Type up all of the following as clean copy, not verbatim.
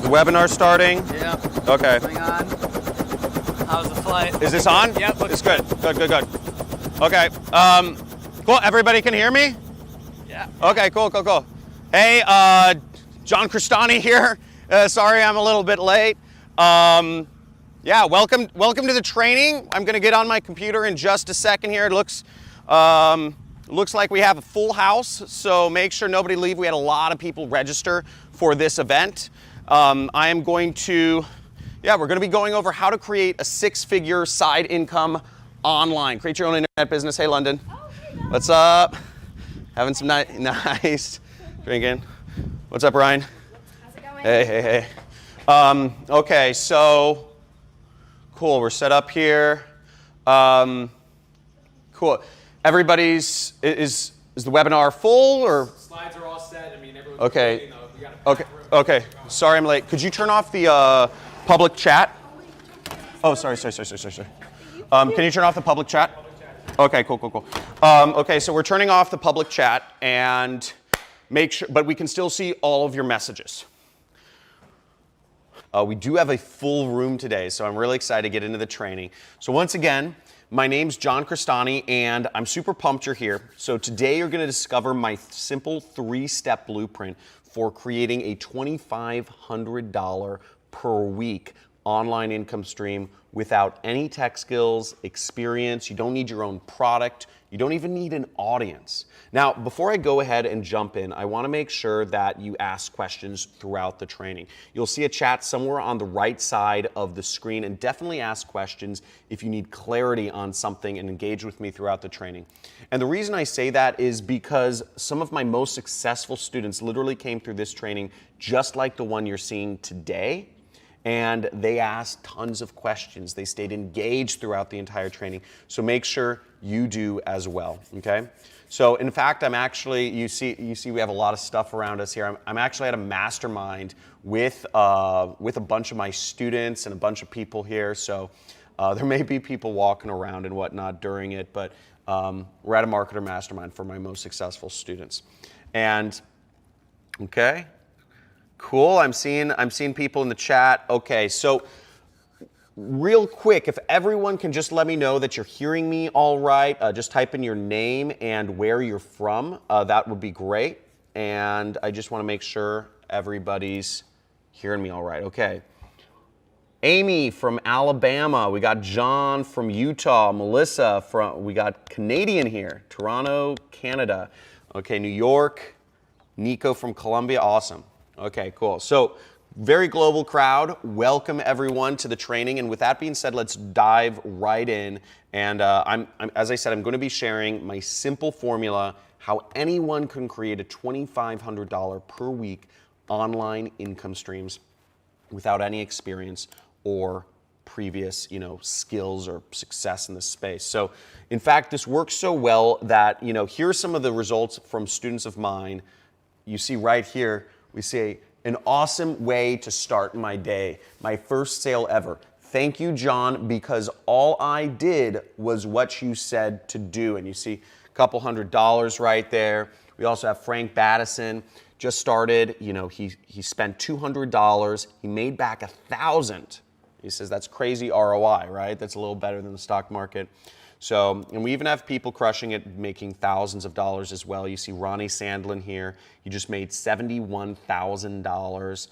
the webinar starting? Yeah. Okay. Hang on. How's the flight? Is this on? Yep. It's good. Good. Okay. Cool. Everybody can hear me? Yeah. Okay, cool. Hey, John Crestani here. Sorry I'm a little bit late. Yeah, welcome to the training. I'm gonna get on my computer in just a second here. It looks like we have a full house, so make sure nobody leave. We had a lot of people register for this event. We're gonna be going over how to create a 6-figure side income online. Create your own internet business. Hey, London. Oh, hey, Bob. What's up? Having some nice drinking. What's up, Ryan? How's it going? Hey. Okay, so cool. We're set up here. Cool. Everybody's is the webinar full or? Slides are all set. I mean, everyone's Okay. waiting, though. We got a packed room. Okay. Sorry I'm late. Could you turn off the public chat? Oh, sorry. Can you turn off the public chat? Okay, cool. Okay, so we're turning off the public chat and make sure, but we can still see all of your messages. We do have a full room today, so I'm really excited to get into the training. So once again, my name's John Crestani, and I'm super pumped you're here. So today you're going to discover my simple 3-step blueprint for creating a $2,500 per week online income stream without any tech skills, experience. You don't need your own product. You don't even need an audience. Now, before I go ahead and jump in, I want to make sure that you ask questions throughout the training. You'll see a chat somewhere on the right side of the screen, and definitely ask questions if you need clarity on something, and engage with me throughout the training. And the reason I say that is because some of my most successful students literally came through this training just like the one you're seeing today. And they asked tons of questions. They stayed engaged throughout the entire training. So make sure you do as well, okay? So in fact, I'm actually, you see we have a lot of stuff around us here. I'm actually at a mastermind with a bunch of my students and a bunch of people here. So there may be people walking around and whatnot during it, but we're at a marketer mastermind for my most successful students. And, okay. Cool, I'm seeing people in the chat. Okay, so real quick, if everyone can just let me know that you're hearing me all right, just type in your name and where you're from, that would be great. And I just want to make sure everybody's hearing me all right. Okay. Amy from Alabama, we got John from Utah, Melissa we got Canadian here, Toronto, Canada. Okay, New York, Nico from Colombia, awesome. Okay, cool. So, very global crowd. Welcome everyone to the training. And with that being said, let's dive right in. And as I said, I'm going to be sharing my simple formula how anyone can create a $2,500 per week online income streams without any experience or previous, skills or success in this space. So, in fact, this works so well that, here are some of the results from students of mine. You see right here. We say, an awesome way to start my day. My first sale ever. Thank you, John, because all I did was what you said to do. And you see a couple $100 right there. We also have Frank Battison, just started. He spent $200. He made back $1,000. He says that's crazy ROI, right? That's a little better than the stock market. So, and we even have people crushing it, making thousands of dollars as well. You see Ronnie Sandlin here. He just made $71,000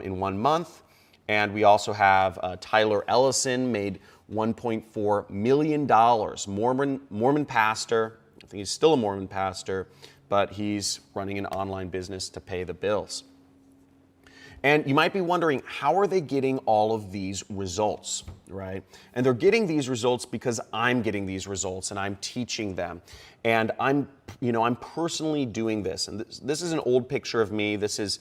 in 1 month. And we also have Tyler Ellison, made $1.4 million. Mormon pastor. I think he's still a Mormon pastor, but he's running an online business to pay the bills. And you might be wondering, how are they getting all of these results, right? And they're getting these results because I'm getting these results and I'm teaching them. And I'm personally doing this. And this is an old picture of me. This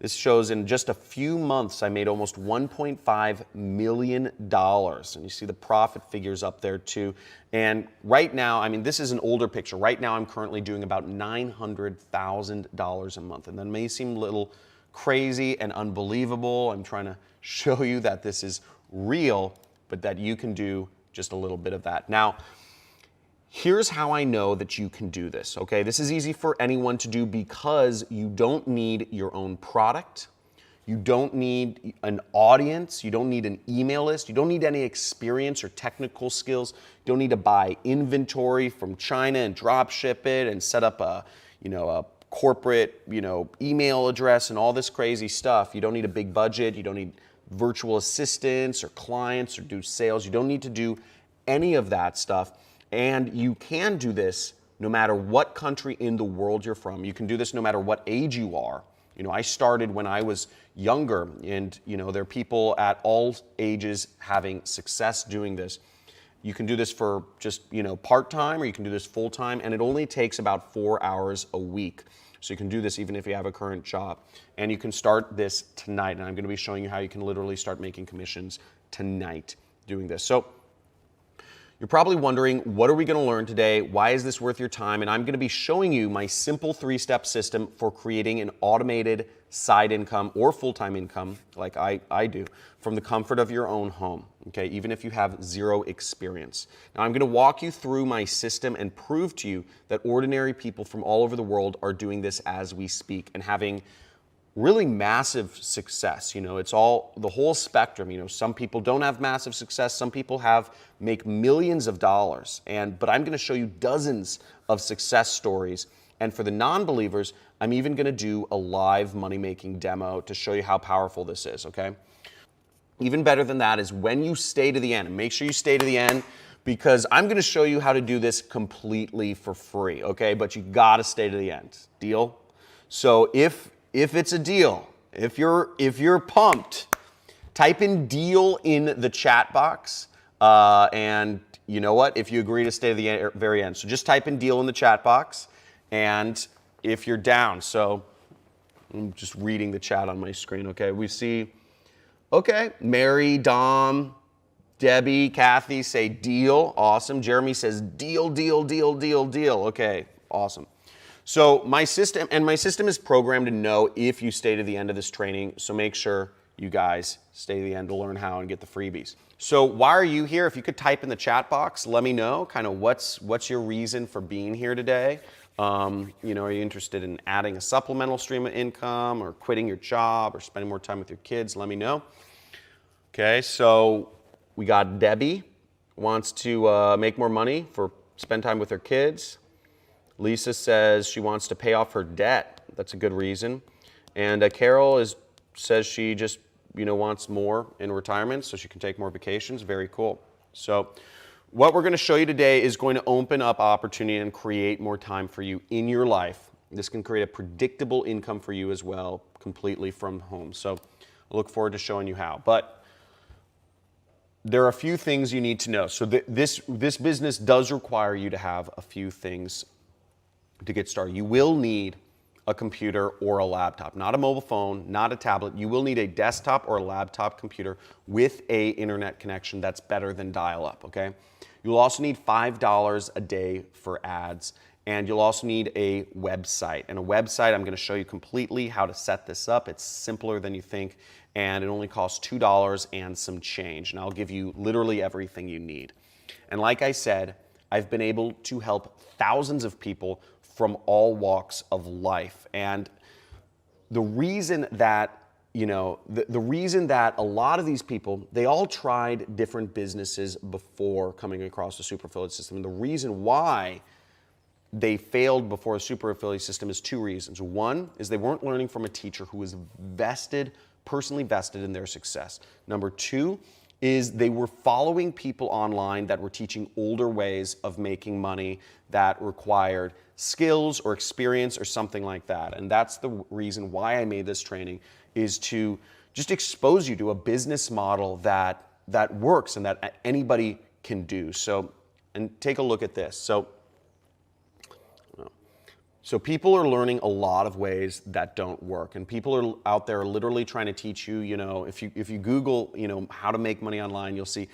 shows in just a few months, I made almost $1.5 million. And you see the profit figures up there too. And right now, this is an older picture. Right now, I'm currently doing about $900,000 a month. And that may seem a little crazy and unbelievable. I'm trying to show you that this is real, but that you can do just a little bit of that. Now, here's how I know that you can do this, okay? This is easy for anyone to do because you don't need your own product. You don't need an audience. You don't need an email list. You don't need any experience or technical skills. You don't need to buy inventory from China and drop ship it and set up a corporate, email address and all this crazy stuff. You don't need a big budget. You don't need virtual assistants or clients or do sales. You don't need to do any of that stuff. And you can do this no matter what country in the world you're from. You can do this no matter what age you are. I started when I was younger, and there are people at all ages having success doing this. You can do this for just part-time, or you can do this full-time, and it only takes about 4 hours a week. So you can do this even if you have a current job. And you can start this tonight, and I'm going to be showing you how you can literally start making commissions tonight doing this. So you're probably wondering, what are we going to learn today? Why is this worth your time? And I'm going to be showing you my simple 3-step system for creating an automated side income or full-time income, like I do, from the comfort of your own home, okay, even if you have zero experience. Now, I'm going to walk you through my system and prove to you that ordinary people from all over the world are doing this as we speak and having really massive success. It's all the whole spectrum. Some people don't have massive success. Some people make millions of dollars. But I'm going to show you dozens of success stories. And for the non-believers, I'm even going to do a live money-making demo to show you how powerful this is, okay? Even better than that is when you stay to the end, and make sure you stay to the end, because I'm going to show you how to do this completely for free, okay? But you got to stay to the end. Deal? So if it's a deal, if you're pumped, type in deal in the chat box. And you know what? If you agree to stay to the very end. So just type in deal in the chat box. And if you're down, so I'm just reading the chat on my screen, okay? We see, okay, Mary, Dom, Debbie, Kathy say deal. Awesome. Jeremy says deal, deal, deal, deal, deal. Okay, awesome. So my system is programmed to know if you stay to the end of this training, so make sure you guys stay to the end to learn how and get the freebies. So why are you here? If you could type in the chat box, let me know kind of what's your reason for being here today. Are you interested in adding a supplemental stream of income or quitting your job or spending more time with your kids? Let me know. Okay, so we got Debbie wants to make more money for spend time with her kids. Lisa says she wants to pay off her debt. That's a good reason. And Carol says she just wants more in retirement so she can take more vacations. Very cool. So what we're going to show you today is going to open up opportunity and create more time for you in your life. This can create a predictable income for you as well, completely from home. So I look forward to showing you how. But there are a few things you need to know. So this business does require you to have a few things to get started. You will need a computer or a laptop, not a mobile phone, not a tablet. You will need a desktop or a laptop computer with a internet connection that's better than dial-up, okay? You'll also need $5 a day for ads, and you'll also need a website. And a website, I'm gonna show you completely how to set this up. It's simpler than you think, and it only costs $2 and some change. And I'll give you literally everything you need. And like I said, I've been able to help thousands of people from all walks of life. And the reason that, the reason that a lot of these people, they all tried different businesses before coming across the super affiliate system. And the reason why they failed before a super affiliate system is 2 reasons. One is they weren't learning from a teacher who was personally vested in their success. Number 2 is they were following people online that were teaching older ways of making money that required skills or experience or something like that. And that's the reason why I made this training, is to just expose you to a business model that works and that anybody can do. So, and take a look at this. So people are learning a lot of ways that don't work, and people are out there literally trying to teach you, if you Google, how to make money online, you'll see,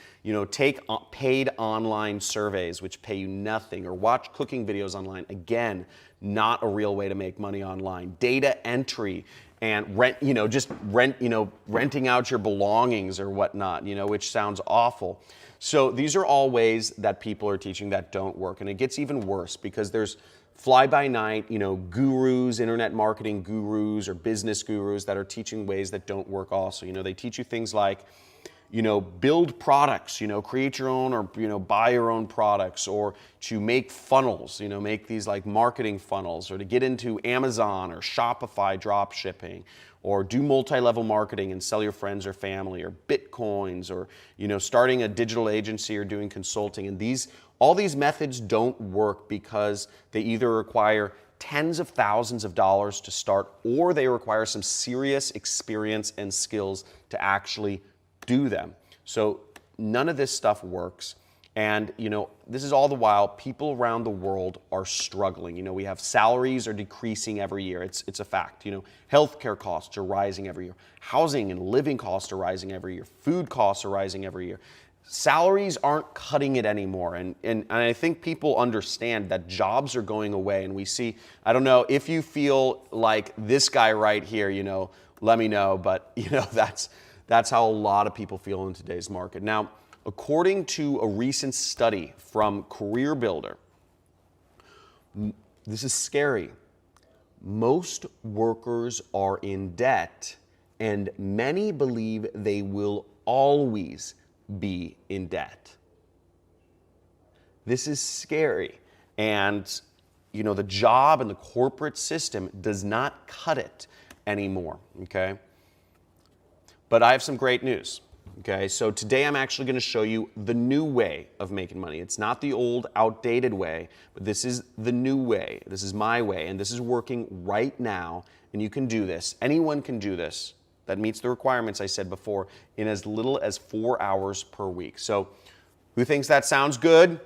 take paid online surveys which pay you nothing, or watch cooking videos online. Again, not a real way to make money online. Data entry and renting out your belongings or whatnot, which sounds awful. So these are all ways that people are teaching that don't work, and it gets even worse because there's fly-by-night, gurus, internet marketing gurus or business gurus that are teaching ways that don't work also. They teach you things like, build products, create your own or, buy your own products, or to make funnels, make these like marketing funnels, or to get into Amazon or Shopify drop shipping, or do multi-level marketing and sell your friends or family, or Bitcoins, or, starting a digital agency or doing consulting. And all these methods don't work because they either require tens of thousands of dollars to start, or they require some serious experience and skills to actually do them. So none of this stuff works. And, this is all the while people around the world are struggling. We have salaries are decreasing every year. It's a fact. Healthcare costs are rising every year. Housing and living costs are rising every year. Food costs are rising every year. Salaries aren't cutting it anymore. And I think people understand that jobs are going away. And we see, I don't know if you feel like this guy right here, let me know. But, that's how a lot of people feel in today's market. Now, according to a recent study from CareerBuilder, this is scary. Most workers are in debt, and many believe they will always be in debt. This is scary. And, the job and the corporate system does not cut it anymore, okay? But I have some great news, okay? So today I'm actually gonna show you the new way of making money. It's not the old, outdated way, but this is the new way. This is my way, and this is working right now, and you can do this. Anyone can do this. That meets the requirements I said before in as little as 4 hours per week. So who thinks that sounds good?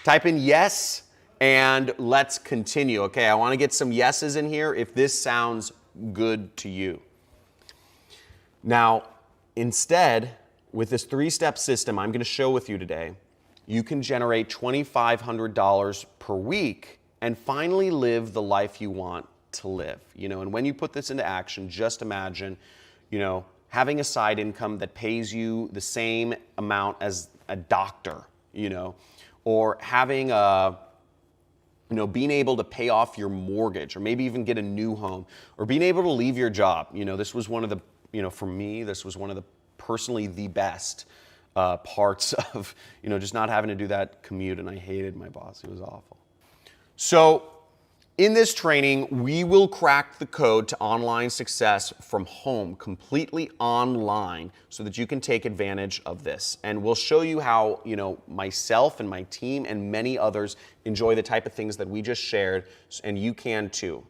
Type in yes, and let's continue, okay? I wanna get some yeses in here if this sounds good to you. Now, instead, with this 3-step system I'm going to show with you today, you can generate $2,500 per week and finally live the life you want to live. And when you put this into action, just imagine, having a side income that pays you the same amount as a doctor, or having being able to pay off your mortgage, or maybe even get a new home, or being able to leave your job. This was one of the for me, this was one of the personally the best parts of, just not having to do that commute. And I hated my boss. He was awful. So in this training, we will crack the code to online success from home, completely online, so that you can take advantage of this. And we'll show you how, myself and my team and many others enjoy the type of things that we just shared, and you can too.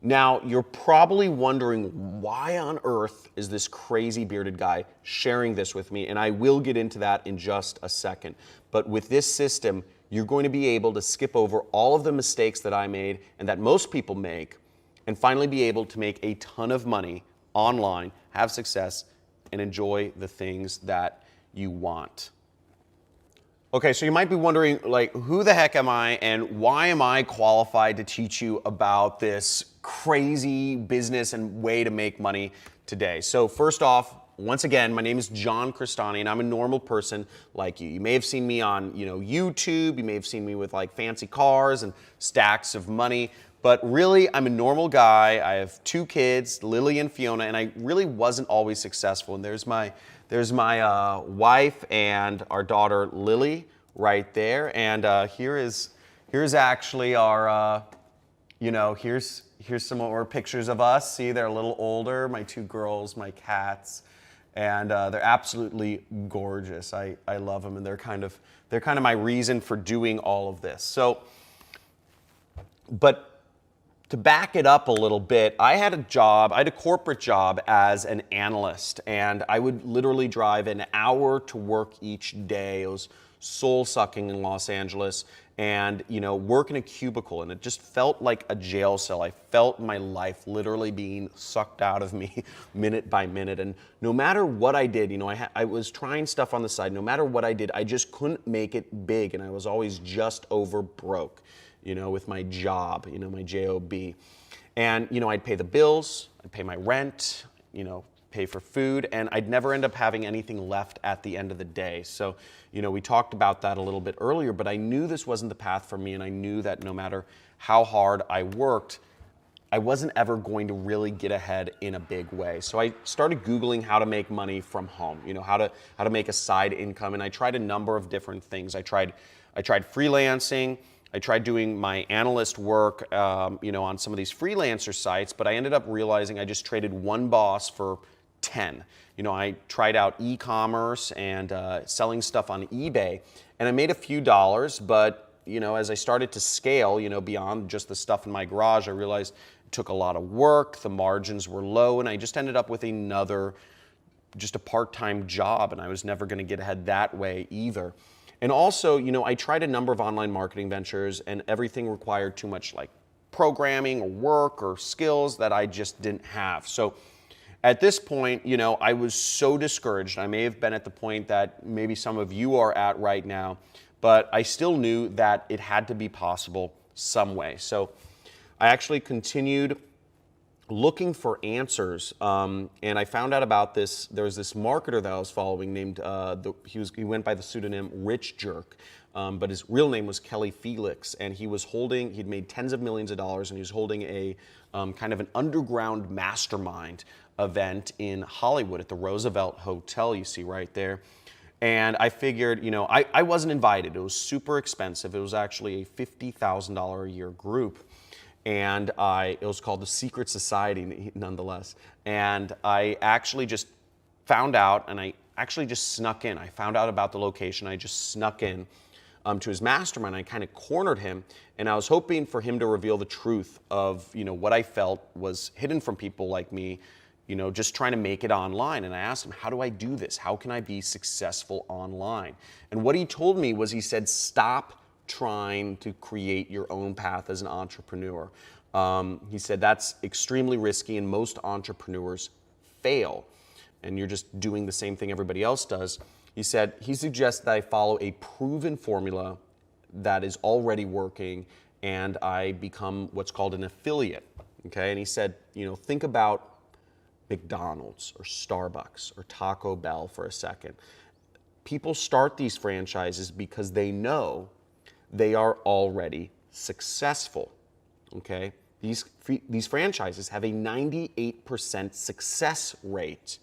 Now, you're probably wondering, why on earth is this crazy bearded guy sharing this with me? And I will get into that in just a second. But with this system, you're going to be able to skip over all of the mistakes that I made and that most people make, and finally be able to make a ton of money online, have success, and enjoy the things that you want. Okay, so you might be wondering, who the heck am I and why am I qualified to teach you about this crazy business and way to make money today? So first off, once again, my name is John Crestani, and I'm a normal person like you. You may have seen me on, YouTube. You may have seen me with fancy cars and stacks of money. But really, I'm a normal guy. I have 2 kids, Lily and Fiona, and I really wasn't always successful. And there's my wife and our daughter Lily right there. And here's actually our, here's some more pictures of us. See, they're a little older. My 2 girls, my cats, and they're absolutely gorgeous. I love them, and they're kind of my reason for doing all of this. So, but to back it up a little bit, I had a corporate job as an analyst, and I would literally drive an hour to work each day. It was soul-sucking in Los Angeles, and work in a cubicle, and it just felt like a jail cell. I felt my life literally being sucked out of me minute by minute, and no matter what I did, I was trying stuff on the side. No matter what I did, I just couldn't make it big, and I was always just over broke. With my job, my job. And, I'd pay the bills, I'd pay my rent, pay for food, and I'd never end up having anything left at the end of the day. So, we talked about that a little bit earlier, but I knew this wasn't the path for me, and I knew that no matter how hard I worked, I wasn't ever going to really get ahead in a big way. So I started Googling how to make money from home, how to make a side income, and I tried a number of different things. I tried freelancing. I tried doing my analyst work, on some of these freelancer sites, but I ended up realizing I just traded one boss for 10. I tried out e-commerce and selling stuff on eBay, and I made a few dollars, but, as I started to scale, beyond just the stuff in my garage, I realized it took a lot of work, the margins were low, and I just ended up with just a part-time job, and I was never gonna get ahead that way either. And also, I tried a number of online marketing ventures, and everything required too much like programming or work or skills that I just didn't have. So at this point, I was so discouraged. I may have been at the point that maybe some of you are at right now, but I still knew that it had to be possible some way. So I actually continued looking for answers, and I found out about this. There was this marketer that I was following named, he went by the pseudonym Rich Jerk, but his real name was Kelly Felix, and he'd made tens of millions of dollars, and he was holding a kind of an underground mastermind event in Hollywood at the Roosevelt Hotel, you see right there. And I figured, I wasn't invited. It was super expensive. It was actually a $50,000 a year group. And it was called the Secret Society, nonetheless. And I actually just found out, and I actually just snuck in. I found out about the location. I just snuck in to his mastermind. I kind of cornered him, and I was hoping for him to reveal the truth of what I felt was hidden from people like me, just trying to make it online. And I asked him, how do I do this? How can I be successful online? And what he told me was, he said, stop trying to create your own path as an entrepreneur. He said that's extremely risky, and most entrepreneurs fail, and you're just doing the same thing everybody else does. He said he suggests that I follow a proven formula that is already working, and I become what's called an affiliate. Okay, and he said, think about McDonald's or Starbucks or Taco Bell for a second. People start these franchises because they know they are already successful, okay? These franchises have a 98% success rate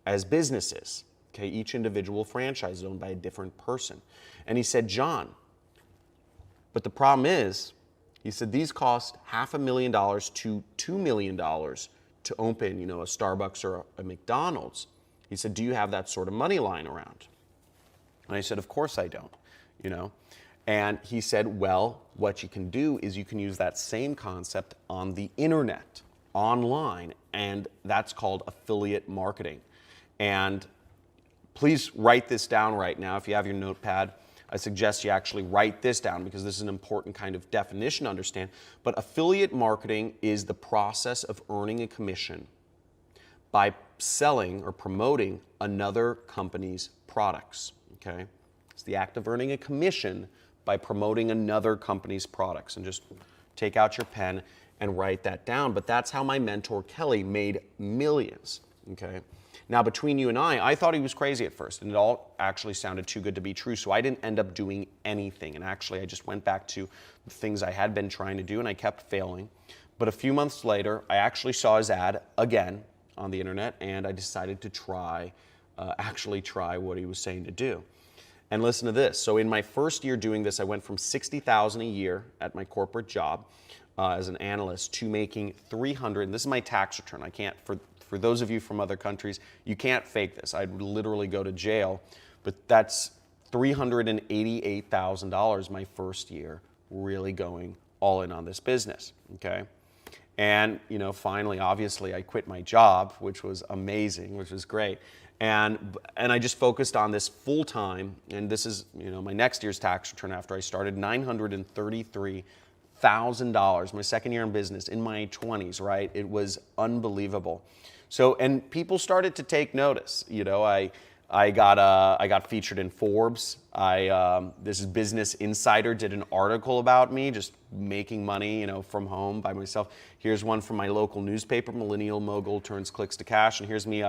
as businesses, okay? Each individual franchise is owned by a different person. And he said, John, but the problem is, he said, these cost $500,000 to $2 million to open, a Starbucks or a McDonald's. He said, do you have that sort of money lying around? And I said, of course I don't, And he said, well, what you can do is you can use that same concept on the internet, online, and that's called affiliate marketing. And please write this down right now. If you have your notepad, I suggest you actually write this down, because this is an important kind of definition to understand. But affiliate marketing is the process of earning a commission by selling or promoting another company's products, okay? It's the act of earning a commission by promoting another company's products. And just take out your pen and write that down. But that's how my mentor Kelly made millions, okay? Now, between you and I thought he was crazy at first, and it all actually sounded too good to be true, so I didn't end up doing anything. And actually, I just went back to the things I had been trying to do, and I kept failing. But a few months later, I actually saw his ad again on the internet, and I decided to actually try what he was saying to do. And listen to this. So in my first year doing this, I went from $60,000 a year at my corporate job as an analyst to making $300,000. And this is my tax return. I can't, for those of you from other countries, you can't fake this. I'd literally go to jail. But that's $388,000 my first year, really going all in on this business, okay? And, finally, obviously, I quit my job, which was amazing, which was great. And I just focused on this full time, and this is, my next year's tax return after I started, $933,000, my second year in business, in my 20s, right? It was unbelievable. So, and people started to take notice. I got featured in Forbes. This is Business Insider did an article about me, just making money, from home by myself. Here's one from my local newspaper, Millennial Mogul Turns Clicks to Cash, and here's me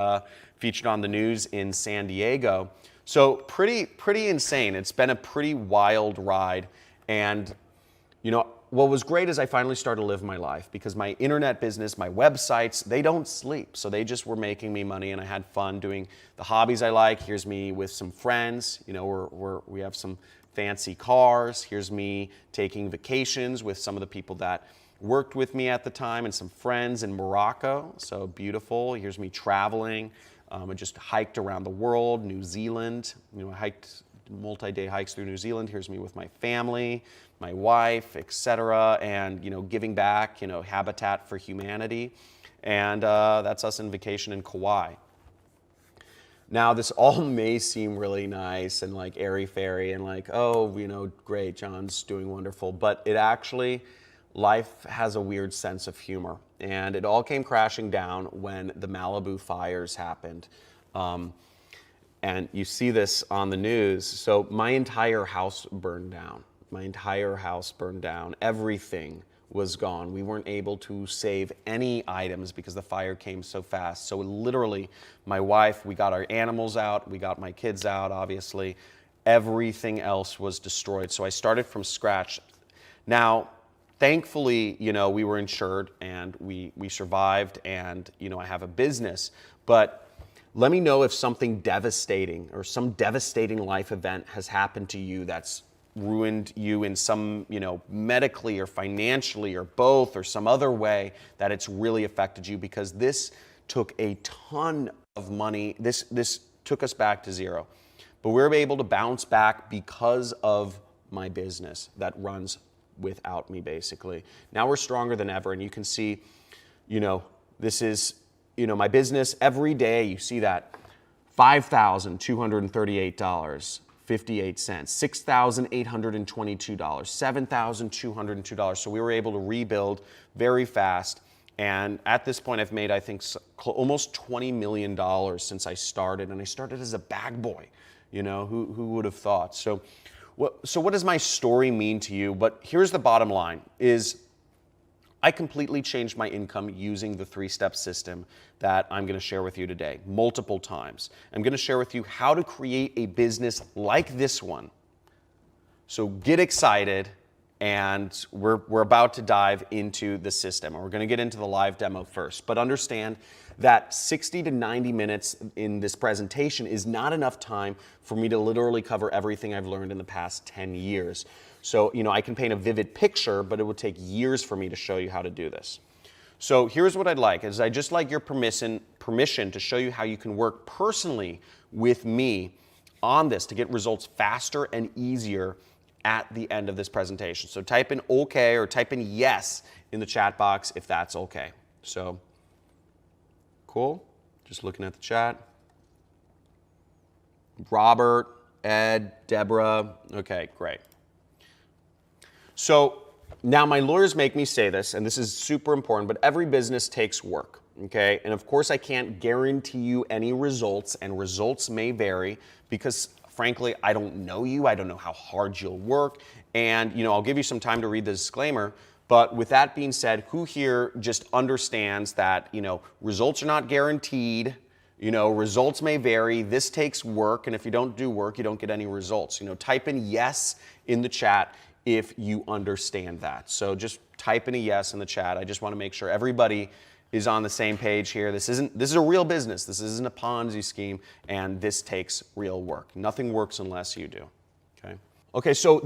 featured on the news in San Diego. So pretty insane. It's been a pretty wild ride, and what was great is I finally started to live my life because my internet business, my websites, they don't sleep. So they just were making me money, and I had fun doing the hobbies I like. Here's me with some friends. We have some fancy cars. Here's me taking vacations with some of the people that worked with me at the time and some friends in Morocco. So beautiful. Here's me traveling. I just hiked around the world, New Zealand. I hiked multi-day hikes through New Zealand. Here's me with my family, my wife, etc., and giving back, Habitat for Humanity, and that's us in vacation in Kauai. Now, this all may seem really nice and like airy-fairy and like, oh, great, John's doing wonderful, but it actually, life has a weird sense of humor, and it all came crashing down when the Malibu fires happened. And you see this on the news. So my entire house burned down. My entire house burned down. Everything was gone. We weren't able to save any items because the fire came so fast. So literally, my wife, we got our animals out, we got my kids out, obviously. Everything else was destroyed. So I started from scratch. Now, thankfully, we were insured and we survived, and I have a business. But let me know if something devastating or some devastating life event has happened to you that's ruined you in some, medically or financially or both or some other way that it's really affected you, because this took a ton of money. This took us back to zero. But we were able to bounce back because of my business that runs without me, basically. Now we're stronger than ever, and you can see, this is my business. Every day you see that $5,238.58, $6,822, $7,202. So we were able to rebuild very fast. And at this point, I've made, I think, almost $20 million since I started. And I started as a bag boy. Who would have thought? So what does my story mean to you? But here's the bottom line is, I completely changed my income using the 3-step system that I'm going to share with you today, multiple times. I'm going to share with you how to create a business like this one. So get excited, and we're about to dive into the system. And we're going to get into the live demo first. But understand that 60 to 90 minutes in this presentation is not enough time for me to literally cover everything I've learned in the past 10 years. So, I can paint a vivid picture, but it would take years for me to show you how to do this. So here's what I'd like, is I'd just like your permission to show you how you can work personally with me on this to get results faster and easier at the end of this presentation. So type in okay or type in yes in the chat box if that's okay. So, cool. Just looking at the chat. Robert, Ed, Deborah. Okay, great. So now my lawyers make me say this, and this is super important, but every business takes work, okay? And of course I can't guarantee you any results, and results may vary because frankly, I don't know you, I don't know how hard you'll work, and I'll give you some time to read the disclaimer, but with that being said, who here just understands that, results are not guaranteed, results may vary, this takes work, and if you don't do work, you don't get any results. Type in yes in the chat if you understand that. So just type in a yes in the chat. I just want to make sure everybody is on the same page here. This is a real business. This isn't a Ponzi scheme, and this takes real work. Nothing works unless you do. Okay, so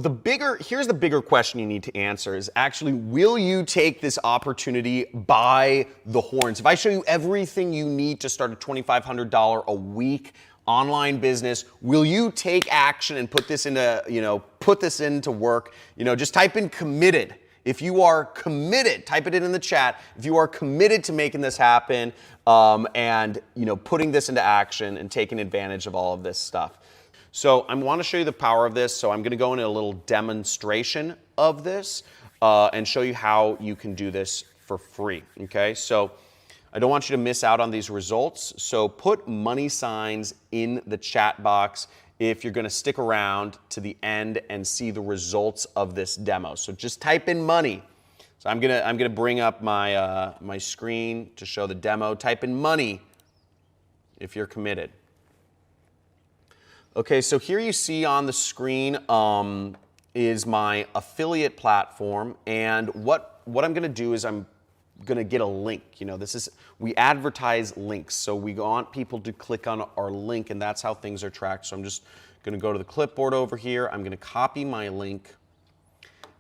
here's the bigger question you need to answer is actually, will you take this opportunity by the horns? If I show you everything you need to start a $2,500 a week online business, will you take action and put this into work? Just type in committed. If you are committed, type it in the chat. If you are committed to making this happen and putting this into action and taking advantage of all of this stuff. So I want to show you the power of this. So I'm going to go into a little demonstration of this and show you how you can do this for free. Okay, so I don't want you to miss out on these results. So put money signs in the chat box if you're going to stick around to the end and see the results of this demo. So just type in money. So I'm gonna bring up my my screen to show the demo. Type in money if you're committed. Okay, so here you see on the screen is my affiliate platform, and what I'm gonna do is I'm gonna get a link. You know, we advertise links, so we want people to click on our link, and that's how things are tracked. So I'm just gonna go to the clipboard over here. I'm gonna copy my link,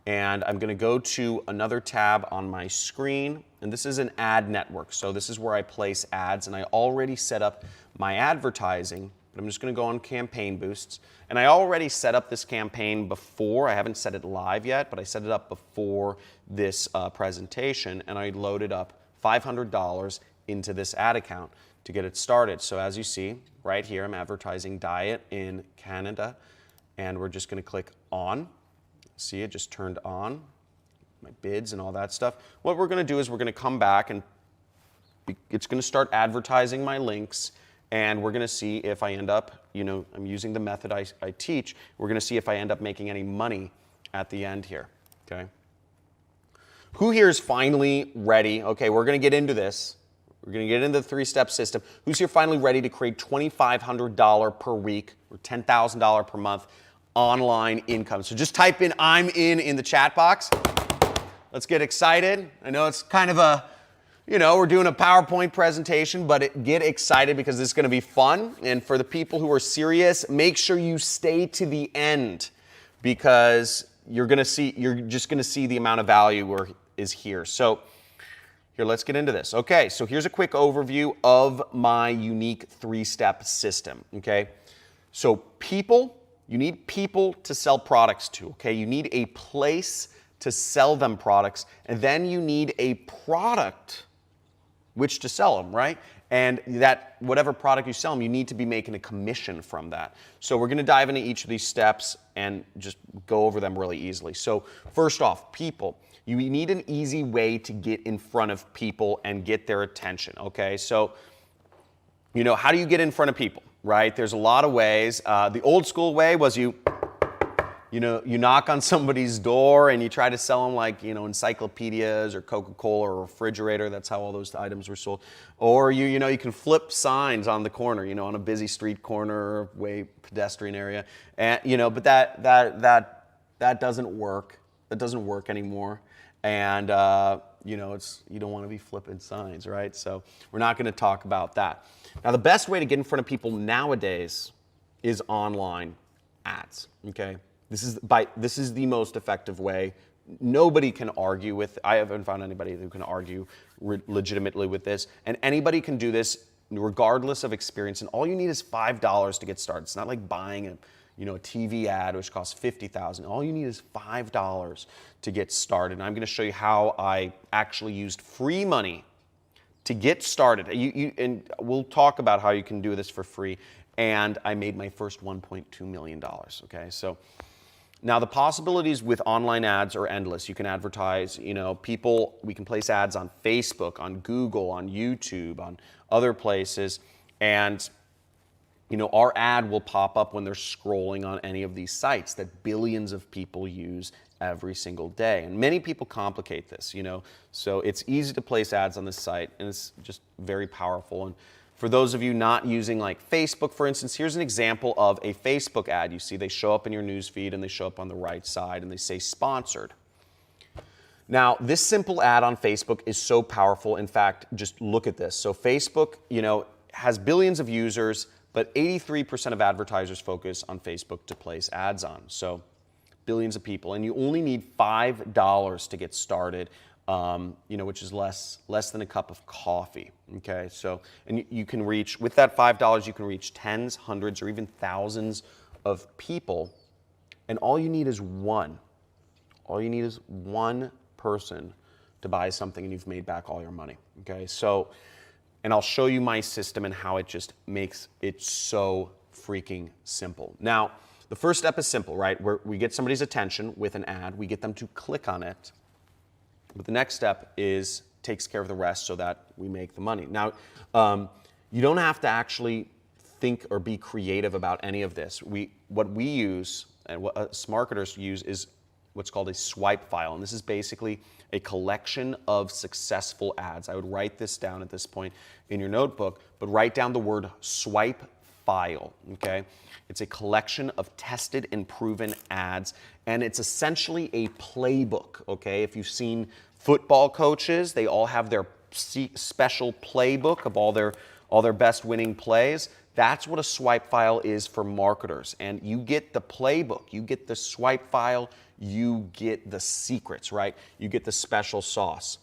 and I'm gonna go to another tab on my screen, and this is an ad network. So this is where I place ads, and I already set up my advertising, but I'm just gonna go on Campaign Boosts. And I already set up this campaign before. I haven't set it live yet, but I set it up before this presentation, and I loaded up $500 into this ad account to get it started. So as you see, right here, I'm advertising diet in Canada, and we're just gonna click on. See, it just turned on, my bids and all that stuff. What we're gonna do is we're gonna come back and it's gonna start advertising my links, and we're gonna see if I end up, you know, I'm using the method I teach, we're gonna see if I end up making any money at the end here, okay? Who here is finally ready? Okay, we're gonna get into this. We're gonna get into the three-step system. Who's here finally ready to create $2,500 per week or $10,000 per month online income? So just type in "I'm in the chat box. Let's get excited. I know it's kind of a, you know, we're doing a PowerPoint presentation, but get excited because this is going to be fun. And for the people who are serious, make sure you stay to the end because you're just going to see the amount of value is here. So here, let's get into this. Okay, so here's a quick overview of my unique three-step system, okay? So people, you need people to sell products to, okay? You need a place to sell them products, and then you need a product which to sell them, right? And that whatever product you sell them, you need to be making a commission from that. So we're gonna dive into each of these steps and just go over them really easily. So first off, people. You need an easy way to get in front of people and get their attention, okay? So, you know, how do you get in front of people, right? There's a lot of ways. The old school way was you knock on somebody's door and you try to sell them like, you know, encyclopedias or Coca-Cola or a refrigerator. That's how all those items were sold. Or you can flip signs on the corner, you know, on a busy street corner, way pedestrian area. And, you know, but that doesn't work. That doesn't work anymore. And, you know, you don't want to be flipping signs, right? So we're not going to talk about that. Now, the best way to get in front of people nowadays is online ads, okay? This is the most effective way. Nobody can argue with, I haven't found anybody who can argue legitimately with this, and anybody can do this regardless of experience, and all you need is $5 to get started. It's not like buying a TV ad which costs $50,000. All you need is $5 to get started, and I'm gonna show you how I actually used free money to get started. And we'll talk about how you can do this for free, and I made my first $1.2 million, okay? So, now the possibilities with online ads are endless. You can advertise, you know, we can place ads on Facebook, on Google, on YouTube, on other places, and you know, our ad will pop up when they're scrolling on any of these sites that billions of people use every single day. And many people complicate this, you know, so it's easy to place ads on this site, and it's just very powerful. And for those of you not using like Facebook, for instance, here's an example of a Facebook ad. You see they show up in your news feed and they show up on the right side and they say sponsored. Now, this simple ad on Facebook is so powerful. In fact, just look at this. So Facebook, you know, has billions of users, but 83% of advertisers focus on Facebook to place ads on. So billions of people, and you only need $5 to get started. You know, which is less than a cup of coffee, okay? So, and you can reach, with that $5, you can reach tens, hundreds, or even thousands of people, and all you need is one. All you need is one person to buy something, and you've made back all your money, okay? So, and I'll show you my system and how it just makes it so freaking simple. Now, the first step is simple, right? We get somebody's attention with an ad, we get them to click on it. But the next step is takes care of the rest so that we make the money. Now, you don't have to actually think or be creative about any of this. What we use and what us marketers use is what's called a swipe file. And this is basically a collection of successful ads. I would write this down at this point in your notebook, but write down the word swipe file, okay? It's a collection of tested and proven ads, and it's essentially a playbook, okay? If you've seen football coaches, they all have their special playbook of all their best winning plays. That's what a swipe file is for marketers. And you get the playbook, you get the swipe file, you get the secrets, right? You get the special sauce.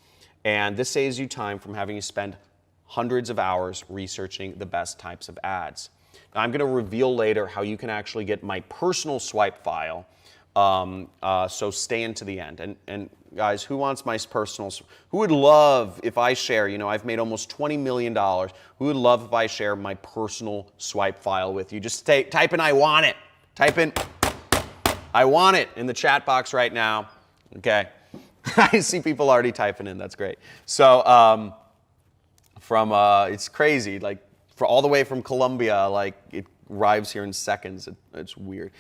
And this saves you time from having to spend hundreds of hours researching the best types of ads. Now, I'm going to reveal later how you can actually get my personal swipe file. So stay into the end. And guys, who wants my personal? Who would love if I share? You know, I've made almost $20 million. Who would love if I share my personal swipe file with you? Just type in "I want it." Type in "I want it" in the chat box right now. Okay, I see people already typing in. That's great. So it's crazy. Like for all the way from Colombia, like it arrives here in seconds. It's weird.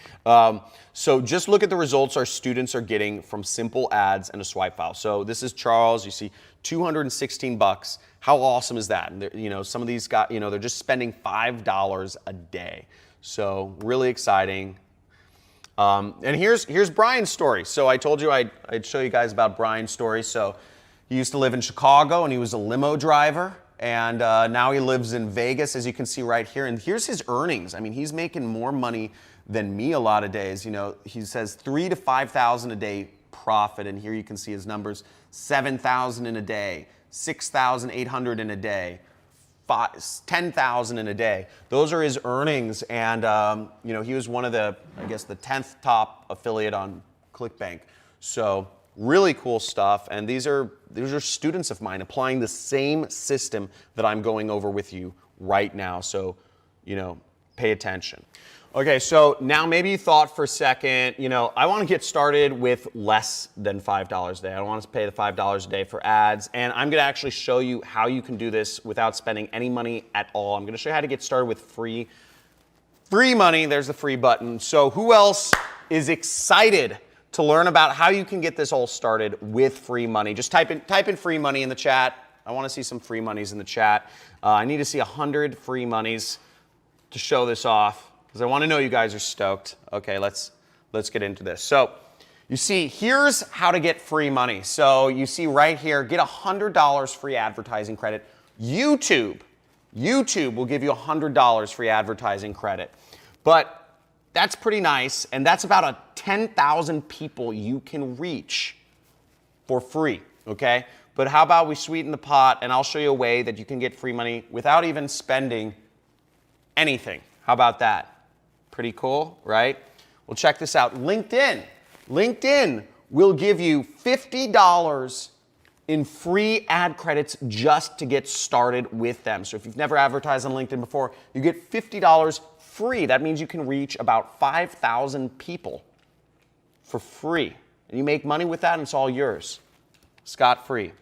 So just look at the results our students are getting from simple ads and a swipe file. So this is Charles. You see $216. How awesome is that? And you know, some of these guys, you know, they're just spending $5 a day. So really exciting. And here's Brian's story. So I told you I'd show you guys about Brian's story. So he used to live in Chicago and he was a limo driver. And now he lives in Vegas, as you can see right here. And here's his earnings. I mean, he's making more money than me a lot of days. You know, he says $3,000 to $5,000 a day profit. And here you can see his numbers: $7,000 in a day, $6,800 in a day, $10,000 in a day. Those are his earnings. And you know, he was one of the, I guess, the 10th top affiliate on ClickBank. So really cool stuff. And these are students of mine applying the same system that I'm going over with you right now. So, you know, pay attention. Okay, so now maybe you thought for a second, you know, I want to get started with less than $5 a day. I don't want to pay the $5 a day for ads. And I'm going to actually show you how you can do this without spending any money at all. I'm going to show you how to get started with free money. There's the free button. So who else is excited to learn about how you can get this all started with free money? Just type in free money in the chat. I want to see some free monies in the chat. I need to see 100 free monies to show this off because I want to know you guys are stoked. Okay, let's get into this. So you see, here's how to get free money. So you see right here, get $100 free advertising credit. YouTube will give you $100 free advertising credit. But that's pretty nice, and that's about 10,000 people you can reach for free, okay? But how about we sweeten the pot, and I'll show you a way that you can get free money without even spending anything. How about that? Pretty cool, right? Well, check this out. LinkedIn will give you $50 in free ad credits just to get started with them. So if you've never advertised on LinkedIn before, you get $50 free. That means you can reach about 5,000 people for free. And you make money with that and it's all yours. Scot-free.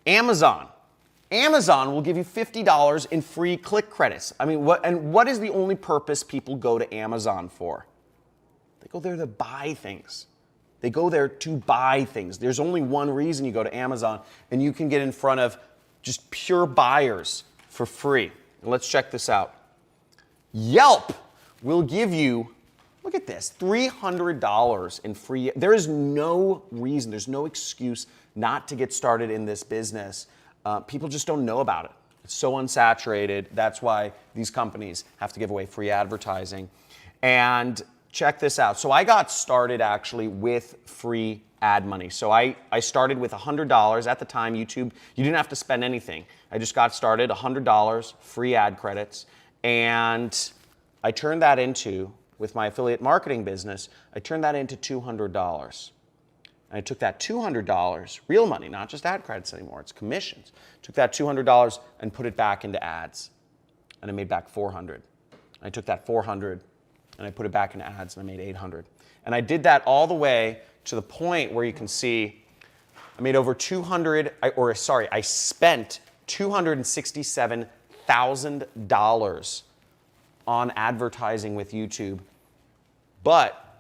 Amazon will give you $50 in free click credits. I mean, what is the only purpose people go to Amazon for? They go there to buy things. They go there to buy things. There's only one reason you go to Amazon, and you can get in front of just pure buyers for free. And let's check this out. Yelp will give you, look at this, $300 in free. There is no reason, there's no excuse not to get started in this business. People just don't know about it. It's so unsaturated. That's why these companies have to give away free advertising. And check this out. So I got started actually with free ad money. So I started with $100 at the time. YouTube, you didn't have to spend anything. I just got started, $100 free ad credits. And I turned that into, with my affiliate marketing business, I turned that into $200. And I took that $200, real money, not just ad credits anymore, it's commissions. Took that $200 and put it back into ads. And I made back $400. I took that $400 and I put it back into ads and I made $800. And I did that all the way to the point where you can see I made over I spent $267,000 on advertising with YouTube. But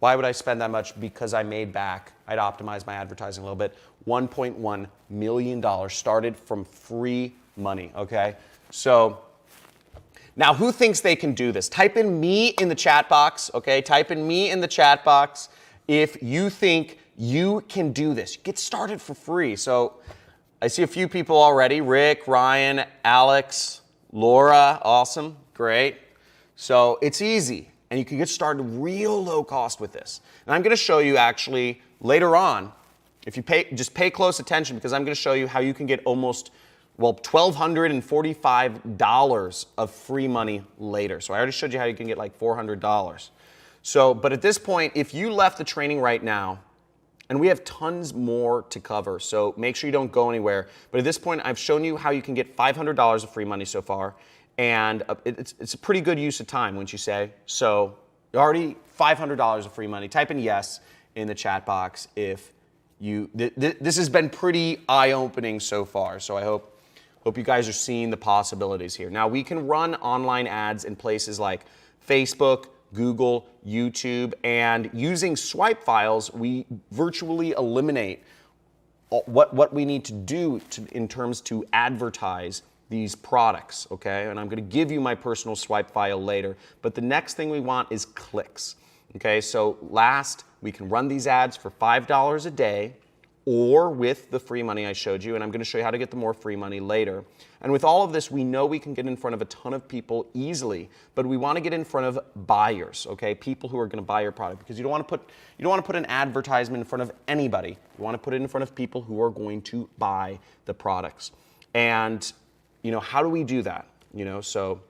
why would I spend that much? Because I made back, I'd optimized my advertising a little bit, $1.1 million started from free money, okay? So now who thinks they can do this? Type in me in the chat box, okay? Type in me in the chat box if you think you can do this. Get started for free. So I see a few people already. Rick, Ryan, Alex, Laura, awesome, great. So it's easy, and you can get started real low cost with this. And I'm gonna show you actually later on, if you just pay close attention, because I'm gonna show you how you can get almost, well, $1,245 of free money later. So I already showed you how you can get like $400. So, but at this point, if you left the training right now, and we have tons more to cover, so make sure you don't go anywhere. But at this point, I've shown you how you can get $500 of free money so far, and it's a pretty good use of time, wouldn't you say? So already $500 of free money. Type in yes in the chat box if you, this has been pretty eye-opening so far, so I hope you guys are seeing the possibilities here. Now, we can run online ads in places like Facebook, Google, YouTube, and using swipe files, we virtually eliminate what we need to do in terms to advertise these products, okay? And I'm gonna give you my personal swipe file later, but the next thing we want is clicks, okay? So last, we can run these ads for $5 a day, or with the free money I showed you, and I'm gonna show you how to get the more free money later. And with all of this, we know we can get in front of a ton of people easily, but we wanna get in front of buyers, okay? People who are gonna buy your product, because you don't wanna put an advertisement in front of anybody. You wanna put it in front of people who are going to buy the products. And, you know, how do we do that? You know, so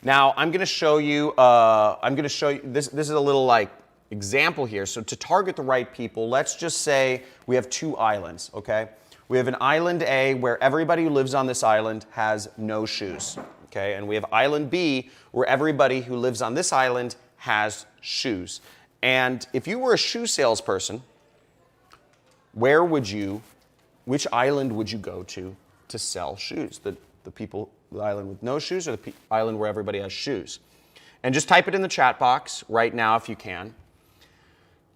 now I'm gonna show you, this is a little like, example here. So to target the right people, let's just say we have two islands, okay? We have an island A where everybody who lives on this island has no shoes, okay? And we have island B where everybody who lives on this island has shoes. And if you were a shoe salesperson, which island would you go to sell shoes? The island with no shoes, or the island where everybody has shoes? And just type it in the chat box right now if you can.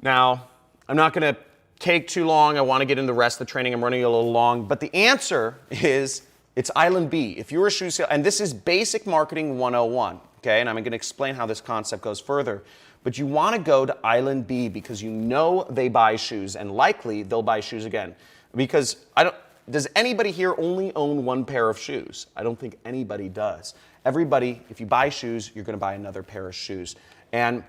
Now, I'm not going to take too long. I want to get into the rest of the training. I'm running a little long. But the answer is, it's Island B. If you're a shoe sale, and this is Basic Marketing 101, okay? And I'm going to explain how this concept goes further. But you want to go to Island B because you know they buy shoes, and likely they'll buy shoes again. Because does anybody here only own one pair of shoes? I don't think anybody does. Everybody, if you buy shoes, you're going to buy another pair of shoes. And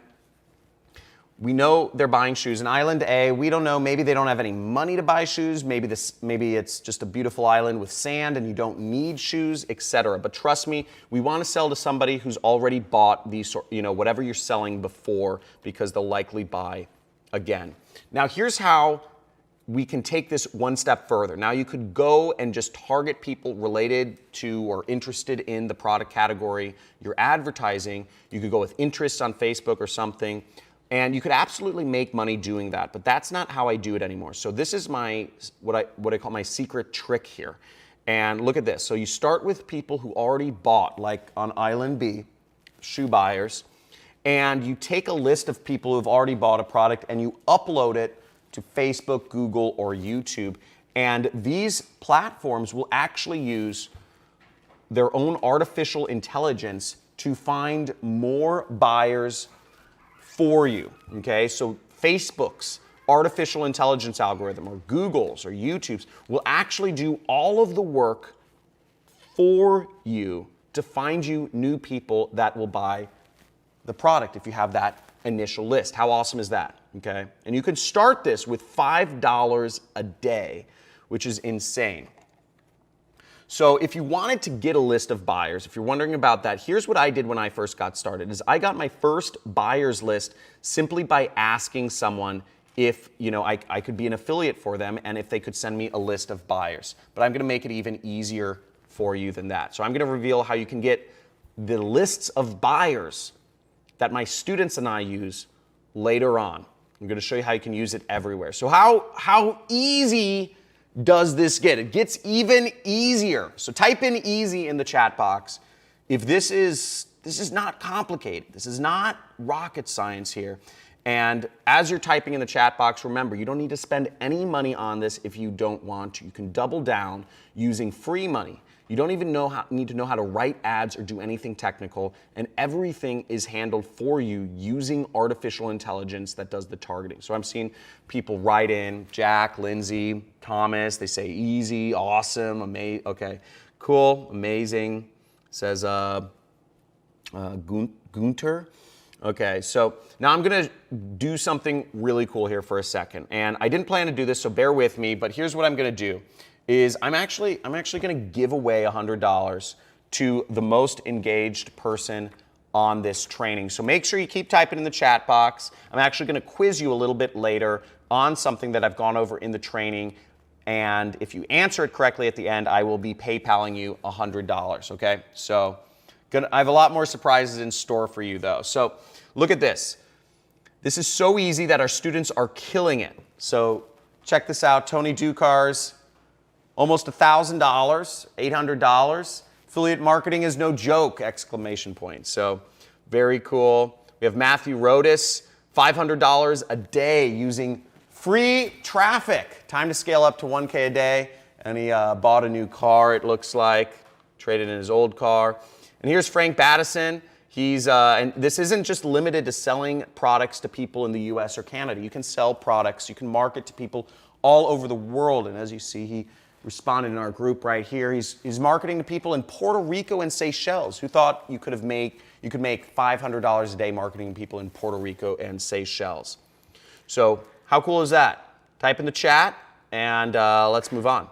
we know they're buying shoes. In Island A, we don't know, maybe they don't have any money to buy shoes, maybe it's just a beautiful island with sand and you don't need shoes, etc. But trust me, we want to sell to somebody who's already bought these, you know, whatever you're selling before, because they'll likely buy again. Now here's how we can take this one step further. Now you could go and just target people related to or interested in the product category you're advertising. You could go with interests on Facebook or something. And you could absolutely make money doing that, but that's not how I do it anymore. So this is what I call my secret trick here. And look at this. So you start with people who already bought, like on Island B, shoe buyers, and you take a list of people who've already bought a product and you upload it to Facebook, Google, or YouTube. And these platforms will actually use their own artificial intelligence to find more buyers for you, okay? So Facebook's artificial intelligence algorithm, or Google's or YouTube's, will actually do all of the work for you to find you new people that will buy the product if you have that initial list. How awesome is that, okay? And you can start this with $5 a day, which is insane. So if you wanted to get a list of buyers, if you're wondering about that, here's what I did when I first got started, is I got my first buyers list simply by asking someone if, you know, I could be an affiliate for them and if they could send me a list of buyers. But I'm gonna make it even easier for you than that. So I'm gonna reveal how you can get the lists of buyers that my students and I use later on. I'm going to show you how you can use it everywhere. So how easy does this get? It gets even easier. So type in easy in the chat box. If this is not complicated. This is not rocket science here. And as you're typing in the chat box, remember, you don't need to spend any money on this if you don't want to. You can double down using free money. You don't even need to know how to write ads or do anything technical, and everything is handled for you using artificial intelligence that does the targeting. So I'm seeing people write in, Jack, Lindsay, Thomas, they say easy, awesome, amazing, okay, cool, amazing, says Gunter. Okay, so now I'm gonna do something really cool here for a second. And I didn't plan to do this, so bear with me, but here's what I'm gonna do. I'm actually gonna give away $100 to the most engaged person on this training. So make sure you keep typing in the chat box. I'm actually gonna quiz you a little bit later on something that I've gone over in the training. And if you answer it correctly at the end, I will be PayPaling you $100, okay? So I have a lot more surprises in store for you though. So look at this. This is so easy that our students are killing it. So check this out, Tony Ducars. Almost $1,000, $800. Affiliate marketing is no joke, exclamation point. So very cool. We have Matthew Rodas, $500 a day using free traffic. Time to scale up to 1K a day. And he bought a new car, it looks like. Traded in his old car. And here's Frank Battison. And this isn't just limited to selling products to people in the US or Canada. You can sell products, you can market to people all over the world. And as you see, he responded in our group right here. He's marketing to people in Puerto Rico and Seychelles. Who thought you could make $500 a day marketing to people in Puerto Rico and Seychelles? So how cool is that? Type in the chat and let's move on.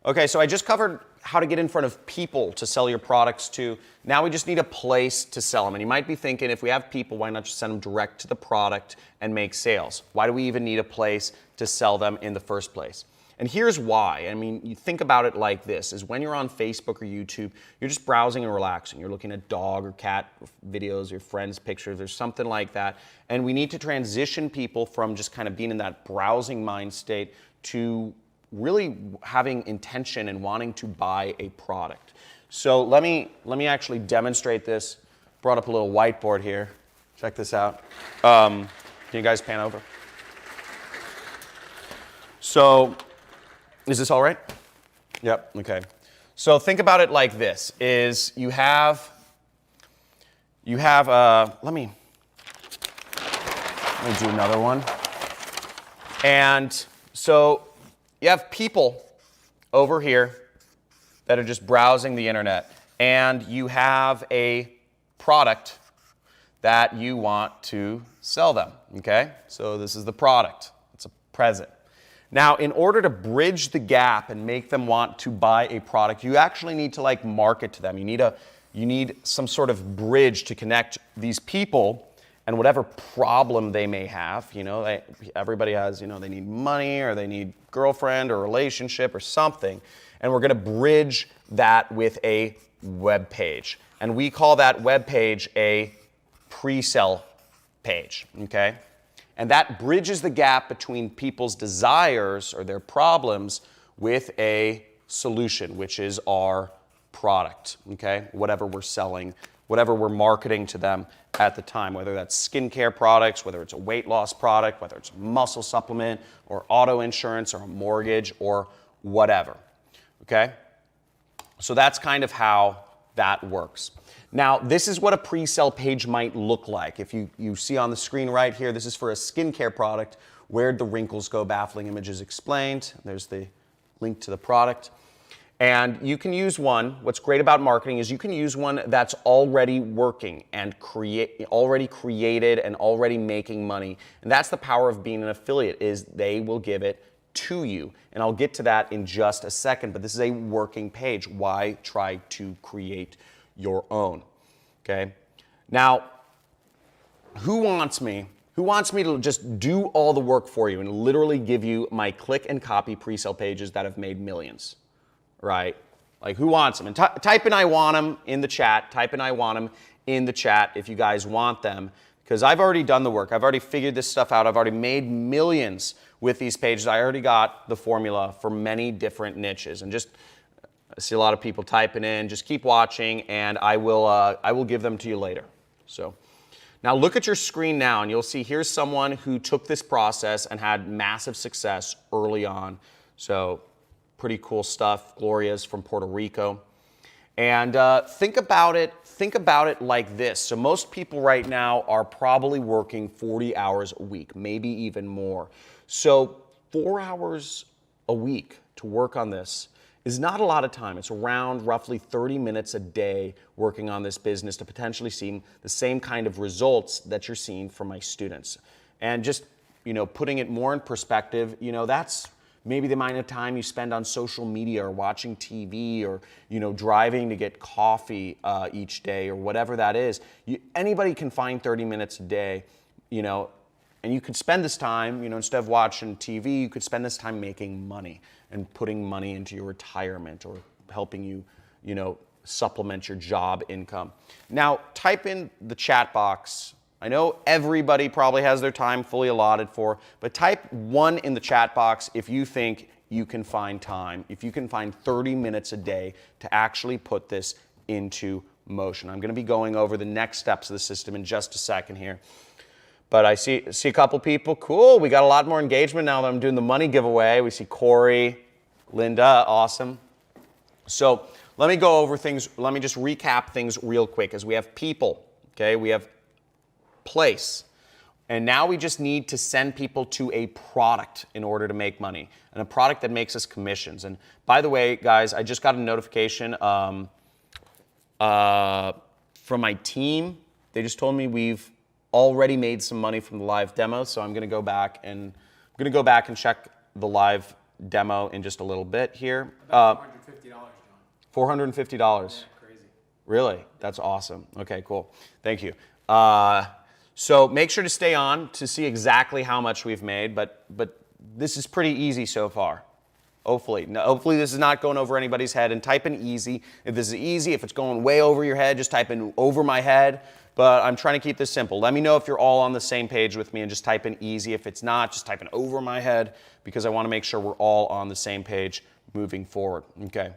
Okay, so I just covered how to get in front of people to sell your products to. Now we just need a place to sell them. And you might be thinking, if we have people, why not just send them direct to the product and make sales? Why do we even need a place to sell them in the first place? And here's why. I mean, you think about it like this, is when you're on Facebook or YouTube, you're just browsing and relaxing. You're looking at dog or cat videos, your friends' pictures, or something like that. And we need to transition people from just kind of being in that browsing mind state to really having intention and wanting to buy a product. So let me actually demonstrate this. Brought up a little whiteboard here. Check this out. Can you guys pan over? So, is this all right? Yep, okay. So think about it like this, is you have let me do another one. And so you have people over here that are just browsing the internet, and you have a product that you want to sell them, okay? So this is the product, it's a present. Now, in order to bridge the gap and make them want to buy a product, you actually need to market to them. You need some sort of bridge to connect these people and whatever problem they may have. You know, everybody has, they need money or they need girlfriend or relationship or something. And we're going to bridge that with a web page. And we call that web page a pre-sell page, okay? And that bridges the gap between people's desires or their problems with a solution, which is our product, okay? Whatever we're selling, whatever we're marketing to them at the time, whether that's skincare products, whether it's a weight loss product, whether it's a muscle supplement or auto insurance or a mortgage or whatever, okay? So that's kind of how that works. Now, this is what a pre-sell page might look like. If you see on the screen right here, this is for a skincare product. Where'd the wrinkles go? Baffling Images Explained. There's the link to the product. And you can use one. What's great about marketing is you can use one that's already working and already created and already making money. And that's the power of being an affiliate, is they will give it to you. And I'll get to that in just a second, but this is a working page. Why try to create your own, okay? Now, who wants me to just do all the work for you and literally give you my click and copy pre-sale pages that have made millions, right? Like, who wants them? And type in I want them in the chat. Type in I want them in the chat if you guys want them, because I've already done the work. I've already figured this stuff out. I've already made millions with these pages. I already got the formula for many different niches. And just, I see a lot of people typing in. Just keep watching, and I will give them to you later. So now look at your screen now, and you'll see here's someone who took this process and had massive success early on. So pretty cool stuff. Gloria's from Puerto Rico. And think about it like this. So most people right now are probably working 40 hours a week, maybe even more. So 4 hours a week to work on this is not a lot of time. It's around roughly 30 minutes a day working on this business to potentially see the same kind of results that you're seeing from my students. And just, putting it more in perspective, that's maybe the amount of time you spend on social media or watching TV or, driving to get coffee each day or whatever that is. Anybody can find 30 minutes a day, and you could spend this time, instead of watching TV, you could spend this time making money and putting money into your retirement or helping you, supplement your job income. Now, type in the chat box. I know everybody probably has their time fully allotted for, but type 1 in the chat box if you think you can find time, if you can find 30 minutes a day to actually put this into motion. I'm going to be going over the next steps of the system in just a second here. But I see a couple people. Cool, we got a lot more engagement now that I'm doing the money giveaway. We see Corey, Linda, awesome. So let me go over things. Let me just recap things real quick as we have people, okay? We have place. And now we just need to send people to a product in order to make money, and a product that makes us commissions. And by the way, guys, I just got a notification from my team. They just told me we've already made some money from the live demo, so I'm going to go back and check the live demo in just a little bit here. About $450, John. $450. Yeah, crazy. Really? That's awesome. Okay, cool. Thank you. So make sure to stay on to see exactly how much we've made, but this is pretty easy so far. Hopefully. Now, hopefully this is not going over anybody's head, and type in easy. If this is easy, if it's going way over your head, just type in over my head. But I'm trying to keep this simple. Let me know if you're all on the same page with me and just type in easy. If it's not, just type in over my head because I want to make sure we're all on the same page moving forward. Okay.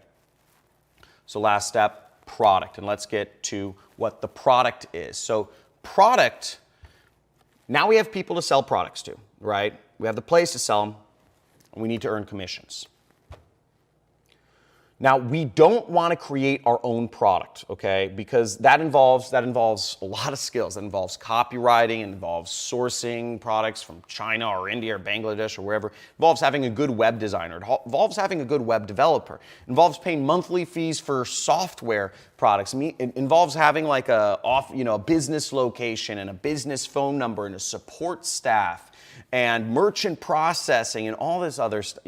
So last step, product. And let's get to what the product is. So product, now we have people to sell products to, right? We have the place to sell them, and we need to earn commissions. Now, we don't want to create our own product, okay? Because that involves a lot of skills. That involves copywriting, it involves sourcing products from China or India or Bangladesh or wherever. It involves having a good web designer. It involves having a good web developer. It involves paying monthly fees for software products. It involves having like a business location and a business phone number and a support staff and merchant processing and all this other stuff.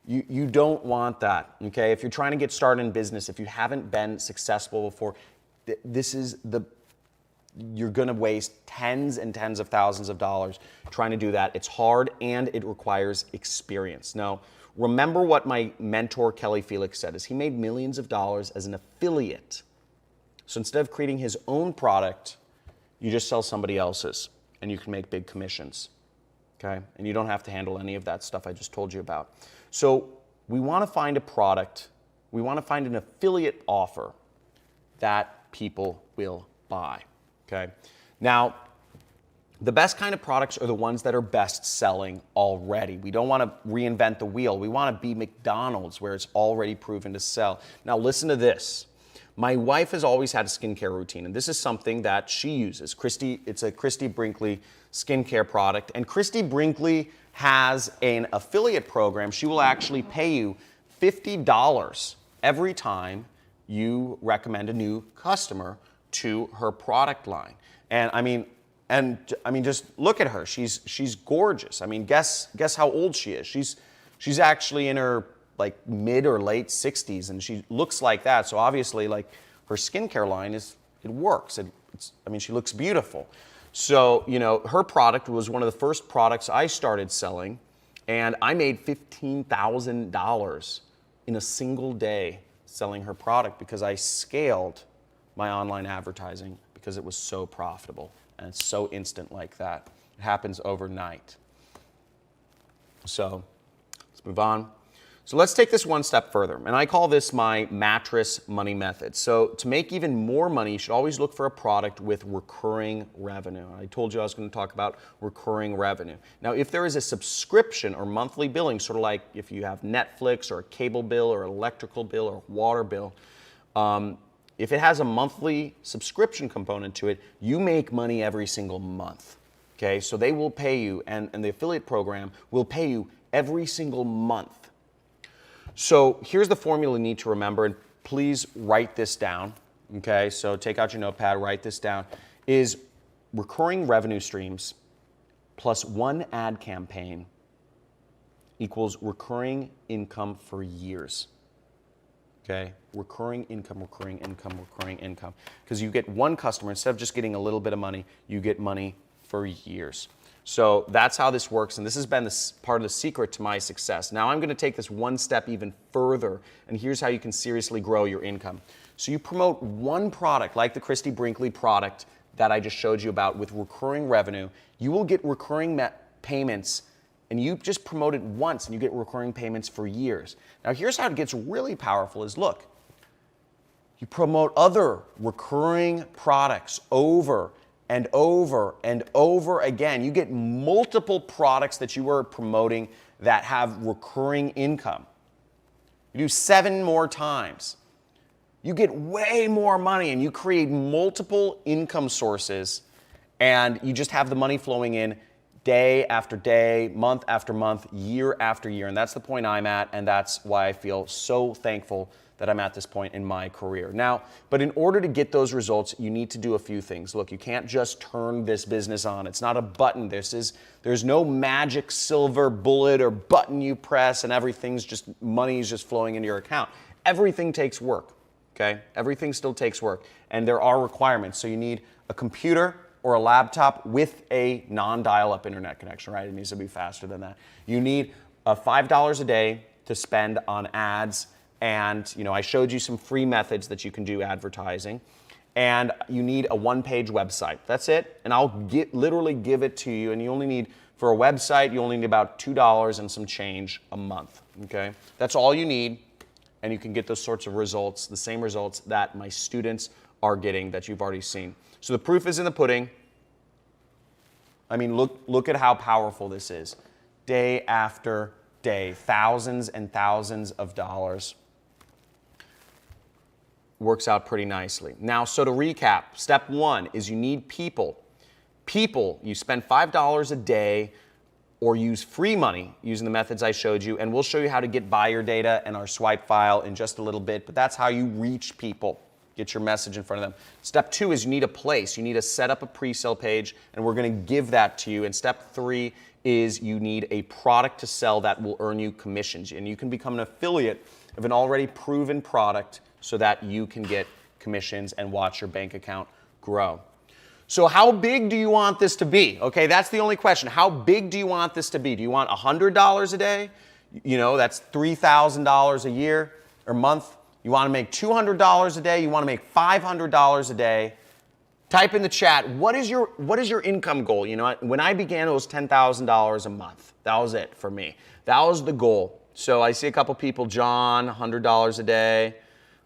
You don't want that, okay? If you're trying to get started in business, if you haven't been successful before, you're gonna waste tens and tens of thousands of dollars trying to do that. It's hard and it requires experience. Now, remember what my mentor, Kelly Felix, said, is he made millions of dollars as an affiliate. So instead of creating his own product, you just sell somebody else's and you can make big commissions, okay? And you don't have to handle any of that stuff I just told you about. So we want to find a product, we want to find an affiliate offer that people will buy, okay? Now, the best kind of products are the ones that are best selling already. We don't want to reinvent the wheel. We want to be McDonald's where it's already proven to sell. Now listen to this. My wife has always had a skincare routine, and this is something that she uses. It's a Christy Brinkley skincare product, and Christy Brinkley has an affiliate program. She will actually pay you $50 every time you recommend a new customer to her product line. And I mean, just look at her. She's gorgeous. I mean, guess how old she is. She's actually in her like mid or late 60s, and she looks like that. So obviously, like her skincare line it works. She looks beautiful. So, her product was one of the first products I started selling, and I made $15,000 in a single day selling her product because I scaled my online advertising, because it was so profitable and it's so instant like that. It happens overnight. So let's move on. So let's take this one step further, and I call this my mattress money method. So to make even more money, you should always look for a product with recurring revenue. I told you I was going to talk about recurring revenue. Now, if there is a subscription or monthly billing, sort of like if you have Netflix or a cable bill or electrical bill or water bill, if it has a monthly subscription component to it, you make money every single month. Okay, so they will pay you, and the affiliate program will pay you every single month. So here's the formula you need to remember, and please write this down. Okay, so take out your notepad, write this down, is recurring revenue streams plus one ad campaign equals recurring income for years. Okay, recurring income, recurring income, recurring income. Because you get one customer, instead of just getting a little bit of money, you get money for years. So that's how this works, and this has been part of the secret to my success. Now I'm going to take this one step even further, and here's how you can seriously grow your income. So you promote one product, like the Christie Brinkley product that I just showed you about with recurring revenue. You will get recurring payments, and you just promote it once, and you get recurring payments for years. Now here's how it gets really powerful is, look, you promote other recurring products over and over and over again. You get multiple products that you are promoting that have recurring income. You do 7 more times. You get way more money, and you create multiple income sources, and you just have the money flowing in day after day, month after month, year after year. And that's the point I'm at, and that's why I feel so thankful that I'm at this point in my career. Now, but in order to get those results, you need to do a few things. Look, you can't just turn this business on. It's not a button. There's no magic silver bullet or button you press and money is just flowing into your account. Everything takes work, okay? Everything still takes work, and there are requirements. So you need a computer or a laptop with a non-dial-up internet connection, right? It needs to be faster than that. You need $5 a day to spend on ads. And I showed you some free methods that you can do advertising, and you need a one-page website. That's it, and I'll literally give it to you. And you only need, for a website, you only need about $2 and some change a month. Okay, that's all you need, and you can get those sorts of results, the same results that my students are getting that you've already seen. So the proof is in the pudding. I mean, look at how powerful this is, day after day, thousands and thousands of dollars. Works out pretty nicely. Now, so to recap, step 1 is you need people. People, you spend $5 a day or use free money using the methods I showed you, and we'll show you how to get buyer data and our swipe file in just a little bit, but that's how you reach people. Get your message in front of them. Step 2 is you need a place. You need to set up a pre-sale page, and we're going to give that to you. And step 3 is you need a product to sell that will earn you commissions, and you can become an affiliate of an already proven product so that you can get commissions and watch your bank account grow. So how big do you want this to be? Okay, that's the only question. How big do you want this to be? Do you want $100 a day? That's $3,000 a year or month. You want to make $200 a day? You want to make $500 a day? Type in the chat, what is your income goal? When I began, it was $10,000 a month. That was it for me. That was the goal. So I see a couple people, John, $100 a day.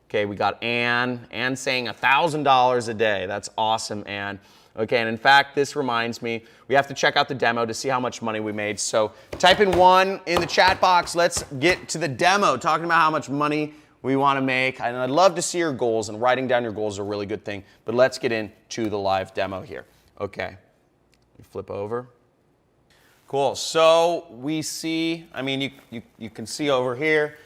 Okay, we got Ann. Ann saying $1,000 a day. That's awesome, Ann. Okay, and in fact, this reminds me, we have to check out the demo to see how much money we made. So type in 1 in the chat box. Let's get to the demo, talking about how much money we want to make. And I'd love to see your goals, and writing down your goals is a really good thing. But let's get into the live demo here. Okay, we flip over. Cool, so we see, you can see over here,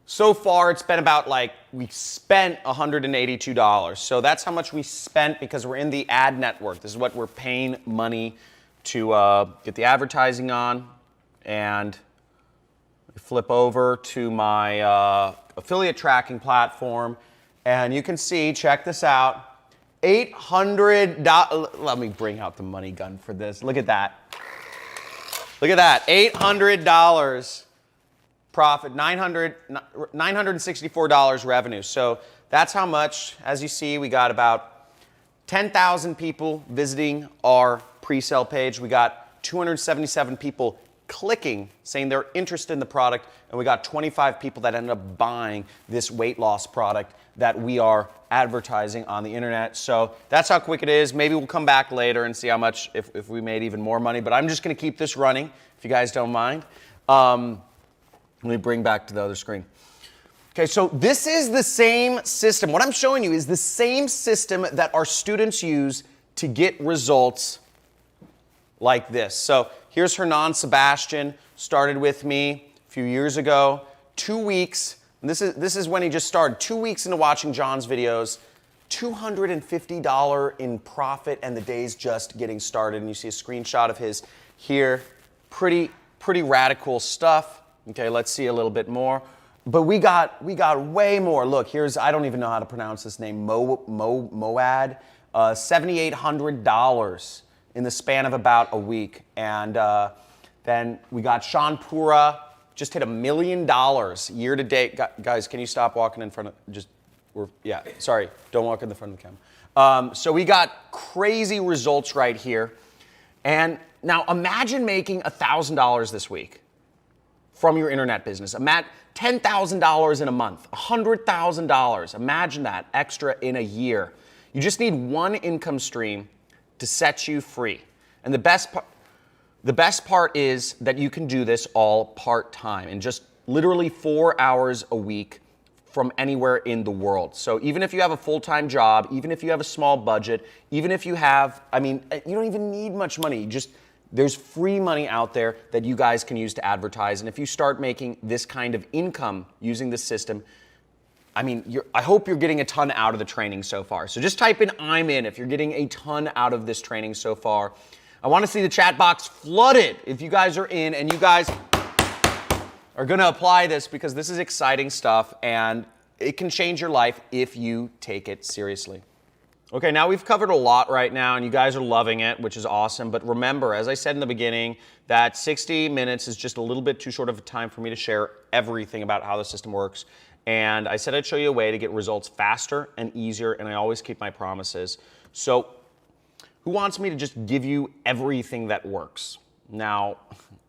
so far, it's been about we spent $182. So that's how much we spent because we're in the ad network. This is what we're paying money to get the advertising on. And flip over to my affiliate tracking platform. And you can see, check this out, $800. Let me bring out the money gun for this. Look at that. Look at that, $800. Profit, $964 revenue. So that's how much, as you see, we got about 10,000 people visiting our pre-sale page. We got 277 people clicking, saying they're interested in the product, and we got 25 people that ended up buying this weight loss product that we are advertising on the internet. So that's how quick it is. Maybe we'll come back later and see how much, if we made even more money, but I'm just gonna keep this running, if you guys don't mind. Let me bring back to the other screen. Okay, so this is the same system. What I'm showing you is the same system that our students use to get results like this. So here's Hernan Sebastian, started with me a few years ago, 2 weeks. And this is when he just started. 2 weeks into watching John's videos, $250 in profit, and the day's just getting started. And you see a screenshot of his here. Pretty radical stuff. Okay, let's see a little bit more. But we got way more. Look, here's, I don't even know how to pronounce this name, Moad, $7,800 in the span of about a week. And then we got Sean Pura, just hit $1 million year to date. Guys, can you stop walking in front of, yeah, sorry, don't walk in the front of the camera. So we got crazy results right here. And now imagine making $1,000 this week from your internet business. Imagine $10,000 in a month, $100,000. Imagine that extra in a year. You just need one income stream to set you free. And the best part is that you can do this all part-time in just literally 4 hours a week from anywhere in the world. So even if you have a full-time job, even if you have a small budget, even if you have, I mean, you don't even need much money. There's free money out there that you guys can use to advertise. And if you start making this kind of income using this system, I mean, I hope you're getting a ton out of the training so far. So just type in "I'm in" if you're getting a ton out of this training so far. I want to see the chat box flooded if you guys are in and you guys are going to apply this, because this is exciting stuff and it can change your life if you take it seriously. Okay, now we've covered a lot right now and you guys are loving it, which is awesome. But remember, as I said in the beginning, that 60 minutes is just a little bit too short of a time for me to share everything about how the system works. And I said I'd show you a way to get results faster and easier, and I always keep my promises. So who wants me to just give you everything that works? Now,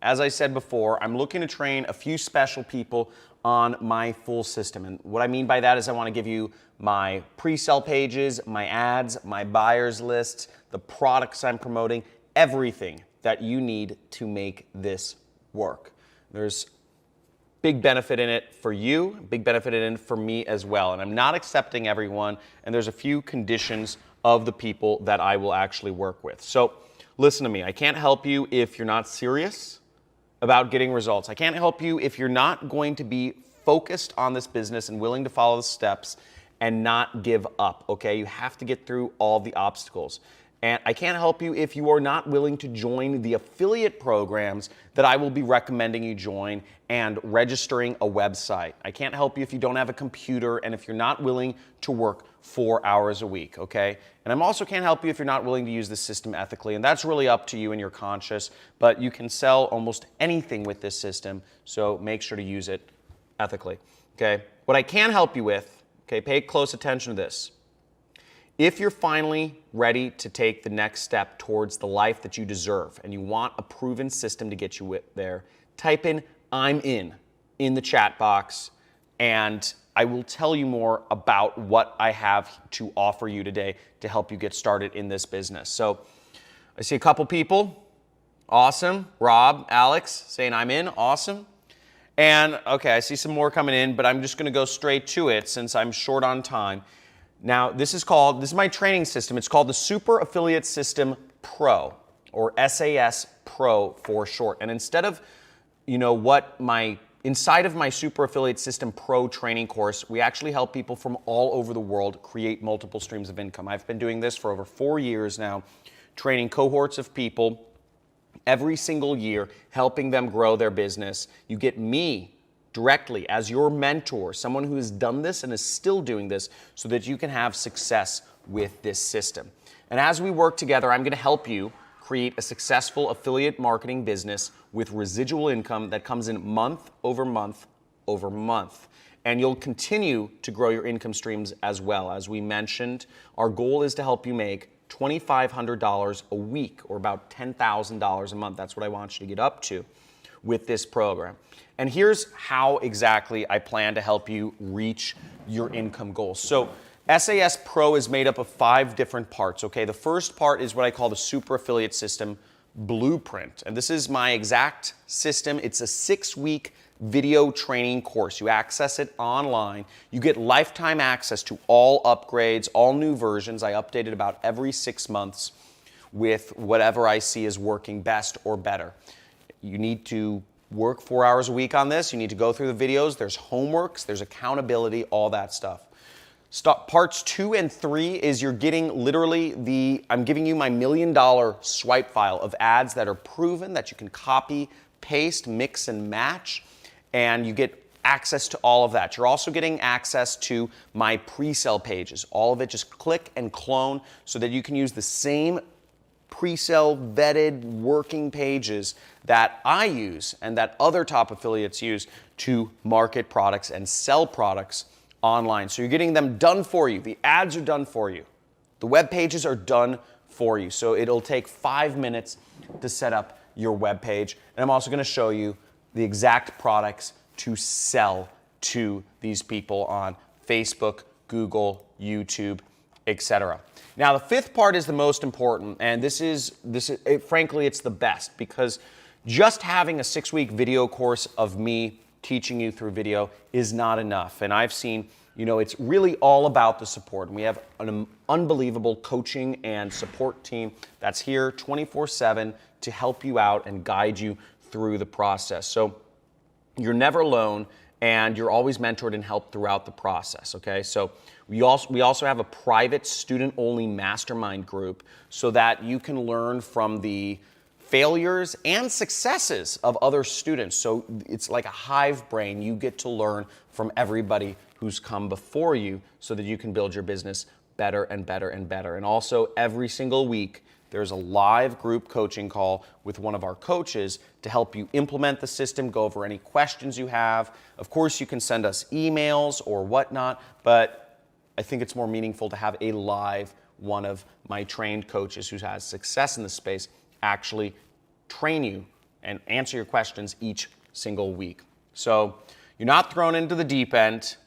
as I said before, I'm looking to train a few special people on my full system. And what I mean by that is I want to give you my pre-sale pages, my ads, my buyers lists, the products I'm promoting, everything that you need to make this work. There's big benefit in it for you, big benefit in it for me as well. And I'm not accepting everyone, and there's a few conditions of the people that I will actually work with. So listen to me, I can't help you if you're not serious about getting results. I can't help you if you're not going to be focused on this business and willing to follow the steps and not give up, okay? You have to get through all the obstacles. And I can't help you if you are not willing to join the affiliate programs that I will be recommending you join and registering a website. I can't help you if you don't have a computer and if you're not willing to work 4 hours a week, okay? And I'm also can't help you if you're not willing to use the system ethically, and that's really up to you and your conscience, but you can sell almost anything with this system, so make sure to use it ethically, okay? What I can help you with, okay, pay close attention to this. If you're finally ready to take the next step towards the life that you deserve and you want a proven system to get you there, type in "I'm in the chat box, and I will tell you more about what I have to offer you today to help you get started in this business. So I see a couple people. Awesome. Rob, Alex saying "I'm in." Awesome. And okay, I see some more coming in, but I'm just going to go straight to it since I'm short on time. Now, this is my training system. It's called the Super Affiliate System Pro, or SAS Pro for short. And instead of, inside of my Super Affiliate System Pro training course, we actually help people from all over the world create multiple streams of income. I've been doing this for over 4 years now, training cohorts of people every single year, helping them grow their business. You get me directly as your mentor, someone who has done this and is still doing this so that you can have success with this system. And as we work together, I'm going to help you create a successful affiliate marketing business with residual income that comes in month over month over month. And you'll continue to grow your income streams as well. As we mentioned, our goal is to help you make $2,500 a week, or about $10,000 a month. That's what I want you to get up to with this program. And here's how exactly I plan to help you reach your income goals. So SAS Pro is made up of 5 different parts, okay? The first part is what I call the Super Affiliate System Blueprint. And this is my exact system. It's a 6-week video training course. You access it online. You get lifetime access to all upgrades, all new versions. I update it about every 6 months with whatever I see is working best or better. You need to work 4 hours a week on this. You need to go through the videos. There's homeworks, there's accountability, all that stuff. Parts 2 and 3 is you're getting literally I'm giving you my $1 million swipe file of ads that are proven, that you can copy, paste, mix, and match, and you get access to all of that. You're also getting access to my pre-sale pages. All of it, just click and clone so that you can use the same pre-sale vetted working pages that I use and that other top affiliates use to market products and sell products online. So you're getting them done for you. The ads are done for you. The web pages are done for you. So it'll take 5 minutes to set up your web page. And I'm also going to show you the exact products to sell to these people on Facebook, Google, YouTube, etc. Now, the 5th part is the most important, and frankly, it's the best, because just having a 6-week video course of me teaching you through video is not enough. And I've seen, it's really all about the support. And we have an unbelievable coaching and support team that's here 24/7 to help you out and guide you through the process. So you're never alone, and you're always mentored and helped throughout the process, okay? So we also have a private student-only mastermind group so that you can learn from the failures and successes of other students. So it's like a hive brain. You get to learn from everybody who's come before you so that you can build your business better and better and better. And also every single week, there's a live group coaching call with one of our coaches to help you implement the system, go over any questions you have. Of course, you can send us emails or whatnot, but I think it's more meaningful to have a live one of my trained coaches who has success in this space actually train you and answer your questions each single week. So you're not thrown into the deep end.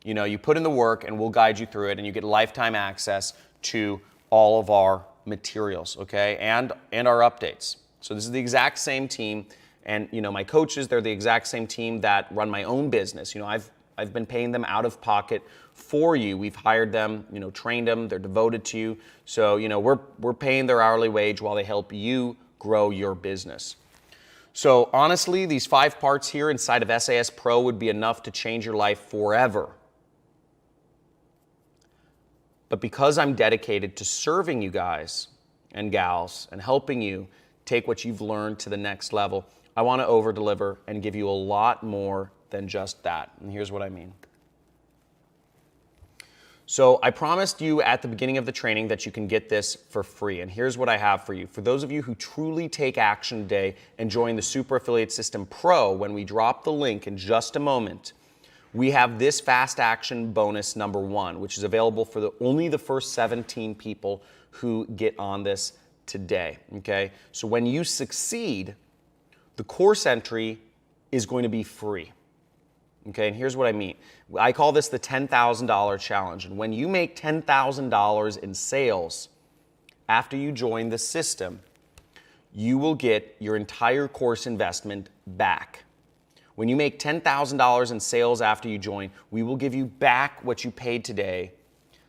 You put in the work and we'll guide you through it, and you get lifetime access to all of our materials, okay, and our updates. So this is the exact same team, and my coaches, they're the exact same team that run my own business. I've been paying them out of pocket for you. We've hired them, trained them, they're devoted to you. So we're paying their hourly wage while they help you grow your business. So honestly, these 5 parts here inside of SAS Pro would be enough to change your life forever. But because I'm dedicated to serving you guys and gals and helping you take what you've learned to the next level, I want to over-deliver and give you a lot more than just that. And here's what I mean. So I promised you at the beginning of the training that you can get this for free. And here's what I have for you. For those of you who truly take action today and join the Super Affiliate System Pro, when we drop the link in just a moment, we have this fast action bonus number 1, which is available for only the first 17 people who get on this today, okay? So when you succeed, the course entry is going to be free, okay? And here's what I mean. I call this the $10,000 challenge. And when you make $10,000 in sales after you join the system, you will get your entire course investment back. When you make $10,000 in sales after you join, we will give you back what you paid today.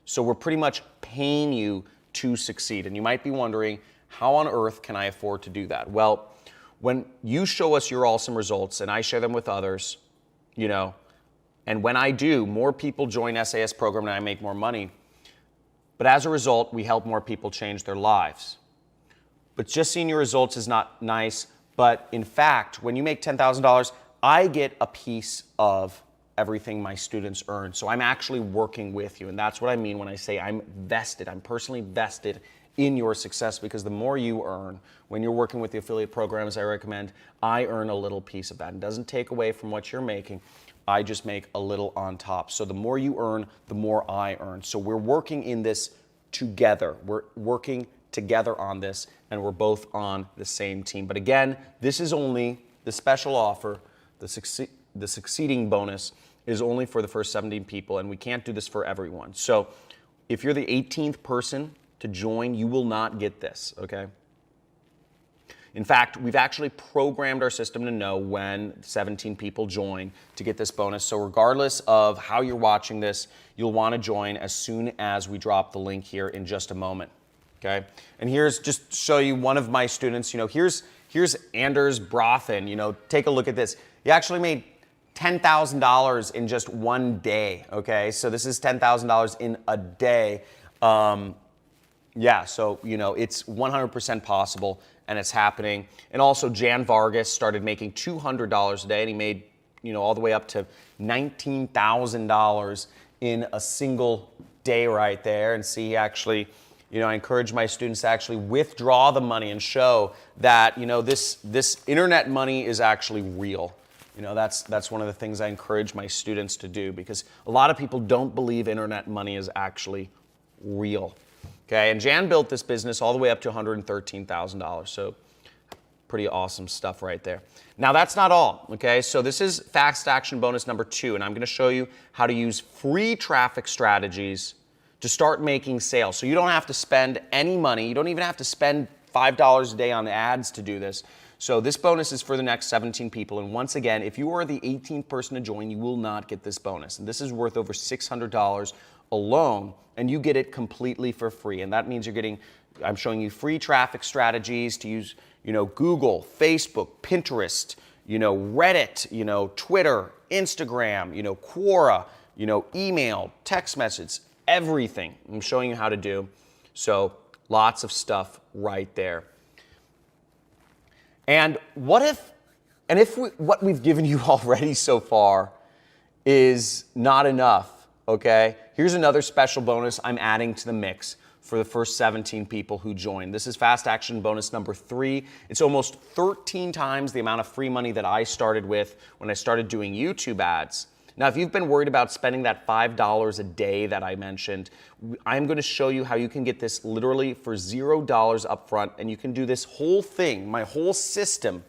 So we're pretty much paying you to succeed. And you might be wondering, how on earth can I afford to do that? Well, when you show us your awesome results and I share them with others, and when I do, more people join SAS program and I make more money. But as a result, we help more people change their lives. But just seeing your results is not nice. But in fact, when you make $10,000, I get a piece of everything my students earn. So I'm actually working with you. And that's what I mean when I say I'm vested. I'm personally vested in your success, because the more you earn when you're working with the affiliate programs I recommend, I earn a little piece of that. It doesn't take away from what you're making. I just make a little on top. So the more you earn, the more I earn. So we're working in this together. We're working together on this, and we're both on the same team. But again, this is only the special offer. The succeeding bonus is only for the first 17 people, and we can't do this for everyone. So if you're the 18th person to join, you will not get this, okay? In fact, we've actually programmed our system to know when 17 people join to get this bonus. So regardless of how you're watching this, you'll want to join as soon as we drop the link here in just a moment, okay? And here's just to show you one of my students. Here's Anders Brothen. Take a look at this. He actually made $10,000 in just one day, okay? So this is $10,000 in a day. Yeah, so, it's 100% possible, and it's happening. And also, Jan Vargas started making $200 a day, and he made, all the way up to $19,000 in a single day right there. And see, actually, I encourage my students to actually withdraw the money and show that, this internet money is actually real. That's one of the things I encourage my students to do, because a lot of people don't believe internet money is actually real. Okay, and Jan built this business all the way up to $113,000. So pretty awesome stuff right there. Now that's not all, okay? So this is fast action bonus number 2, and I'm gonna show you how to use free traffic strategies to start making sales. So you don't have to spend any money. You don't even have to spend $5 a day on ads to do this. So this bonus is for the next 17 people. And once again, if you are the 18th person to join, you will not get this bonus. And this is worth over $600 alone, and you get it completely for free. And that means I'm showing you free traffic strategies to use, Google, Facebook, Pinterest, Reddit, Twitter, Instagram, Quora, email, text messages, everything I'm showing you how to do. So lots of stuff right there. And what we've given you already so far is not enough, okay? Here's another special bonus I'm adding to the mix for the first 17 people who join. This is fast action bonus number 3. It's almost 13 times the amount of free money that I started with when I started doing YouTube ads. Now, if you've been worried about spending that $5 a day that I mentioned, I'm going to show you how you can get this literally for $0 up front, and you can do this whole thing, my whole system,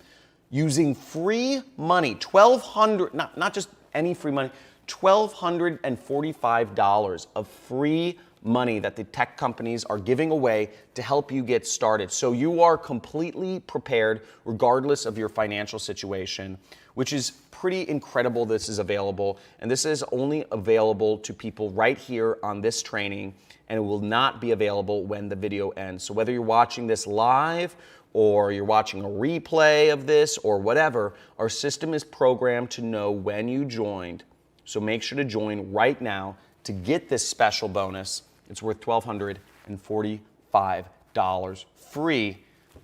using free money, not just any free money, $1,245 of free money that the tech companies are giving away to help you get started. So you are completely prepared regardless of your financial situation, which is pretty incredible. This is available, and this is only available to people right here on this training, and it will not be available when the video ends. So whether you're watching this live or you're watching a replay of this or whatever, our system is programmed to know when you joined. So make sure to join right now to get this special bonus. It's worth $1,245 free.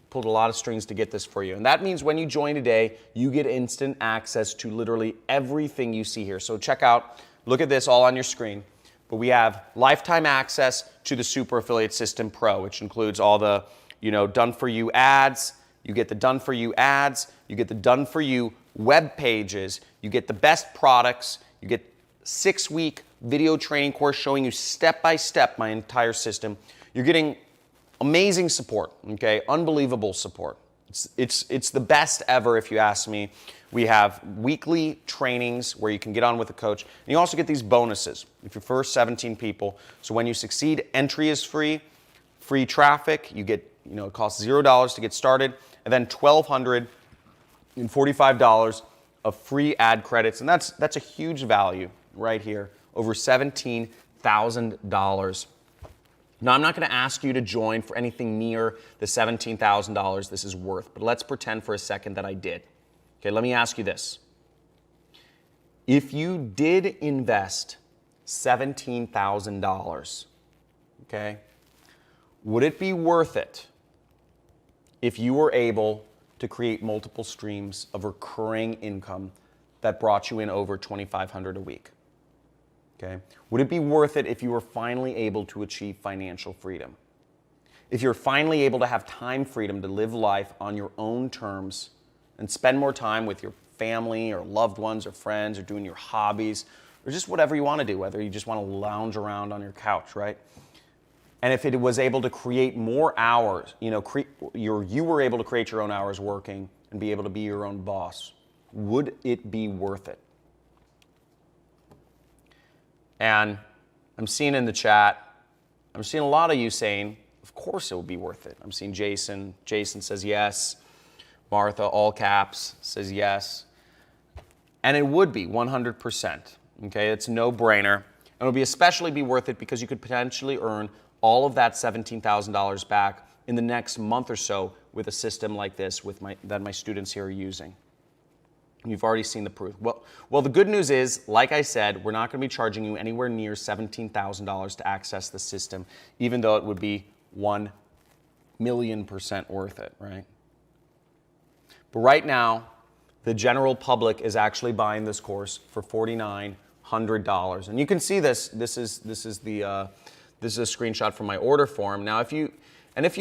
Pulled a lot of strings to get this for you. And that means when you join today, you get instant access to literally everything you see here. So check out, look at this all on your screen. But we have lifetime access to the Super Affiliate System Pro, which includes all the, done for you ads. You get the done for you ads. You get the done for you web pages. You get the best products. You get 6-week video training course showing you step-by-step my entire system. You're getting amazing support, okay? Unbelievable support. It's the best ever if you ask me. We have weekly trainings where you can get on with a coach. And you also get these bonuses if you're first 17 people. So when you succeed, entry is free, free traffic. You get, it costs $0 to get started, and then $1,245 of free ad credits. And that's a huge value right here, over $17,000. Now, I'm not going to ask you to join for anything near the $17,000 this is worth, but let's pretend for a second that I did. Okay, let me ask you this. If you did invest $17,000, okay, would it be worth it if you were able to create multiple streams of recurring income that brought you in over $2,500 a week? Okay. Would it be worth it if you were finally able to achieve financial freedom? If you're finally able to have time freedom to live life on your own terms and spend more time with your family or loved ones or friends or doing your hobbies or just whatever you want to do, whether you just want to lounge around on your couch, right? and if it was able to create more hours, you were able to create your own hours working and be able to be your own boss, would it be worth it? And I'm seeing in the chat, I'm seeing a lot of you saying, of course it would be worth it. I'm seeing Jason. Jason says yes. Martha, all caps, says yes. And it would be 100%. Okay, it's a no-brainer. And it would especially be worth it because you could potentially earn all of that $17,000 back in the next month or so with a system like this that my students here are using. You've already seen the proof. Well, the good news is, like I said, we're not going to be charging you anywhere near $17,000 to access the system, even though it would be 1,000,000% worth it, right? But right now, the general public is actually buying this course for $4,900, and you can see this. This is a screenshot from my order form. Now, if you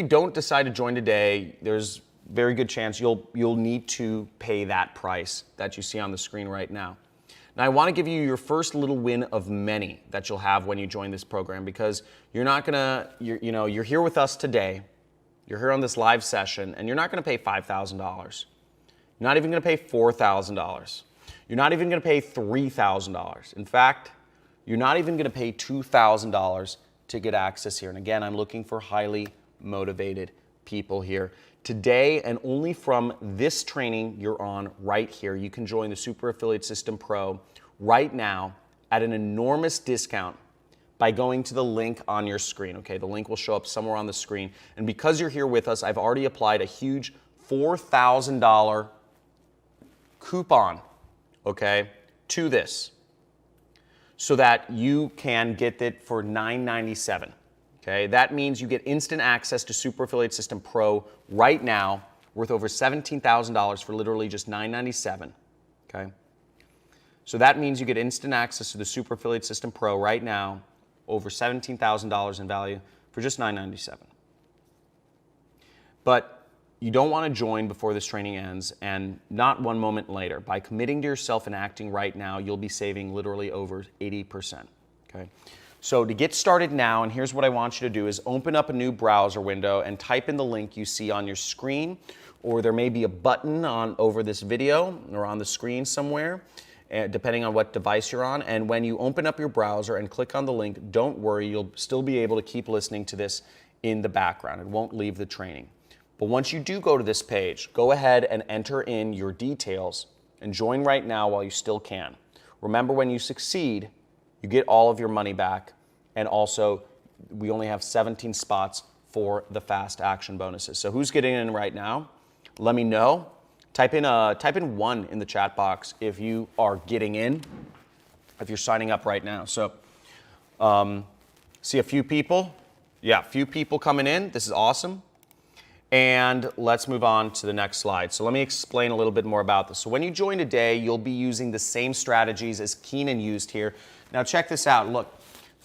don't decide to join today, there's very good chance you'll need to pay that price that you see on the screen right now. Now, I want to give you your first little win of many that you'll have when you join this program, because you're here with us today. You're here on this live session, and you're not going to pay $5,000. You're not even going to pay $4,000. You're not even going to pay $3,000. In fact, you're not even going to pay $2,000 to get access here. And again, I'm looking for highly motivated people here. Today, and only from this training you're on right here, you can join the Super Affiliate System Pro right now at an enormous discount by going to the link on your screen. Okay, the link will show up somewhere on the screen. And because you're here with us, I've already applied a huge $4,000 coupon, okay, to this, so that you can get it for $997. Okay, that means you get instant access to Super Affiliate System Pro right now, worth over $17,000 for literally just $997. Okay, so that means you get instant access to the Super Affiliate System Pro right now, over $17,000 in value for just $997. But you don't want to join before this training ends, and not one moment later. By committing to yourself and acting right now, you'll be saving literally over 80%. Okay. So to get started now, and here's what I want you to do, is open up a new browser window and type in the link you see on your screen, or there may be a button over this video or on the screen somewhere, depending on what device you're on. And when you open up your browser and click on the link, don't worry, you'll still be able to keep listening to this in the background. It won't leave the training. But once you do go to this page, go ahead and enter in your details and join right now while you still can. Remember, when you succeed, you get all of your money back, and also we only have 17 spots for the fast action bonuses. So who's getting in right now? Let me know. Type in 1 in the chat box if you are getting in, if you're signing up right now. So see a few people. Yeah, a few people coming in. This is awesome. And let's move on to the next slide. So let me explain a little bit more about this. So when you join today, you'll be using the same strategies as Keenan used here. Now check this out. Look,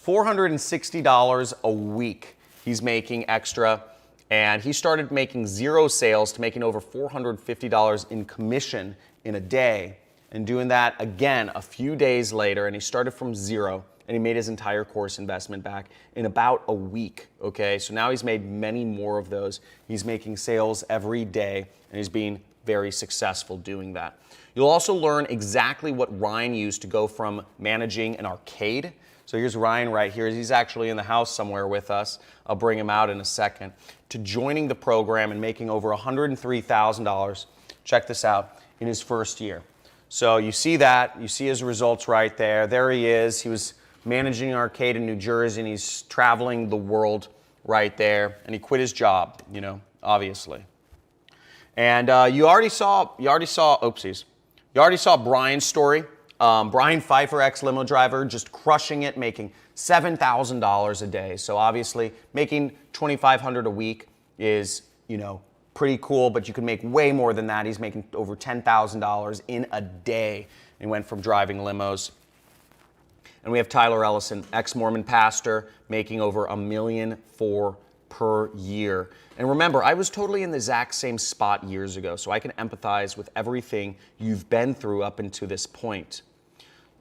$460 a week he's making extra, and he started making 0 sales to making over $450 in commission in a day, and doing that again a few days later, and he started from 0. And he made his entire course investment back in about a week, okay? So now he's made many more of those. He's making sales every day, and he's being very successful doing that. You'll also learn exactly what Ryan used to go from managing an arcade. So here's Ryan right here. He's actually in the house somewhere with us. I'll bring him out in a second. To joining the program and making over $103,000, check this out, in his first year. So you see that. You see his results right there. There he is. He was managing an arcade in New Jersey, and he's traveling the world right there. And he quit his job, obviously. And you already saw Brian's story. Brian Pfeiffer, ex-limo driver, just crushing it, making $7,000 a day. So obviously, making $2,500 a week is, pretty cool, but you can make way more than that. He's making over $10,000 in a day, and went from driving limos. And we have Tyler Ellison, ex-Mormon pastor, making over $1.4 million per year. And remember, I was totally in the exact same spot years ago, so I can empathize with everything you've been through up until this point.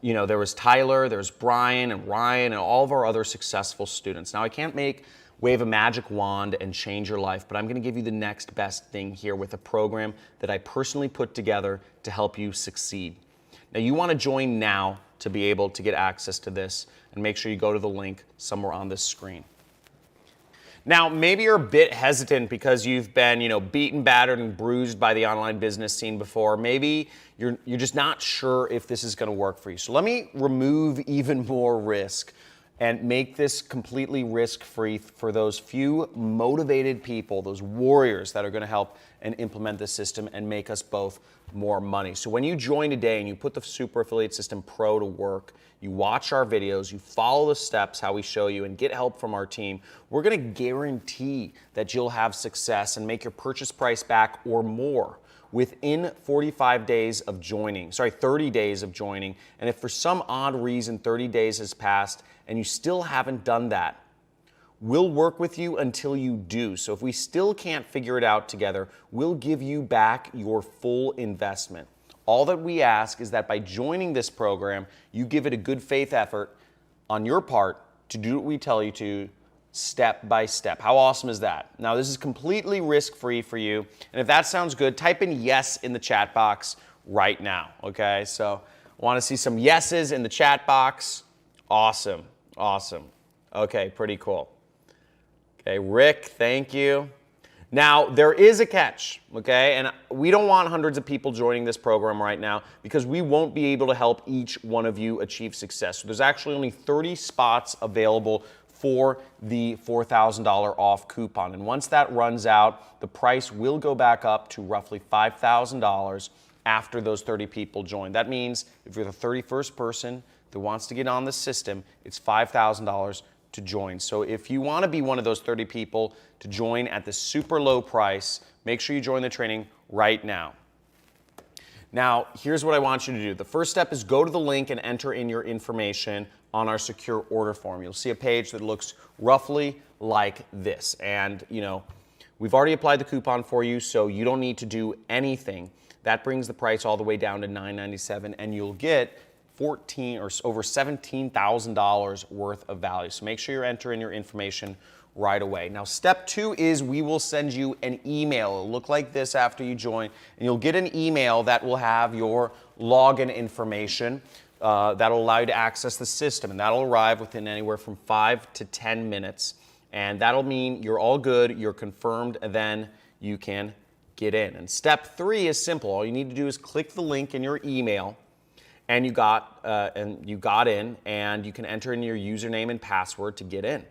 There was Tyler, there's Brian and Ryan and all of our other successful students. Now, I can't make wave a magic wand and change your life, but I'm gonna give you the next best thing here with a program that I personally put together to help you succeed. Now you wanna join now to be able to get access to this, and make sure you go to the link somewhere on this screen. Now, maybe you're a bit hesitant because you've been, beaten, battered, and bruised by the online business scene before. Maybe you're just not sure if this is gonna work for you. So let me remove even more risk and make this completely risk-free for those few motivated people, those warriors that are gonna help and implement this system and make us both more money. So when you join today and you put the Super Affiliate System Pro to work, you watch our videos, you follow the steps, how we show you, and get help from our team, we're gonna guarantee that you'll have success and make your purchase price back or more within 30 days of joining. And if for some odd reason 30 days has passed and you still haven't done that, we'll work with you until you do. So if we still can't figure it out together, we'll give you back your full investment. All that we ask is that by joining this program, you give it a good faith effort on your part to do what we tell you to, step by step. How awesome is that? Now, this is completely risk-free for you. And if that sounds good, type in yes in the chat box right now, okay? So I want to see some yeses in the chat box. Awesome, awesome. Okay, pretty cool. Okay, Rick, thank you. Now, there is a catch, okay? And we don't want hundreds of people joining this program right now because we won't be able to help each one of you achieve success. So there's actually only 30 spots available for the $4,000 off coupon. And once that runs out, the price will go back up to roughly $5,000 after those 30 people join. That means if you're the 31st person that wants to get on the system, it's $5,000 to join. So if you want to be one of those 30 people to join at the super low price, make sure you join the training right now. Now, here's what I want you to do. The first step is go to the link and enter in your information on our secure order form. You'll see a page that looks roughly like this. And, we've already applied the coupon for you, so you don't need to do anything. That brings the price all the way down to $9.97, and you'll get over $17,000 worth of value. So make sure you're entering your information right away. Now, step 2 is we will send you an email. It'll look like this after you join, and you'll get an email that will have your login information that'll allow you to access the system, and that'll arrive within anywhere from 5 to 10 minutes, and that'll mean you're all good, you're confirmed, and then you can get in. And step 3 is simple. All you need to do is click the link in your email, and you got in, and you can enter in your username and password to get in.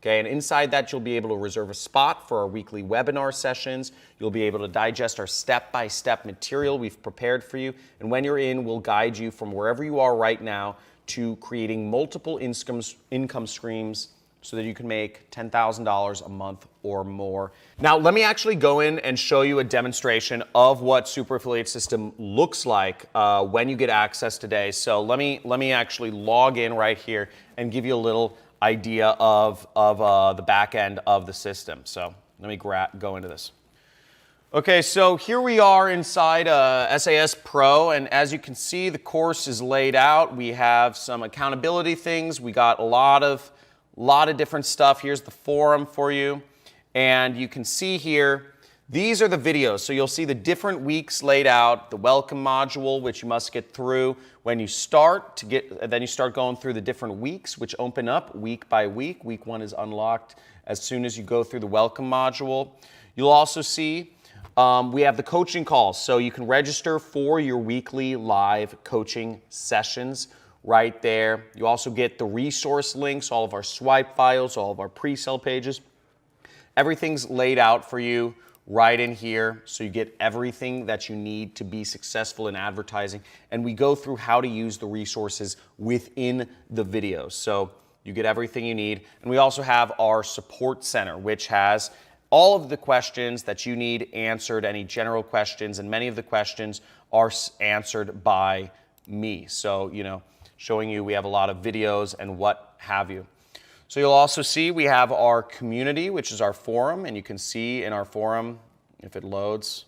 Okay, and inside that, you'll be able to reserve a spot for our weekly webinar sessions. You'll be able to digest our step-by-step material we've prepared for you. And when you're in, we'll guide you from wherever you are right now to creating multiple income streams so that you can make $10,000 a month or more. Now, let me actually go in and show you a demonstration of what Super Affiliate System looks like when you get access today. So let me actually log in right here and give you a little idea of the back end of the system. So let me go into this. Okay, so here we are inside SAS Pro, and as you can see, the course is laid out. We have some accountability things. We got a lot of different stuff. Here's the forum for you, and you can see here, these are the videos. So you'll see the different weeks laid out, the welcome module, which you must get through when you start then you start going through the different weeks, which open up week by week. Week 1 is unlocked as soon as you go through the welcome module. You'll also see we have the coaching calls. So you can register for your weekly live coaching sessions right there. You also get the resource links, all of our swipe files, all of our pre-sale pages. Everything's laid out for you right in here, so you get everything that you need to be successful in advertising. And we go through how to use the resources within the videos. So you get everything you need. And we also have our support center, which has all of the questions that you need answered, any general questions, and many of the questions are answered by me. So, showing you we have a lot of videos and what have you. So you'll also see we have our community, which is our forum, and you can see in our forum, if it loads,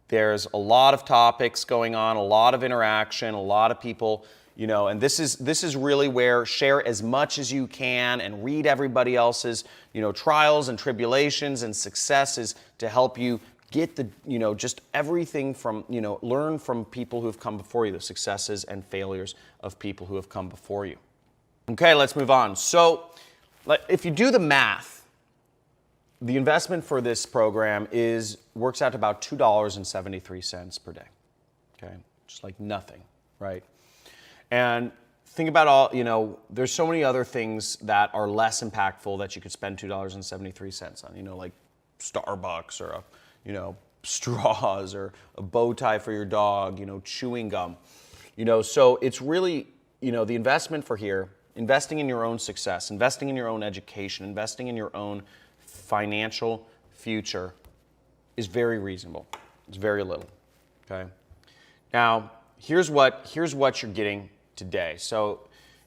there's a lot of topics going on, a lot of interaction, a lot of people, And this is really where share as much as you can and read everybody else's, trials and tribulations and successes to help you get the, just everything from, learn from people who have come before you, the successes and failures of people who have come before you. Okay, let's move on. So if you do the math, the investment for this program works out to about $2.73 per day. Okay, just like nothing, right? And think about all, there's so many other things that are less impactful that you could spend $2.73 on, like Starbucks or straws or a bow tie for your dog, chewing gum. So it's really, the investment for here, investing in your own success, investing in your own education, investing in your own financial future is very reasonable. It's very little, okay? Now, here's what you're getting today. So,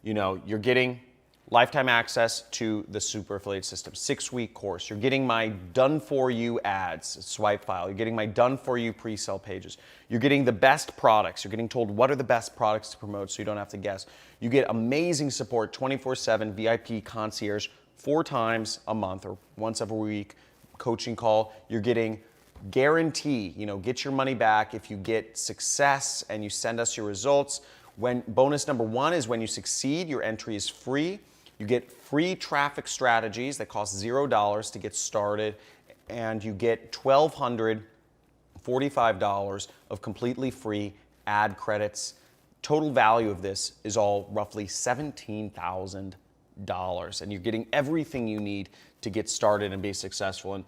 you're getting lifetime access to the Super Affiliate System, 6-week course. You're getting my done-for-you ads, swipe file. You're getting my done-for-you pre-sale pages. You're getting the best products. You're getting told what are the best products to promote so you don't have to guess. You get amazing support, 24/7 VIP concierge, 4 times a month or once every week, coaching call. You're getting guarantee, get your money back if you get success and you send us your results. When bonus number 1 is when you succeed, your entry is free. You get free traffic strategies that cost $0 to get started, and you get $1,245 of completely free ad credits. Total value of this is all roughly $17,000, and you're getting everything you need to get started and be successful. And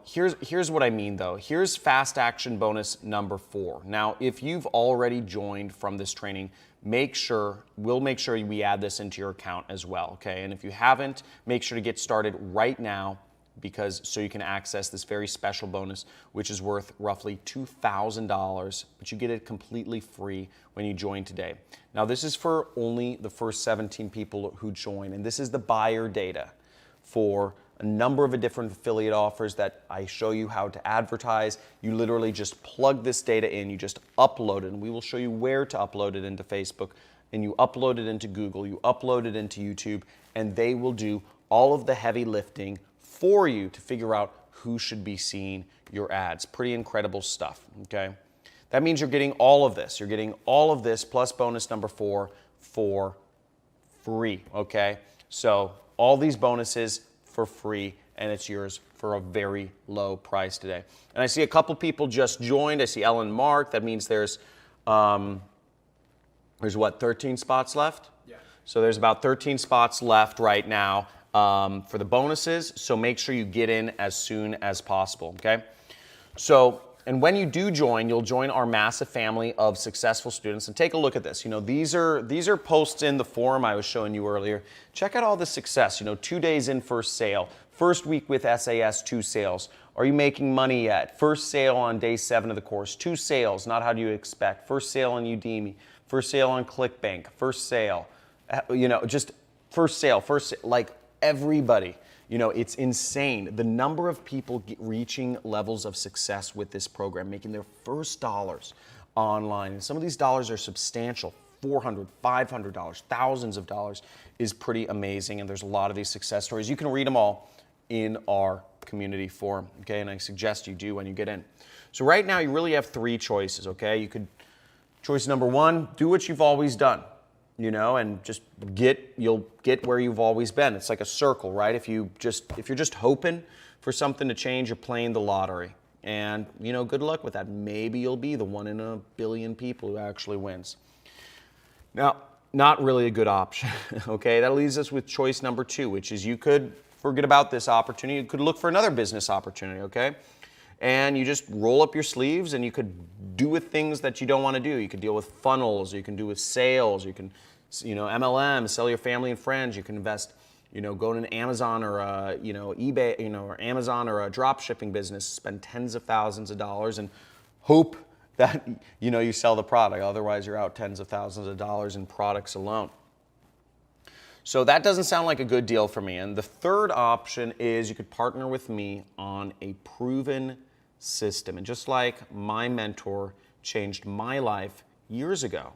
here's what I mean though. Here's fast action bonus number 4. Now, if you've already joined from this training, we'll make sure we add this into your account as well, okay? And if you haven't, make sure to get started right now so you can access this very special bonus, which is worth roughly $2,000, but you get it completely free when you join today. Now, this is for only the first 17 people who join, and this is the buyer data for a number of different affiliate offers that I show you how to advertise. You literally just plug this data in, you just upload it, and we will show you where to upload it into Facebook, and you upload it into Google, you upload it into YouTube, and they will do all of the heavy lifting for you to figure out who should be seeing your ads. Pretty incredible stuff, okay? That means you're getting all of this. You're getting all of this plus bonus number 4 for free, okay? So all these bonuses for free, and it's yours for a very low price today. And I see a couple people just joined. I see Ellen Mark. That means there's what, 13 spots left? Yeah. So there's about 13 spots left right now for the bonuses. So make sure you get in as soon as possible, okay? So, and when you do join, you'll join our massive family of successful students. And take a look at this. These are posts in the forum I was showing you earlier. Check out all the success. 2 days in, first sale. First week with SAS, 2 sales. Are you making money yet? First sale on day 7 of the course. 2 sales, not how do you expect. First sale on Udemy. First sale on ClickBank. First sale. Just first sale. Like everybody. It's insane. The number of people reaching levels of success with this program, making their first dollars online. And some of these dollars are substantial. $400, $500, thousands of dollars is pretty amazing. And there's a lot of these success stories. You can read them all in our community forum, okay? And I suggest you do when you get in. So right now you really have 3 choices, okay? Choice number 1, do what you've always done. And just you'll get where you've always been. It's like a circle, right? If you're just hoping for something to change, you're playing the lottery. And, good luck with that. Maybe you'll be the 1 in a billion people who actually wins. Now, not really a good option, okay? That leaves us with choice number 2, which is you could forget about this opportunity. You could look for another business opportunity, okay? And you just roll up your sleeves and you could do with things that you don't want to do. You could deal with funnels, you can do with sales, you can, MLM, sell your family and friends, you can invest, go to an Amazon or eBay, or Amazon or a drop shipping business, spend tens of thousands of dollars and hope that, you sell the product. Otherwise, you're out tens of thousands of dollars in products alone. So that doesn't sound like a good deal for me. And the third option is you could partner with me on a proven system. And just like my mentor changed my life years ago,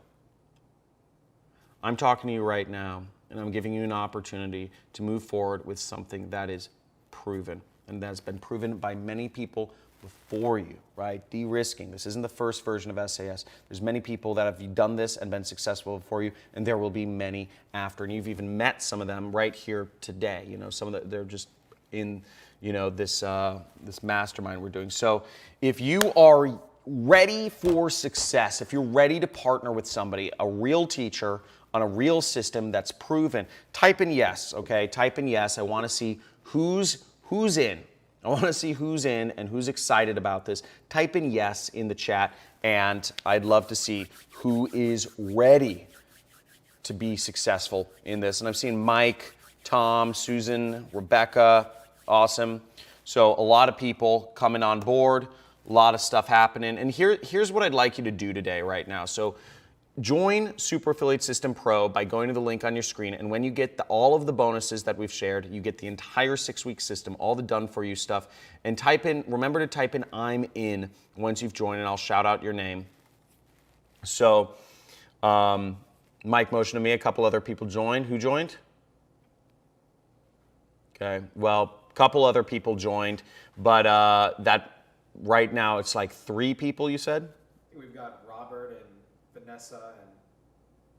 I'm talking to you right now, and I'm giving you an opportunity to move forward with something that is proven, and that's been proven by many people before you, right? De-risking. This isn't the first version of SAS. There's many people that have done this and been successful before you, and there will be many after. And you've even met some of them right here today. You know, some of they're just in, you know, this mastermind we're doing. So if you are ready for success, if you're ready to partner with somebody, a real teacher on a real system that's proven, type in yes, okay? Type in yes. I want to see who's in. I want to see who's in and who's excited about this. Type in yes in the chat, and I'd love to see who is ready to be successful in this. And I've seen Mike, Tom, Susan, Rebecca, awesome. So a lot of people coming on board, a lot of stuff happening. And here's what I'd like you to do today right now. So join Super Affiliate System Pro by going to the link on your screen, and when you get all of the bonuses that we've shared, you get the entire 6-week system, all the done-for-you stuff, and remember to type in I'm in once you've joined, and I'll shout out your name. So Mike motioned to me, a couple other people joined. Who joined? Okay, well, a couple other people joined, but that right now it's like 3 people, you said? We've got Robert and Vanessa and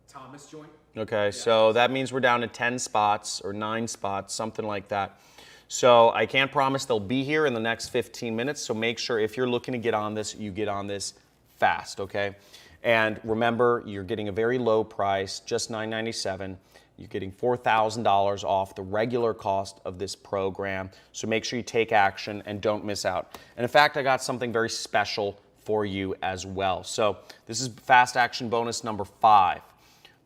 Thomas joined. Okay, so that means we're down to 10 spots or 9 spots, something like that. So I can't promise they'll be here in the next 15 minutes, so make sure if you're looking to get on this, you get on this fast, okay? And remember, you're getting a very low price, just $997. You're getting $4,000 off the regular cost of this program, so make sure you take action and don't miss out. And in fact, I got something very special for you as well. So this is fast action bonus number 5,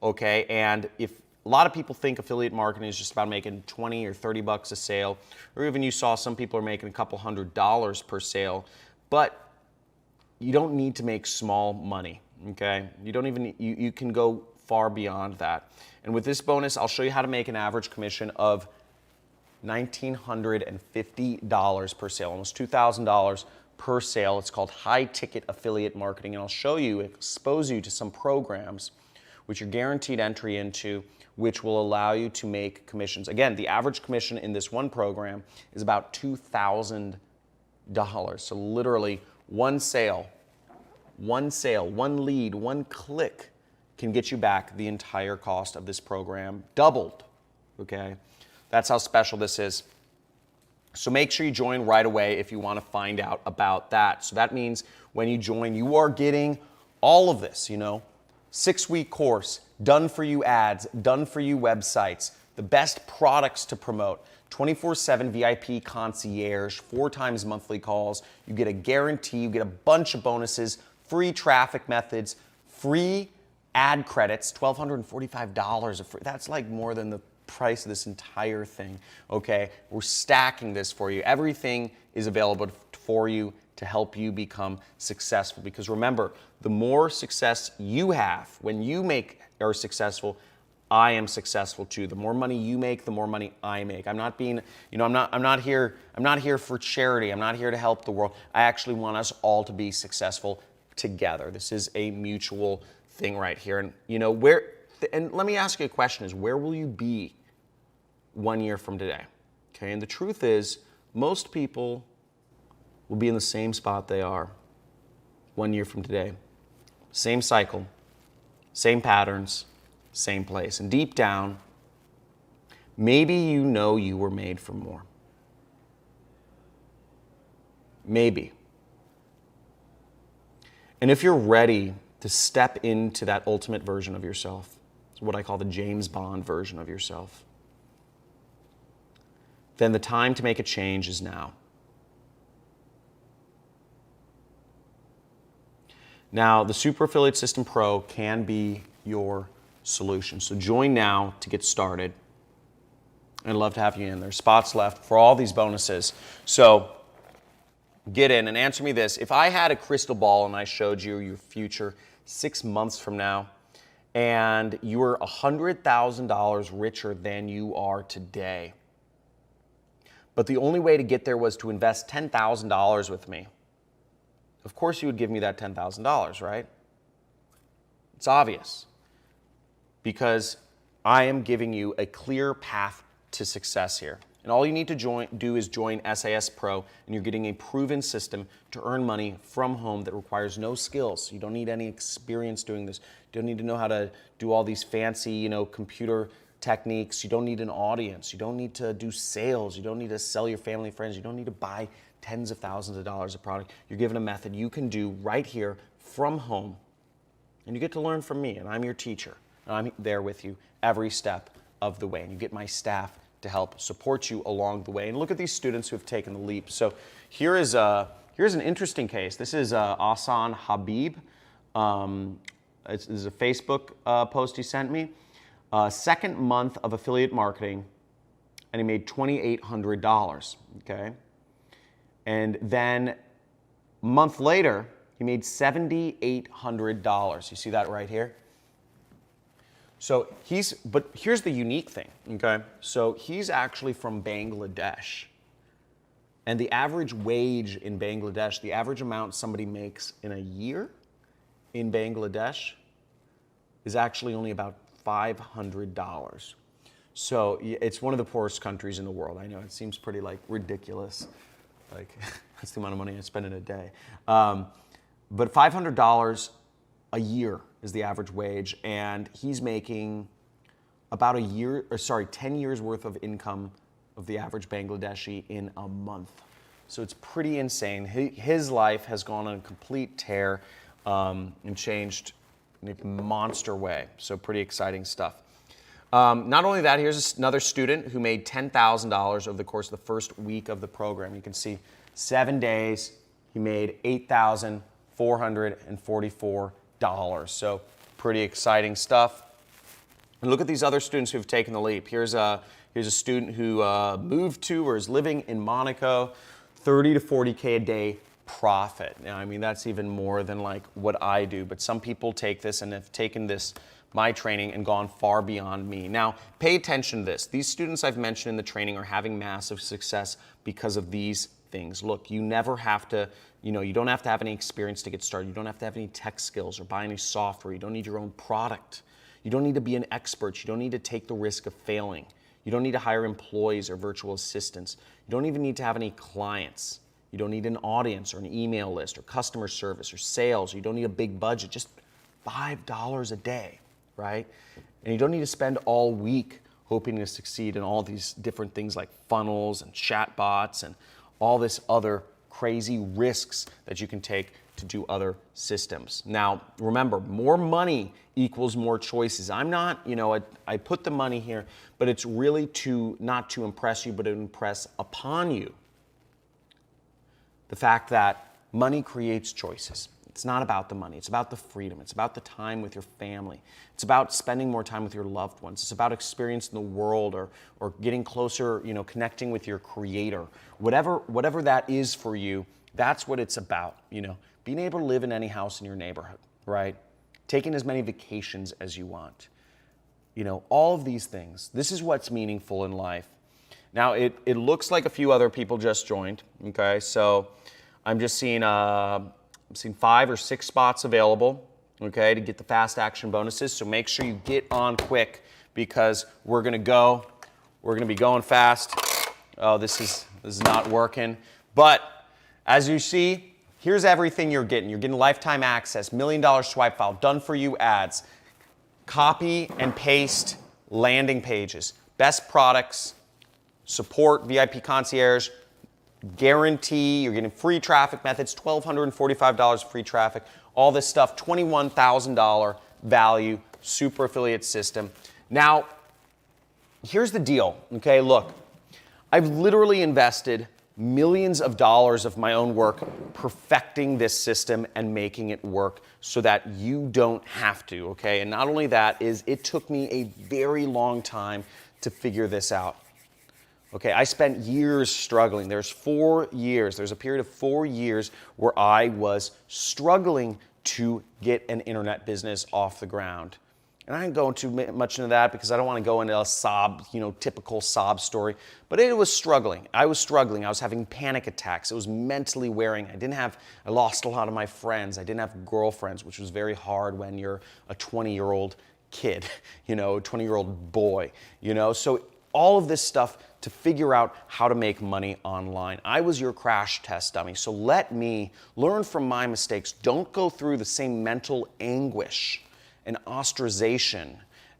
okay? And if a lot of people think affiliate marketing is just about making 20 or 30 bucks a sale, or even you saw some people are making a couple $100 per sale, but you don't need to make small money, okay? You don't even, you can go far beyond that. And with this bonus, I'll show you how to make an average commission of $1,950 per sale, almost $2,000 per sale. It's called high ticket affiliate marketing, and I'll show you, expose you to some programs which you're guaranteed entry into, which will allow you to make commissions. Again, the average commission in this one program is about $2,000. So literally one sale, one lead, one click can get you back the entire cost of this program, doubled, okay? That's how special this is. So make sure you join right away if you want to find out about that. So that means when you join, you are getting all of this, you know, 6-week course, done for you ads, done for you websites, the best products to promote, 24/7 VIP concierge, 4 times monthly calls. You get a guarantee, you get a bunch of bonuses, free traffic methods, free ad credits, $1,245 of free. That's like more than the price of this entire thing, okay? We're stacking this for you. Everything is available for you to help you become successful, because remember, the more success you have, when you are successful, I am successful too. The more money you make, the more money I make. I'm not being, you know, I'm not here for charity. I'm not here to help the world. I actually want us all to be successful together. This is a mutual thing right here. And you know, and let me ask you a question, is where will you be 1 year from today? Okay, and the truth is, most people will be in the same spot they are 1 year from today. Same cycle, same patterns, same place. And deep down, maybe you know you were made for more. Maybe. And if you're ready to step into that ultimate version of yourself, it's what I call the James Bond version of yourself, then the time to make a change is now. Now, the Super Affiliate System Pro can be your solution. So join now to get started. I'd love to have you in. There's spots left for all these bonuses. So get in and answer me this. If I had a crystal ball and I showed you your future 6 months from now, and you were $100,000 richer than you are today, but the only way to get there was to invest $10,000 with me, of course you would give me that $10,000, right? It's obvious. because I am giving you a clear path to success here. And all you need to do is join SAS Pro, and you're getting a proven system to earn money from home that requires no skills. You don't need any experience doing this. You don't need to know how to do all these fancy, computer techniques. You don't need an audience. You don't need to do sales. You don't need to sell your family and friends. You don't need to buy tens of thousands of dollars of product. You're given a method you can do right here from home, and you get to learn from me, and I'm your teacher, and I'm there with you every step of the way, and you get my staff to help support you along the way. And look at these students who have taken the leap. So here's an interesting case. This is Ahsan Habib. This is a Facebook post he sent me. Second month of affiliate marketing, and he made $2,800, okay? And then a month later, he made $7,800. You see that right here? So but here's the unique thing, okay? So he's actually from Bangladesh. And the average wage in Bangladesh, the average amount somebody makes in a year in Bangladesh is actually only about $500. So it's one of the poorest countries in the world. I know it seems pretty ridiculous. That's the amount of money I spend in a day. But $500 a year is the average wage, and he's making about 10 years worth of income of the average Bangladeshi in a month. So it's pretty insane. His life has gone on a complete tear and changed in a monster way. So pretty exciting stuff. Not only that, here's another student who made $10,000 over the course of the first week of the program. You can see 7 days, he made $8,444. So pretty exciting stuff. And look at these other students who've taken the leap. Here's a student who moved to or is living in Monaco, 30 to 40K a day profit. Now, I mean, that's even more than what I do, but some people take this and have taken my training and gone far beyond me. Now, pay attention to this. These students I've mentioned in the training are having massive success because of these things. Look, you never have to, you don't have to have any experience to get started. You don't have to have any tech skills or buy any software. You don't need your own product. You don't need to be an expert. You don't need to take the risk of failing. You don't need to hire employees or virtual assistants. You don't even need to have any clients. You don't need an audience or an email list or customer service or sales. You don't need a big budget, just $5 a day, right? And you don't need to spend all week hoping to succeed in all these different things like funnels and chatbots and all this other crazy risks that you can take to do other systems. Now, remember, more money equals more choices. I'm not, I put the money here, but it's really not to impress you, but to impress upon you the fact that money creates choices. It's not about the money. It's about the freedom. It's about the time with your family. It's about spending more time with your loved ones. It's about experiencing the world or getting closer, connecting with your creator. Whatever that is for you, that's what it's about, Being able to live in any house in your neighborhood, right? Taking as many vacations as you want. All of these things. This is what's meaningful in life. Now, it looks like a few other people just joined, okay? So I'm just seeing 5 or 6 spots available, okay, to get the fast action bonuses. So make sure you get on quick because we're gonna be going fast. Oh, this is not working. But as you see, here's everything you're getting. You're getting lifetime access, $1 million swipe file, done for you ads, copy and paste landing pages, best products, support, VIP concierge, guarantee, you're getting free traffic methods, $1,245 free traffic, all this stuff, $21,000 value, super affiliate system. Now, here's the deal, okay? Look, I've literally invested millions of dollars of my own work perfecting this system and making it work so that you don't have to, okay? And not only that, it took me a very long time to figure this out. Okay, I spent years struggling. There's a period of 4 years where I was struggling to get an internet business off the ground. And I didn't go into much into that because I don't want to go into a typical sob story. But it was struggling. I was struggling. I was having panic attacks. It was mentally wearing. I lost a lot of my friends. I didn't have girlfriends, which was very hard when you're a 20-year-old kid, you know, a 20-year-old boy, you know? So all of this stuff to figure out how to make money online. I was your crash test dummy, so let me learn from my mistakes. Don't go through the same mental anguish and ostracization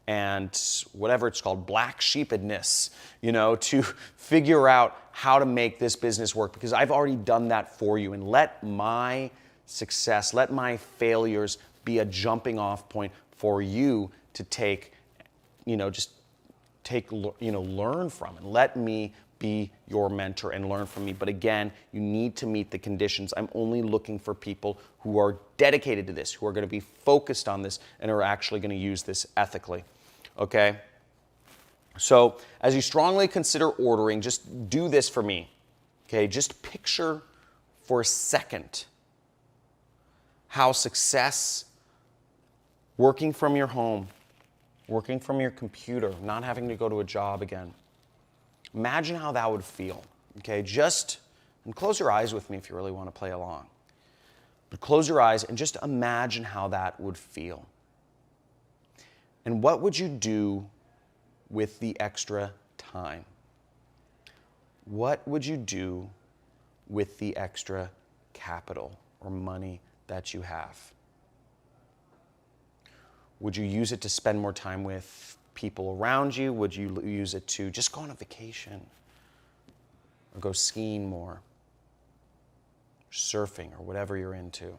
and whatever it's called, black sheepedness, you know, to figure out how to make this business work, because I've already done that for you. And let my success, let my failures be a jumping off point for you to take, you know, just take, you know, learn from, and let me be your mentor and learn from me. But again, you need to meet the conditions. I'm only looking for people who are dedicated to this, who are going to be focused on this, and are actually going to use this ethically. Okay? So as you strongly consider ordering, just do this for me. Okay? Just picture for a second how success, working from your home, working from your computer, not having to go to a job again. Imagine how that would feel, okay? And close your eyes with me if you really want to play along. But close your eyes and just imagine how that would feel. And what would you do with the extra time? What would you do with the extra capital or money that you have? Would you use it to spend more time with people around you? Would you use it to just go on a vacation or go skiing more, surfing, or whatever you're into?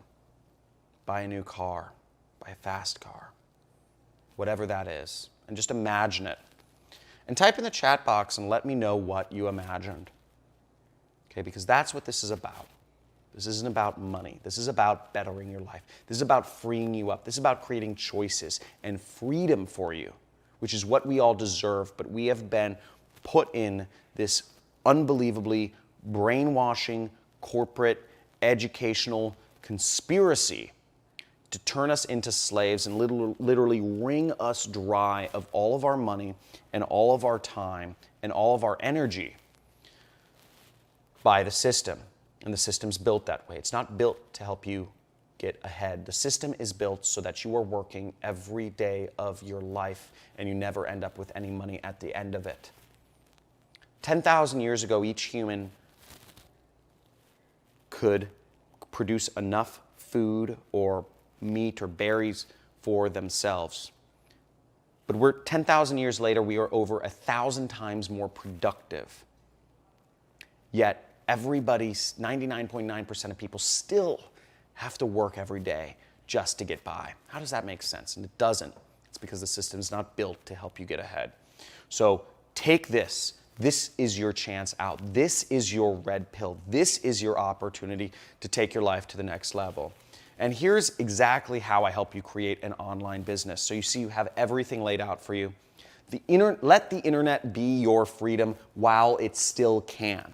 Buy a new car, buy a fast car, whatever that is, and just imagine it. And type in the chat box and let me know what you imagined. Okay, because that's what this is about. This isn't about money. This is about bettering your life. This is about freeing you up. This is about creating choices and freedom for you, which is what we all deserve, but we have been put in this unbelievably brainwashing, corporate, educational conspiracy to turn us into slaves and literally wring us dry of all of our money and all of our time and all of our energy by the system. And the system's built that way. It's not built to help you get ahead. The system is built so that you are working every day of your life and you never end up with any money at the end of it. 10,000 years ago, each human could produce enough food or meat or berries for themselves. But we're 10,000 years later, we are over 1,000 times more productive. Yet, everybody's 99.9% of people still have to work every day just to get by. How does that make sense? And it doesn't. It's because the system's not built to help you get ahead. So take this. This is your chance out. This is your red pill. This is your opportunity to take your life to the next level. And here's exactly how I help you create an online business. So you see, you have everything laid out for you. Let the internet be your freedom while it still can,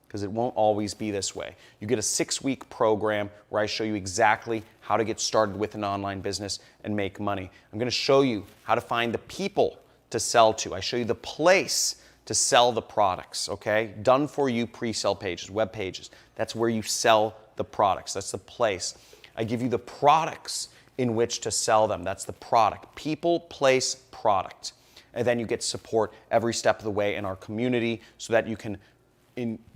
because it won't always be this way. You get a 6-week program where I show you exactly how to get started with an online business and make money. I'm going to show you how to find the people to sell to. I show you the place to sell the products, okay? Done for you pre-sale pages, web pages. That's where you sell the products. That's the place. I give you the products in which to sell them. That's the product. People, place, product. And then you get support every step of the way in our community so that you can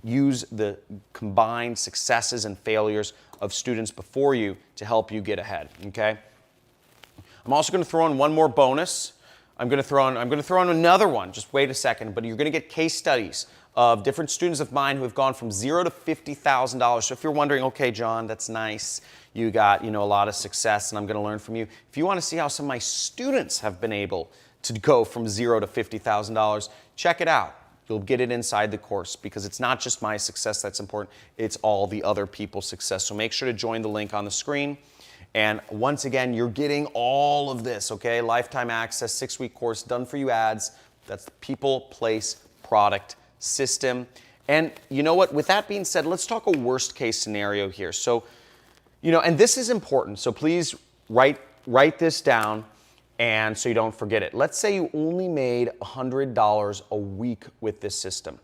use the combined successes and failures of students before you to help you get ahead, okay? I'm also going to throw in one more bonus. I'm going to throw in another one. Just wait a second, but you're going to get case studies of different students of mine who have gone from $0 to $50,000. So if you're wondering, okay, John, that's nice. You got, a lot of success and I'm going to learn from you. If you want to see how some of my students have been able to go from $0 to $50,000, check it out. You'll get it inside the course, because it's not just my success that's important, it's all the other people's success. So make sure to join the link on the screen. And once again, you're getting all of this, okay? Lifetime access, 6-week course, done for you ads. That's the people, place, product, system. And you know what? With that being said, let's talk a worst case scenario here. So, and this is important. So please write this down, and so you don't forget it. Let's say you only made $100 a week with this system,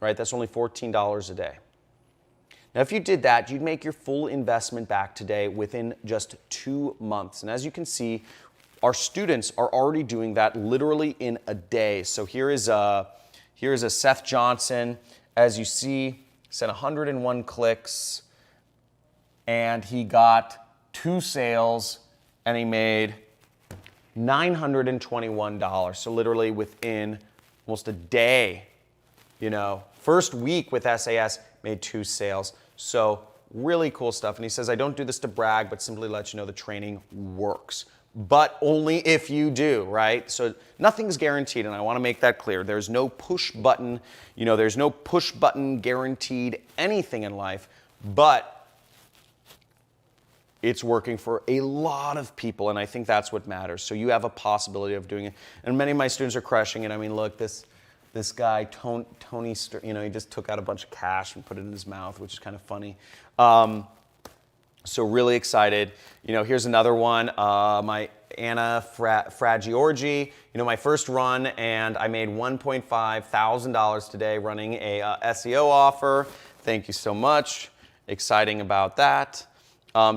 right? That's only $14 a day. Now, if you did that, you'd make your full investment back today within just 2 months. And as you can see, our students are already doing that literally in a day. So here is a Seth Johnson. As you see, sent 101 clicks, and he got 2 sales, and he made $921. So literally within almost a day, first week with SAS, made 2 sales. So really cool stuff. And he says, I don't do this to brag, but simply let you know the training works. But only if you do, right? So nothing's guaranteed, and I want to make that clear. There's no push button, there's no push button guaranteed anything in life, but it's working for a lot of people, and I think that's what matters. So you have a possibility of doing it. And many of my students are crushing it. I mean, look, this guy, Tony, he just took out a bunch of cash and put it in his mouth, which is kind of funny. So really excited. Here's another one, my Anna Fragiorgi. My first run, and I made $1.5 thousand today running a SEO offer. Thank you so much. Exciting about that.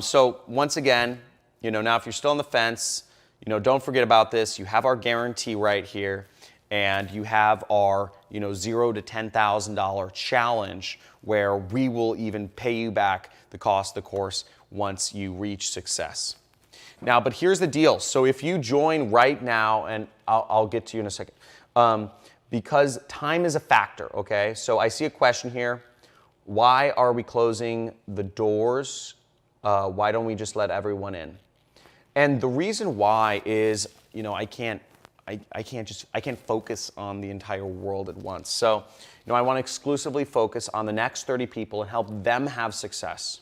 So once again, now if you're still on the fence, don't forget about this. You have our guarantee right here, and you have our $0 to $10,000 challenge, where we will even pay you back the cost of the course once you reach success. Now, but here's the deal. So if you join right now, and I'll get to you in a second, because time is a factor, okay? So I see a question here. Why are we closing the doors? Why don't we just let everyone in? And the reason why is, I can't focus on the entire world at once. So, I want to exclusively focus on the next 30 people and help them have success.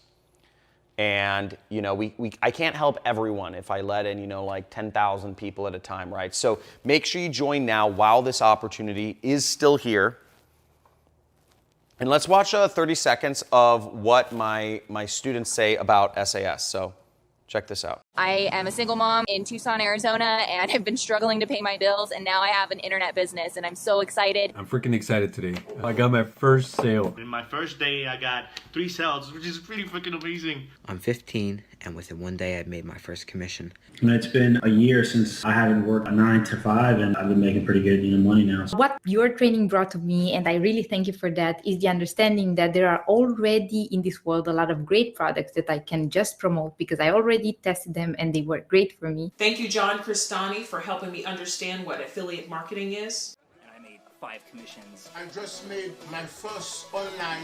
And, I can't help everyone if I let in, like 10,000 people at a time, right? So make sure you join now while this opportunity is still here. And let's watch 30 seconds of what my students say about SAS. So check this out. I am a single mom in Tucson, Arizona, and have been struggling to pay my bills, and now I have an internet business, and I'm so excited. I'm freaking excited today. I got my first sale. In my first day, I got 3 sales, which is pretty freaking amazing. I'm 15, and within one day, I made my first commission. It's been a year since I haven't worked a 9 to 5, and I've been making pretty good money now. What your training brought to me, and I really thank you for that, is the understanding that there are already in this world a lot of great products that I can just promote because I already tested them and they work great for me. Thank you, John Cristani, for helping me understand what affiliate marketing is. And I made 5 commissions. I just made my first online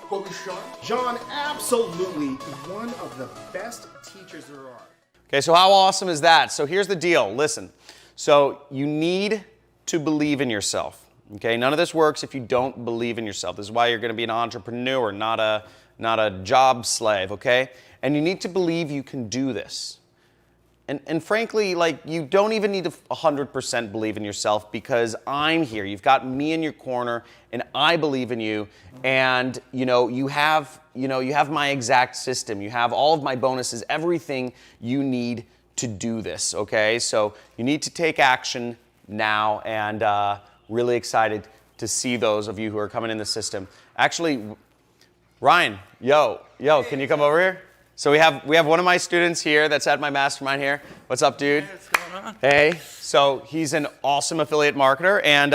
commission. John, absolutely one of the best teachers there are. Okay, so how awesome is that? So here's the deal. Listen, so you need to believe in yourself. Okay, none of this works if you don't believe in yourself. This is why you're going to be an entrepreneur, not a job slave. Okay, and you need to believe you can do this. And frankly, you don't even need to 100% believe in yourself, because I'm here. You've got me in your corner, and I believe in you. And you have my exact system. You have all of my bonuses, everything you need to do this. Okay, so you need to take action now, and really excited to see those of you who are coming in the system. Actually, Ryan, yo, can you come over here? So we have one of my students here that's at my mastermind here. What's up, dude? Hey, what's going on? Hey, so he's an awesome affiliate marketer, and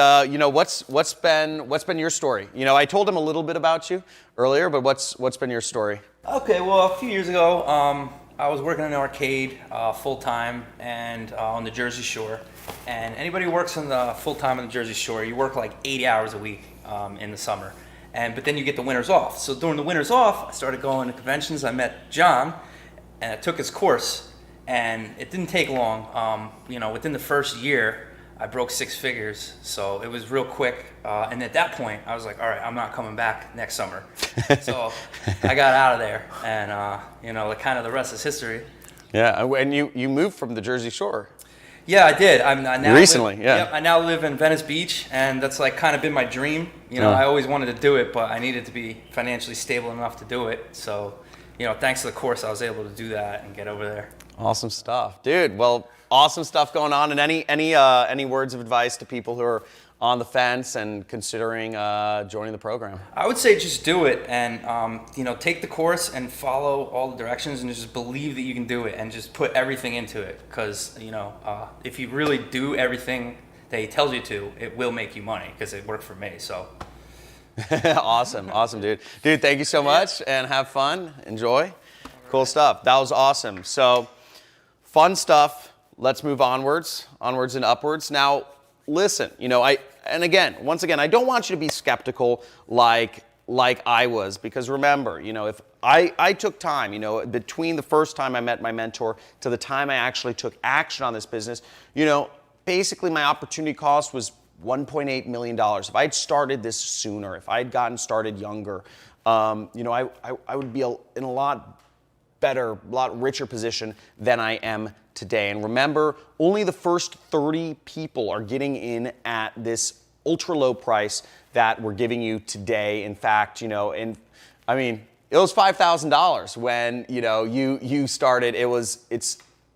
what's been your story? I told him a little bit about you earlier, but what's been your story? Okay, well, a few years ago, I was working in an arcade full time and on the Jersey Shore. And anybody who works on the full time on the Jersey Shore, you work like 80 hours a week in the summer. But then you get the winters off. So during the winters off, I started going to conventions. I met John, and I took his course, and it didn't take long. Within the first year, I broke 6 figures. So it was real quick. And at that point, I was like, all right, I'm not coming back next summer. So I got out of there, and the rest is history. Yeah, and you moved from the Jersey Shore. Yeah, I did. I now recently, live, yeah. Yep, I now live in Venice Beach, and that's kind of been my dream. I always wanted to do it, but I needed to be financially stable enough to do it. So, thanks to the course, I was able to do that and get over there. Awesome stuff, dude. Well, awesome stuff going on. And any words of advice to people who are on the fence and considering joining the program? I would say just do it and take the course and follow all the directions and just believe that you can do it and just put everything into it, because if you really do everything that he tells you to, it will make you money, because it worked for me. So Awesome, dude. Dude, thank you so much, and have fun. Enjoy. Cool stuff. That was awesome. So, fun stuff. Let's move onwards and upwards. Now, listen, once again, I don't want you to be skeptical like I was, because remember, if I took time, between the first time I met my mentor to the time I actually took action on this business, basically my opportunity cost was $1.8 million. If I'd started this sooner, if I'd gotten started younger, I would be in a lot better, a lot richer position than I am today. And remember, only the first 30 people are getting in at this ultra low price that we're giving you today. In fact, it was $5,000 when you started.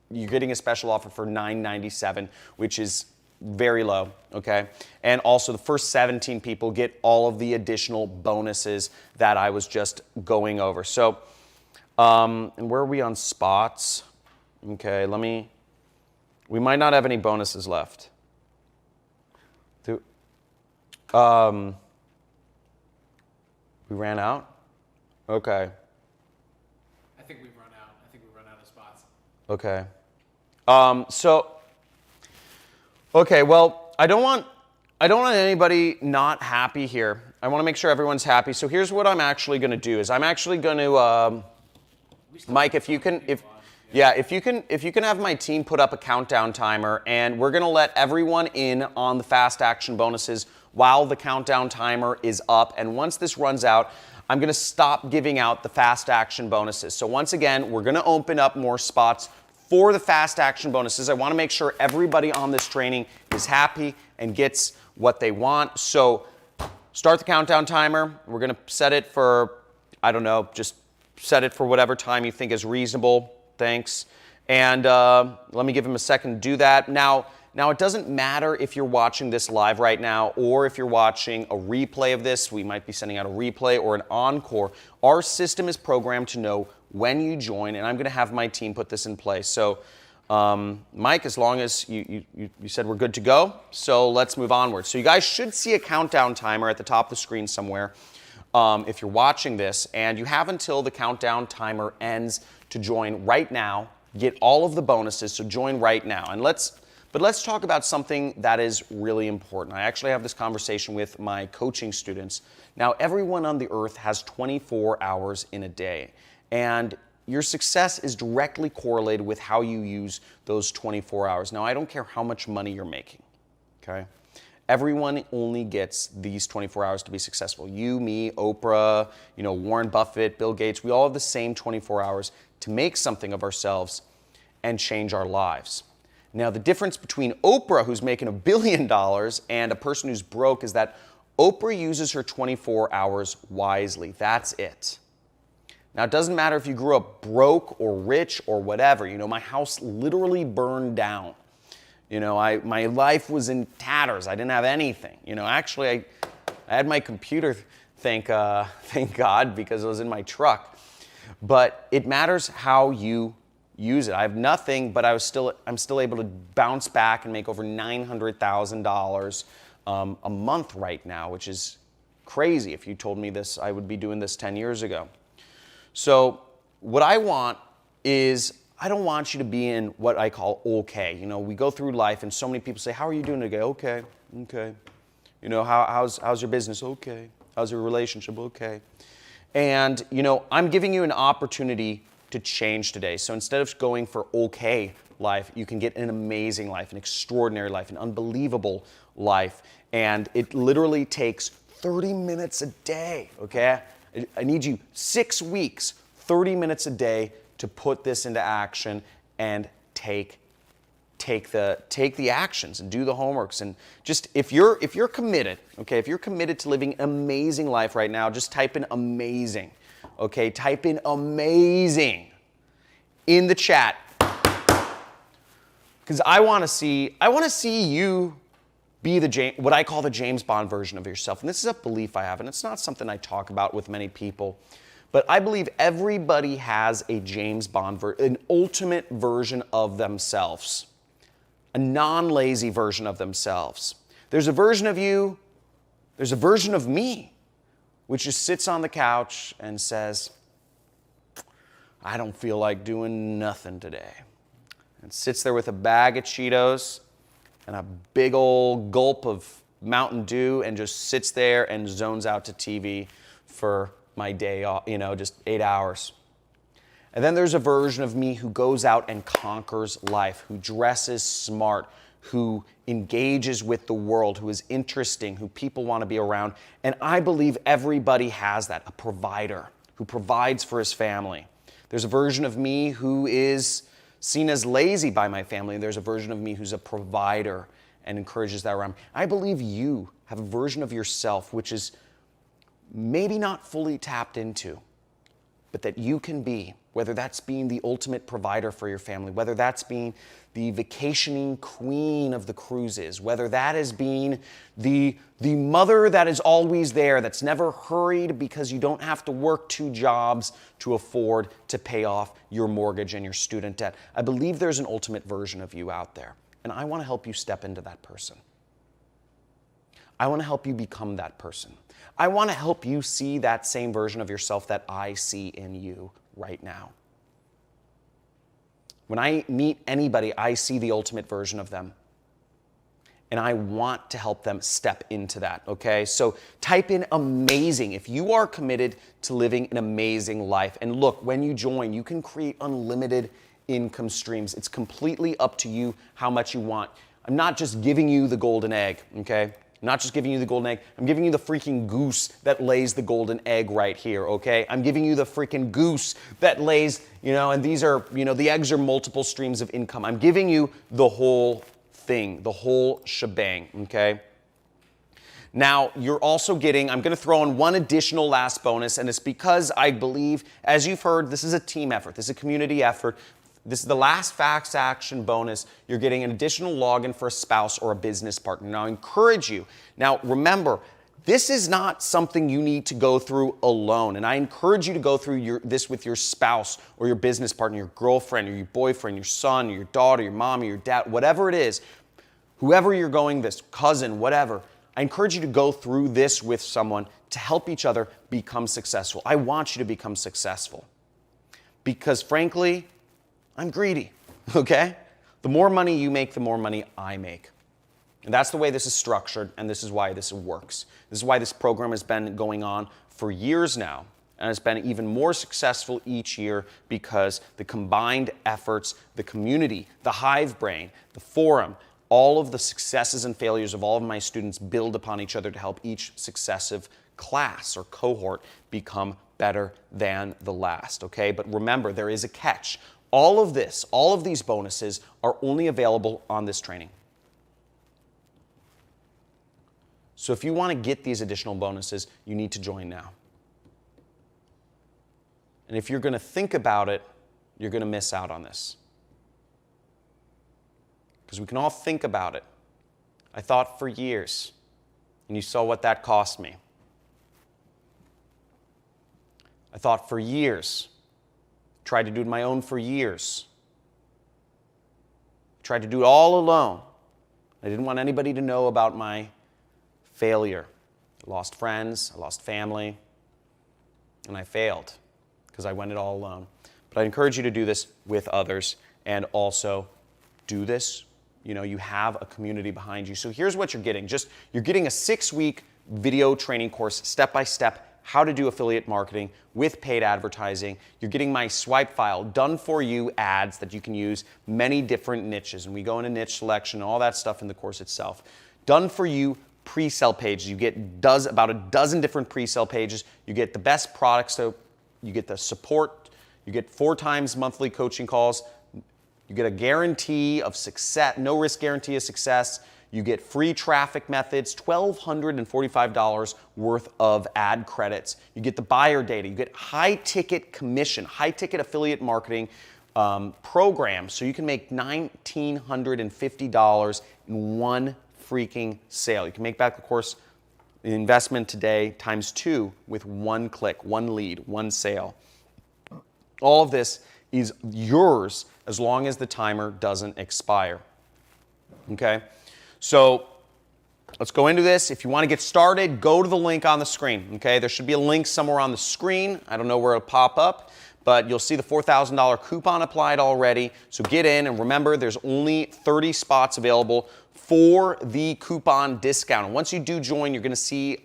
You're getting a special offer for $997, which is very low, okay? And also the first 17 people get all of the additional bonuses that I was just going over. So, and where are we on spots? Okay, we might not have any bonuses left. We ran out? Okay. I think we've run out. I think we've run out of spots. Okay. Okay, well, I don't want anybody not happy here. I want to make sure everyone's happy. So here's what I'm actually going to do is I'm actually going to Mike, if you can have my team put up a countdown timer, and we're going to let everyone in on the fast action bonuses while the countdown timer is up. And once this runs out, I'm going to stop giving out the fast action bonuses. So once again, we're going to open up more spots for the fast action bonuses. I want to make sure everybody on this training is happy and gets what they want. So start the countdown timer. We're going to set it for, just set it for whatever time you think is reasonable. Thanks. And let me give him a second to do that. Now, it doesn't matter if you're watching this live right now or if you're watching a replay of this. We might be sending out a replay or an encore. Our system is programmed to know when you join, and I'm going to have my team put this in place. So, Mike, as long as you said we're good to go, so let's move onward. So you guys should see a countdown timer at the top of the screen somewhere if you're watching this, and you have until the countdown timer ends to join right now, get all of the bonuses, so join right now. And let's talk about something that is really important. I actually have this conversation with my coaching students. Now, everyone on the earth has 24 hours in a day, and your success is directly correlated with how you use those 24 hours. Now, I don't care how much money you're making, okay? Everyone only gets these 24 hours to be successful. You, me, Oprah, Warren Buffett, Bill Gates, we all have the same 24 hours to make something of ourselves and change our lives. Now, the difference between Oprah, who's making $1 billion, and a person who's broke is that Oprah uses her 24 hours wisely. That's it. Now, it doesn't matter if you grew up broke or rich or whatever. My house literally burned down. My life was in tatters. I didn't have anything. Actually, I had my computer, thank God, because it was in my truck. But it matters how you use it. I have nothing, but I'm still able to bounce back and make over $900,000 a month right now, which is crazy. If you told me this, I would be doing this 10 years ago. So what I want is, I don't want you to be in what I call okay. We go through life and so many people say, how are you doing today? Okay. How's your business? Okay. How's your relationship? Okay. And, I'm giving you an opportunity to change today. So instead of going for okay life, you can get an amazing life, an extraordinary life, an unbelievable life. And it literally takes 30 minutes a day, okay? I need you 6 weeks, 30 minutes a day to put this into action and take the actions and do the homeworks. And just if you're committed, okay, if you're committed to living an amazing life right now, just type in amazing. Okay, type in amazing in the chat. Because I want to see you be what I call the James Bond version of yourself. And this is a belief I have, and it's not something I talk about with many people. But I believe everybody has a James Bond, an ultimate version of themselves, a non-lazy version of themselves. There's a version of you, there's a version of me, which just sits on the couch and says, I don't feel like doing nothing today. And sits there with a bag of Cheetos and a big old gulp of Mountain Dew and just sits there and zones out to TV for my day off, just 8 hours. And then there's a version of me who goes out and conquers life, who dresses smart, who engages with the world, who is interesting, who people want to be around. And I believe everybody has that, a provider who provides for his family. There's a version of me who is seen as lazy by my family, and there's a version of me who's a provider and encourages that around me. I believe you have a version of yourself which is maybe not fully tapped into, but that you can be, whether that's being the ultimate provider for your family, whether that's being the vacationing queen of the cruises, whether that is being the mother that is always there, that's never hurried because you don't have to work 2 jobs to afford to pay off your mortgage and your student debt. I believe there's an ultimate version of you out there, and I want to help you step into that person. I want to help you become that person. I want to help you see that same version of yourself that I see in you right now. When I meet anybody, I see the ultimate version of them. And I want to help them step into that, okay? So type in amazing if you are committed to living an amazing life. And look, when you join, you can create unlimited income streams. It's completely up to you how much you want. I'm not just giving you the golden egg, okay? I'm not just giving you the golden egg. I'm giving you the freaking goose that lays the golden egg right here, okay? I'm giving you the freaking goose that lays, and these are, the eggs are multiple streams of income. I'm giving you the whole thing, the whole shebang, okay? Now, you're also getting, I'm going to throw in one additional last bonus, and it's because I believe, as you've heard, this is a team effort. This is a community effort. This is the last Fast Action bonus. You're getting an additional login for a spouse or a business partner. Now, I encourage you. Now, remember, this is not something you need to go through alone. And I encourage you to go through this with your spouse or your business partner, your girlfriend or your boyfriend, your son, or your daughter, your mom, or your dad, whatever it is, whoever you're going this, cousin, whatever. I encourage you to go through this with someone to help each other become successful. I want you to become successful because, frankly, I'm greedy, okay? The more money you make, the more money I make. And that's the way this is structured, and this is why this works. This is why this program has been going on for years now, and it's been even more successful each year because the combined efforts, the community, the Hive Brain, the forum, all of the successes and failures of all of my students build upon each other to help each successive class or cohort become better than the last, okay? But remember, there is a catch. All of these bonuses are only available on this training. So if you want to get these additional bonuses, you need to join now. And if you're going to think about it, you're going to miss out on this. Because we can all think about it. I thought for years, and you saw what that cost me. I thought for years, tried to do it my own for years. Tried to do it all alone. I didn't want anybody to know about my failure. I lost friends, I lost family, and I failed because I went it all alone. But I encourage you to do this with others and also do this. You have a community behind you. So here's what you're getting. You're getting a 6-week video training course, step-by-step, how to do affiliate marketing with paid advertising. You're getting my swipe file, done for you ads that you can use many different niches. And we go into niche selection and all that stuff in the course itself. Done for you pre-sale pages. You get about a dozen different pre-sale pages. You get the best products, so you get the support. You get 4 times monthly coaching calls. You get a guarantee of success, no risk guarantee of success. You get free traffic methods, $1,245 worth of ad credits. You get the buyer data. You get high-ticket commission, high-ticket affiliate marketing programs, so you can make $1,950 in one freaking sale. You can make back the course investment today times 2 with one click, one lead, one sale. All of this is yours as long as the timer doesn't expire. Okay? So let's go into this. If you want to get started, go to the link on the screen. Okay? There should be a link somewhere on the screen. I don't know where it'll pop up, but you'll see the $4,000 coupon applied already. So get in, and remember, there's only 30 spots available for the coupon discount. And once you do join, you're going to see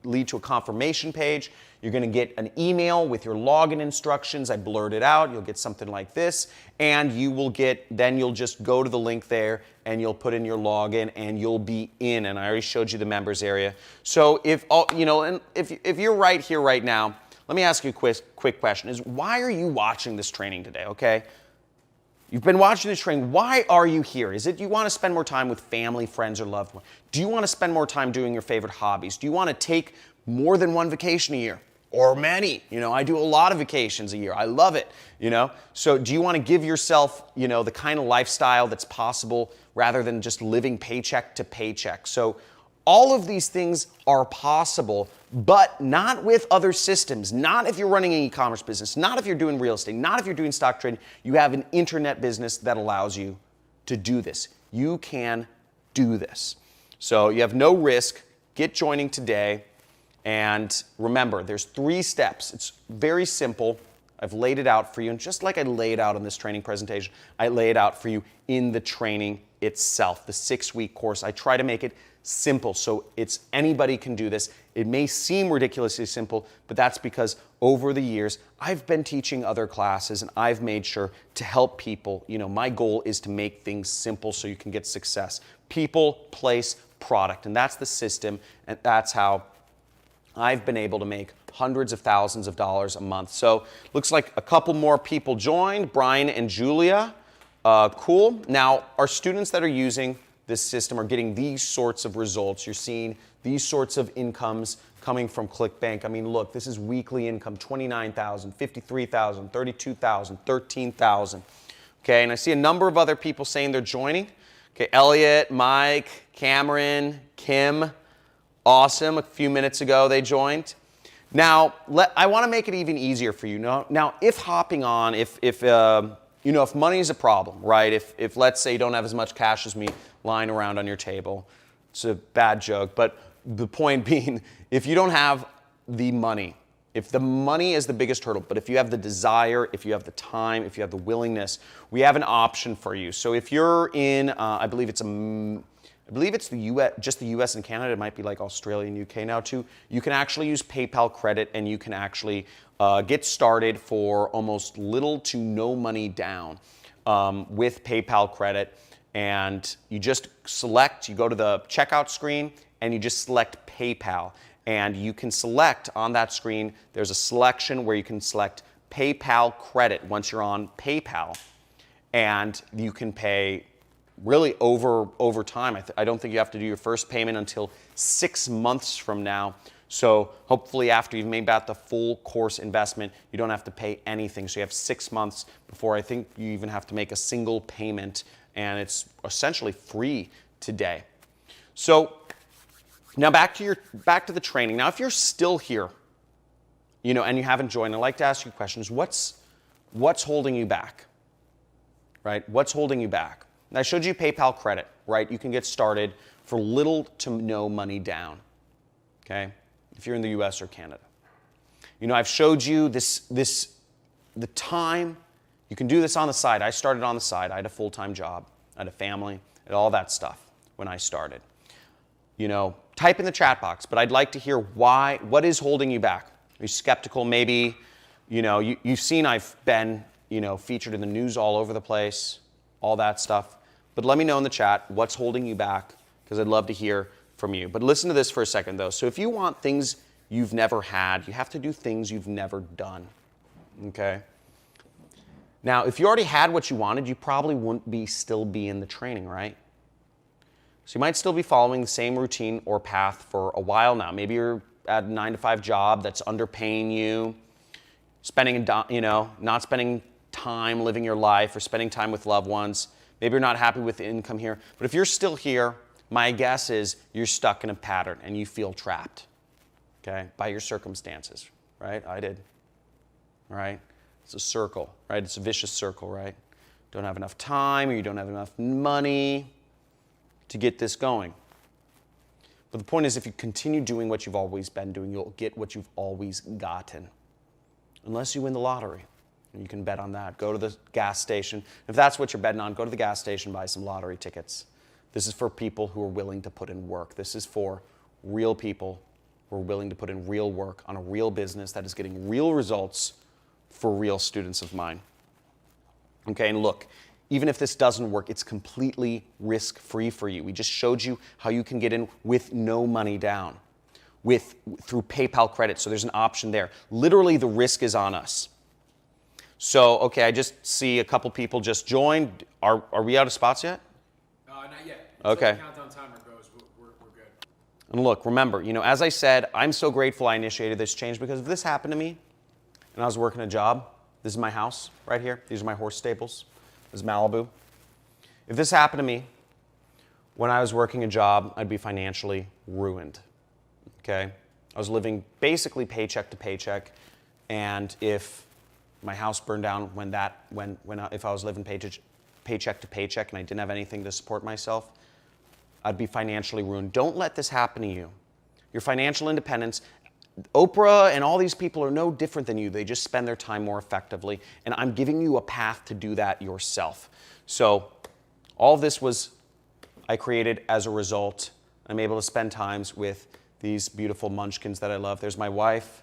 lead to a confirmation page. You're going to get an email with your login instructions. I blurred it out. You'll get something like this, and you will then you'll just go to the link there and you'll put in your login and you'll be in. And I already showed you the members area. So if you're right here right now, let me ask you a quick question: is why are you watching this training today? Okay. You've been watching this training. Why are you here? Is it you want to spend more time with family, friends, or loved ones? Do you want to spend more time doing your favorite hobbies? Do you want to take more than one vacation a year? Or many? I do a lot of vacations a year. I love it, So do you want to give yourself, the kind of lifestyle that's possible rather than just living paycheck to paycheck? So all of these things are possible, but not with other systems, not if you're running an e-commerce business, not if you're doing real estate, not if you're doing stock trading. You have an internet business that allows you to do this. You can do this. So you have no risk. Get joining today. And remember, there's 3 steps. It's very simple. I've laid it out for you. And just like I laid out on this training presentation, I lay it out for you in the training itself, the 6-week course. I try to make it simple so anybody can do this. It may seem ridiculously simple, but that's because over the years, I've been teaching other classes and I've made sure to help people. My goal is to make things simple so you can get success. People, place, product. And that's the system, and that's how I've been able to make hundreds of thousands of dollars a month. So looks like a couple more people joined, Brian and Julia. Cool. Now, our students that are using this system are getting these sorts of results. You're seeing these sorts of incomes coming from ClickBank. I mean, look, this is weekly income, $29,000, $53,000, $32,000, $13,000. Okay, and I see a number of other people saying they're joining. Okay, Elliot, Mike, Cameron, Kim. Awesome. A few minutes ago, they joined. Now, I want to make it even easier for you. Now, if hopping on, if money is a problem, right? If let's say you don't have as much cash as me lying around on your table, it's a bad joke, but the point being, if you don't have the money, if the money is the biggest hurdle, but if you have the desire, if you have the time, if you have the willingness, we have an option for you. So if you're in, I believe it's the US, just the US and Canada. It might be like Australia and UK now too. You can actually use PayPal credit, and you can actually get started for almost little to no money down with PayPal credit. And you just select, you go to the checkout screen, and you just select PayPal. And you can select on that screen, there's a selection where you can select PayPal credit once you're on PayPal. And you can pay really over time. I don't think you have to do your first payment until 6 months from now. So hopefully after you've made back the full course investment, you don't have to pay anything. So you have 6 months before I think you even have to make a single payment, and it's essentially free today. So now back to the training. Now if you're still here, and you haven't joined, I'd like to ask you questions. What's holding you back? Right? What's holding you back? And I showed you PayPal credit, right? You can get started for little to no money down, okay? If you're in the US or Canada. I've showed you the time. You can do this on the side. I started on the side. I had a full-time job. I had a family. I had all that stuff when I started. Type in the chat box, but I'd like to hear what is holding you back? Are you skeptical? Maybe, you've seen I've been, featured in the news all over the place, all that stuff. But let me know in the chat what's holding you back, because I'd love to hear from you. But listen to this for a second, though. So if you want things you've never had, you have to do things you've never done, okay? Now, if you already had what you wanted, you probably wouldn't still be in the training, right? So you might still be following the same routine or path for a while now. Maybe you're at a 9-to-5 job that's underpaying you, not spending time living your life or spending time with loved ones. Maybe you're not happy with the income here. But if you're still here, my guess is you're stuck in a pattern and you feel trapped, okay, by your circumstances, right? I did, right? It's a circle, right? It's a vicious circle, right? Don't have enough time, or you don't have enough money to get this going. But the point is, if you continue doing what you've always been doing, you'll get what you've always gotten. Unless you win the lottery. And you can bet on that. Go to the gas station. If that's what you're betting on, go to the gas station, buy some lottery tickets. This is for people who are willing to put in work. This is for real people who are willing to put in real work on a real business that is getting real results for real students of mine. Okay, and look, even if this doesn't work, it's completely risk-free for you. We just showed you how you can get in with no money down, through PayPal credit, so there's an option there. Literally, the risk is on us. So, okay, I just see a couple people just joined. Are we out of spots yet? Not yet. Okay. Until the countdown timer goes, we're good. And look, remember, as I said, I'm so grateful I initiated this change, because if this happened to me and I was working a job, this is my house right here. These are my horse stables. This is Malibu. If this happened to me when I was working a job, I'd be financially ruined. Okay? I was living basically paycheck to paycheck, and if my house burned down if I was living paycheck to paycheck and I didn't have anything to support myself, I'd be financially ruined. Don't let this happen to you. Your financial independence, Oprah and all these people are no different than you. They just spend their time more effectively, and I'm giving you a path to do that yourself. So all of this I created as a result. I'm able to spend times with these beautiful munchkins that I love. There's my wife.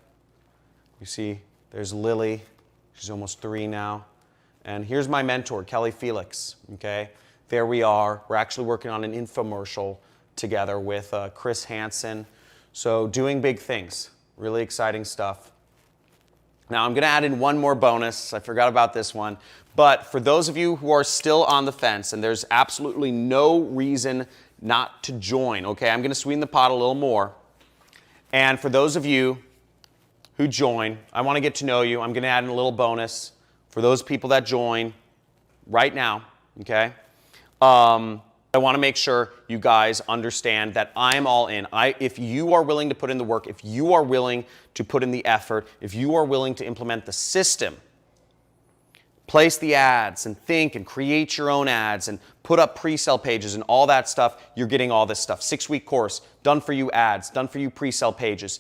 You see, there's Lily. She's almost 3 now. And here's my mentor, Kelly Felix, okay? There we are. We're actually working on an infomercial together with Chris Hansen. So doing big things, really exciting stuff. Now I'm gonna add in one more bonus. I forgot about this one. But for those of you who are still on the fence, and there's absolutely no reason not to join, okay? I'm gonna sweeten the pot a little more. And for those of you who join, I wanna get to know you. I'm gonna add in a little bonus for those people that join right now, okay? I want to make sure you guys understand that I'm all in. If you are willing to put in the work, if you are willing to put in the effort, if you are willing to implement the system, place the ads and think and create your own ads and put up pre-sale pages and all that stuff, you're getting all this stuff. 6-week course, done for you ads, done for you pre-sale pages,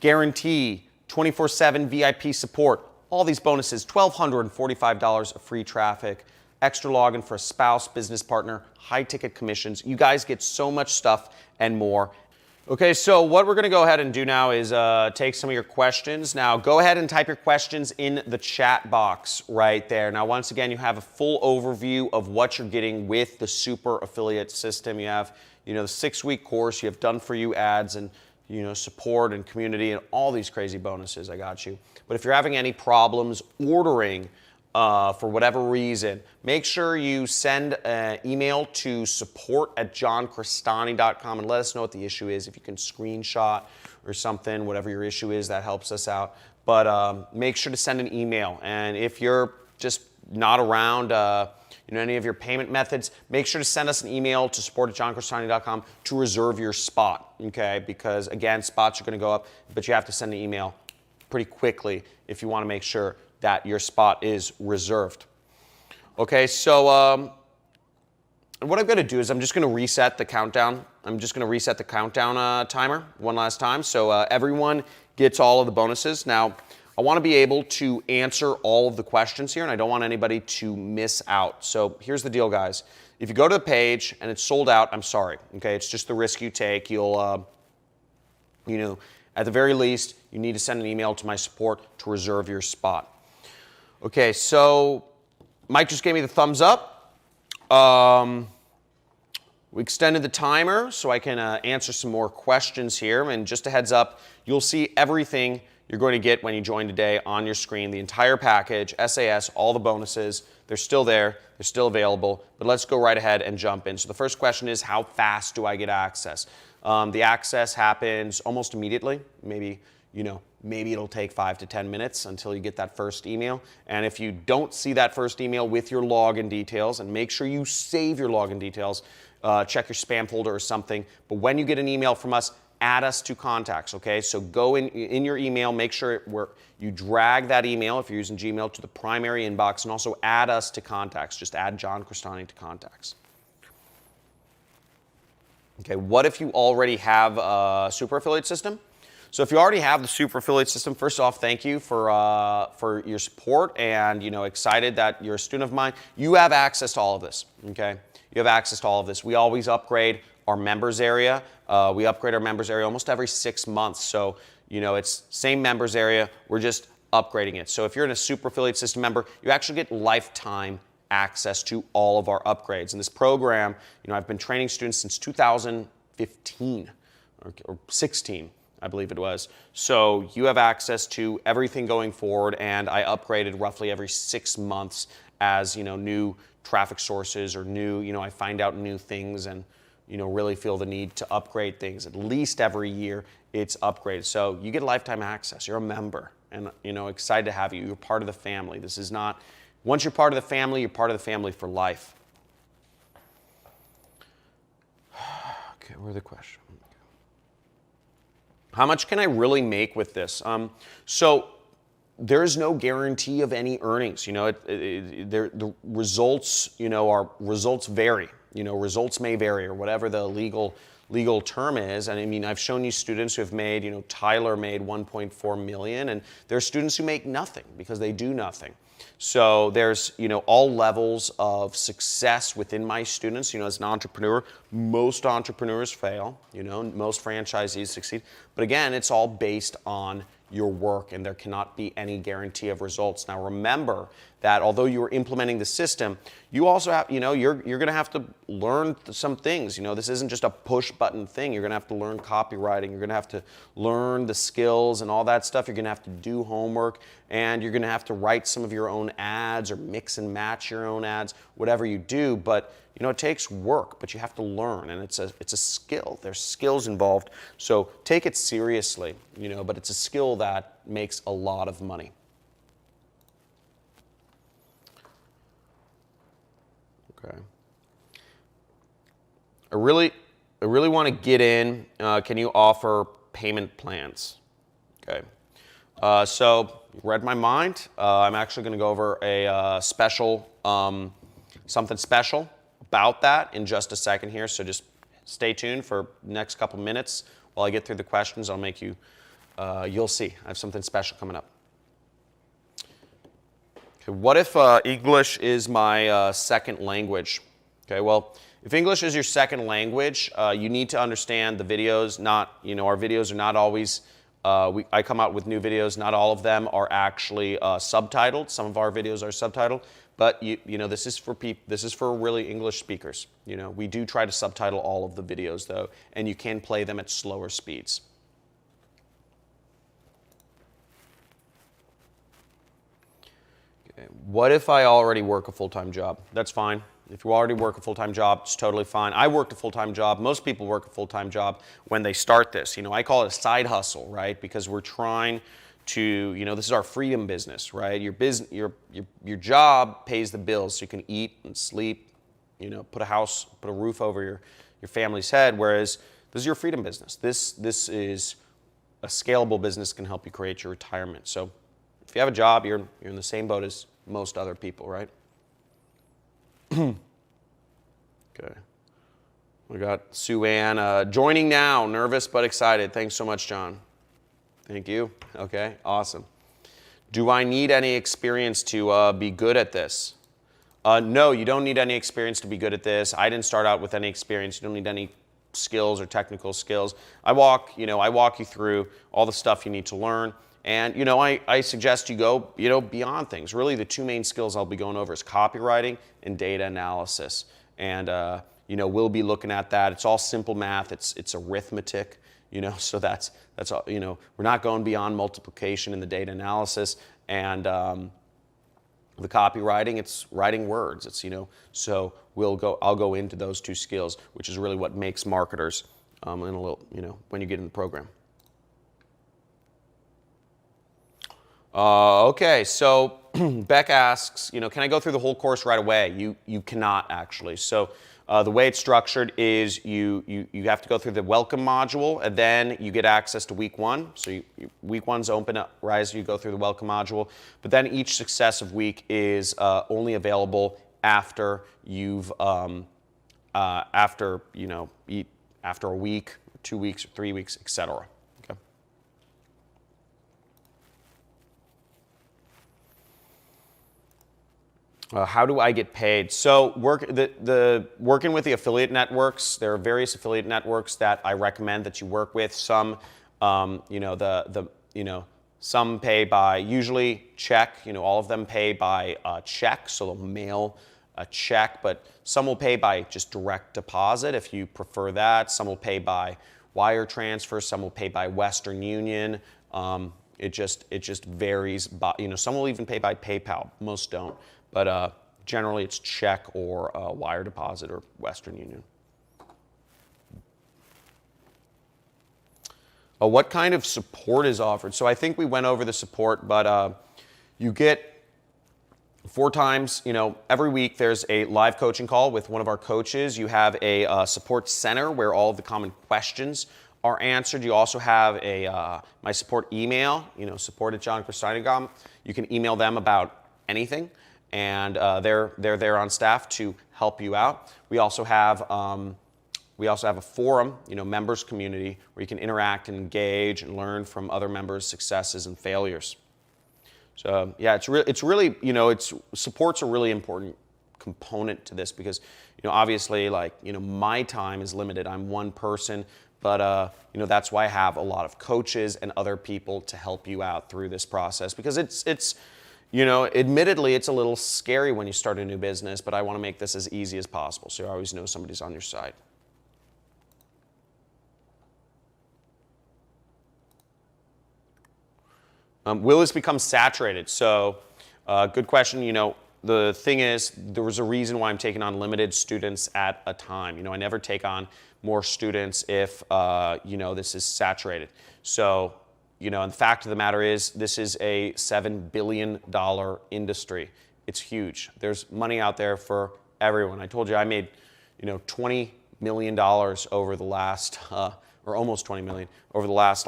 guarantee 24/7 VIP support, all these bonuses, $1,245 of free traffic, extra login for a spouse, business partner, high ticket commissions. You guys get so much stuff and more. Okay, so what we're gonna go ahead and do now is take some of your questions. Now go ahead and type your questions in the chat box right there. Now once again, you have a full overview of what you're getting with the super affiliate system. You have, the 6-week course, you have done for you ads and support and community and all these crazy bonuses. I got you. But if you're having any problems ordering for whatever reason, make sure you send an email to support@johncristani.com and let us know what the issue is. If you can screenshot or something, whatever your issue is, that helps us out. But make sure to send an email. And if you're just not around any of your payment methods, make sure to send us an email to support@johncristani.com to reserve your spot, okay? Because again, spots are gonna go up, but you have to send an email pretty quickly if you wanna make sure that your spot is reserved. Okay, so what I'm gonna do is I'm just gonna reset the countdown. I'm just gonna reset the countdown timer one last time, so everyone gets all of the bonuses. Now, I wanna be able to answer all of the questions here, and I don't want anybody to miss out. So here's the deal, guys. If you go to the page and it's sold out, I'm sorry, okay? It's just the risk you take. You'll, at the very least, you need to send an email to my support to reserve your spot. Okay, so Mike just gave me the thumbs up. We extended the timer so I can answer some more questions here. And just a heads up, you'll see everything you're going to get when you join today on your screen. The entire package, SAS, all the bonuses, they're still there, they're still available. But let's go right ahead and jump in. So the first question is, how fast do I get access? The access happens almost immediately, maybe it'll take 5 to 10 minutes until you get that first email. And if you don't see that first email with your login details, and make sure you save your login details, check your spam folder or something. But when you get an email from us, add us to contacts, okay? So go in your email, make sure you drag that email, if you're using Gmail, to the primary inbox, and also add us to contacts. Just add John Crestani to contacts. Okay, what if you already have a super affiliate system? So if you already have the super affiliate system, first off, thank you for your support, and excited that you're a student of mine. You have access to all of this, okay? You have access to all of this. We always upgrade our members area. We upgrade our members area almost every 6 months. So, it's same members area, we're just upgrading it. So if you're in a super affiliate system member, you actually get lifetime access to all of our upgrades. And this program, I've been training students since 2015 or 16, I believe it was. So you have access to everything going forward, and I upgraded roughly every 6 months as, new traffic sources or new, I find out new things and, really feel the need to upgrade things. At least every year it's upgraded. So you get lifetime access. You're a member, and, excited to have you. You're part of the family. This is not, once you're part of the family, you're part of the family for life. Okay, where's the question? How much can I really make with this? So there's no guarantee of any earnings. The results, results vary. Results may vary, or whatever the legal term is. And I mean, I've shown you students who have made, Tyler made 1.4 million, and there are students who make nothing because they do nothing. So there's, all levels of success within my students. As an entrepreneur, most entrepreneurs fail, most franchisees succeed. But again, it's all based on your work, and there cannot be any guarantee of results. Now remember that although you are implementing the system, you also have, you're going to have to learn some things. This isn't just a push button thing. You're going to have to learn copywriting. You're going to have to learn the skills and all that stuff. You're going to have to do homework, and you're going to have to write some of your own ads or mix and match your own ads, whatever you do. But it takes work, but you have to learn, and it's a skill. There's skills involved, so take it seriously, but it's a skill that makes a lot of money. Okay. I really want to get in. Can you offer payment plans? Okay. So you read my mind. I'm actually going to go over a special, something special about that in just a second here. So just stay tuned for the next couple minutes while I get through the questions. I'll make you, you'll see. I have something special coming up. Okay, what if English is my second language? Okay, well, if English is your second language, you need to understand the videos. Our videos are not always, I come out with new videos. Not all of them are actually subtitled. Some of our videos are subtitled. But this is for people. This is for really English speakers. We do try to subtitle all of the videos though, and you can play them at slower speeds. Okay. What if I already work a full-time job? That's fine. If you already work a full-time job, it's totally fine. I worked a full-time job. Most people work a full-time job when they start this. I call it a side hustle, right? Because we're trying to, this is our freedom business, right? Your job pays the bills so you can eat and sleep, put a roof over your family's head, whereas this is your freedom business. This is a scalable business, can help you create your retirement. So if you have a job, you're in the same boat as most other people, right? Okay. We got Sue Ann joining now, nervous but excited. Thanks so much, John. Thank you. Okay, awesome. Do I need any experience to be good at this? No, you don't need any experience to be good at this. I didn't start out with any experience. You don't need any skills or technical skills. I walk you through all the stuff you need to learn. And, I suggest you go, beyond things. Really, the two main skills I'll be going over is copywriting and data analysis. And, we'll be looking at that. It's all simple math. It's arithmetic. So that's all, we're not going beyond multiplication in the data analysis, and the copywriting, it's writing words. It's, so I'll go into those two skills, which is really what makes marketers in a little, when you get in the program. Okay, so Beck asks, can I go through the whole course right away? You cannot actually. So The way it's structured is you have to go through the welcome module, and then you get access to week one. So week one's open up, right? You go through the welcome module, but then each successive week is only available after you've after a week, 2 weeks, or 3 weeks, etc. Okay. How do I get paid? So working with the affiliate networks, there are various affiliate networks that I recommend that you work with. Some, some pay by usually check. All of them pay by check, so they'll mail a check. But some will pay by just direct deposit if you prefer that. Some will pay by wire transfer. Some will pay by Western Union. It just varies. Some will even pay by PayPal. Most don't. But generally it's check or wire deposit or Western Union. What kind of support is offered? So I think we went over the support, but you get 4 times, every week there's a live coaching call with one of our coaches. You have a support center where all of the common questions are answered. You also have my support email, support@johncristani.com. You can email them about anything. And they're there on staff to help you out. We also have a forum, members community, where you can interact and engage and learn from other members' successes and failures. So yeah, support's a really important component to this because obviously my time is limited. I'm one person, but that's why I have a lot of coaches and other people to help you out through this process because it's admittedly, it's a little scary when you start a new business, but I want to make this as easy as possible, so you always know somebody's on your side. Will this become saturated? So, good question. The thing is, there was a reason why I'm taking on limited students at a time. I never take on more students if, this is saturated. So, and the fact of the matter is, this is a $7 billion industry. It's huge. There's money out there for everyone. I told you I made, $20 million over the last, or almost 20 million, over the last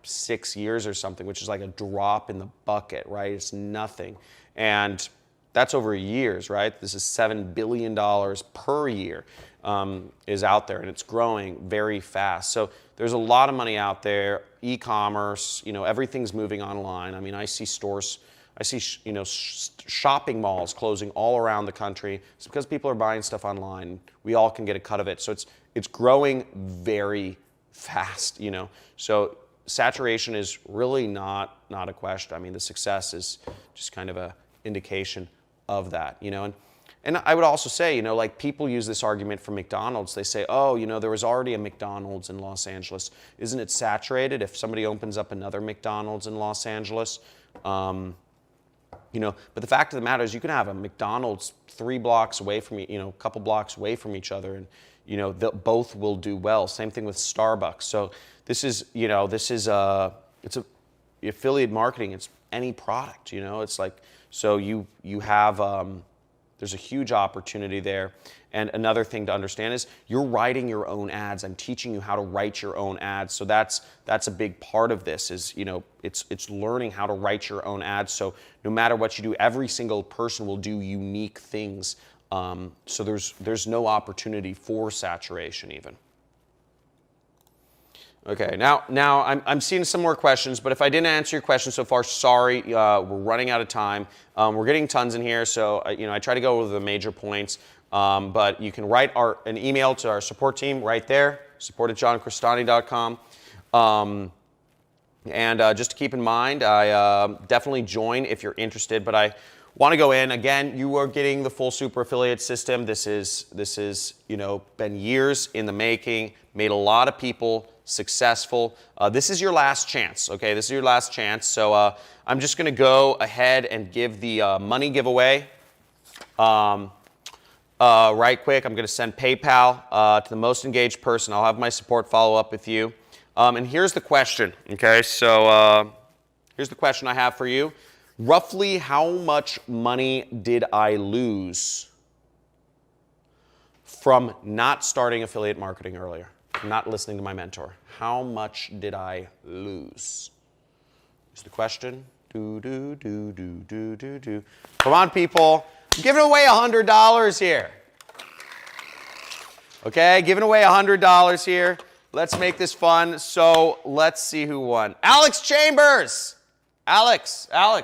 6 years or something, which is like a drop in the bucket, right? It's nothing. And that's over years, right? This is $7 billion per year is out there, and it's growing very fast. So there's a lot of money out there. E-commerce, everything's moving online. I mean, I see stores, shopping malls closing all around the country. It's because people are buying stuff online. We all can get a cut of it. So it's growing very fast, So saturation is really not a question. I mean, the success is just kind of an indication of that, And I would also say, people use this argument for McDonald's. They say, oh, there was already a McDonald's in Los Angeles. Isn't it saturated if somebody opens up another McDonald's in Los Angeles? But the fact of the matter is you can have a McDonald's 3 blocks away from a couple blocks away from each other, and, both will do well. Same thing with Starbucks. So this is, it's affiliate marketing. It's any product, it's like, so you have, there's a huge opportunity there. And another thing to understand is you're writing your own ads. I'm teaching you how to write your own ads. So that's a big part of this is, it's learning how to write your own ads. So no matter what you do, every single person will do unique things. So there's no opportunity for saturation even. Okay, now I'm seeing some more questions, but if I didn't answer your question so far, sorry, we're running out of time. We're getting tons in here, so I try to go over the major points, but you can write an email to our support team right there, support@johncristani.com. And just to keep in mind, I definitely join if you're interested, but I want to go in. Again, you are getting the full super affiliate system. This is been years in the making, made a lot of people successful. This is your last chance, okay? This is your last chance. So I'm just going to go ahead and give the money giveaway right quick. I'm going to send PayPal to the most engaged person. I'll have my support follow up with you. And here's the question, okay? So here's the question I have for you. Roughly how much money did I lose from not starting affiliate marketing earlier, from not listening to my mentor? How much did I lose? Is the question. Do, do, do, do, do, do, do. Come on, people. I'm giving away $100 here. Okay, giving away $100 here. Let's make this fun. So let's see who won. Alex Chambers. Alex. I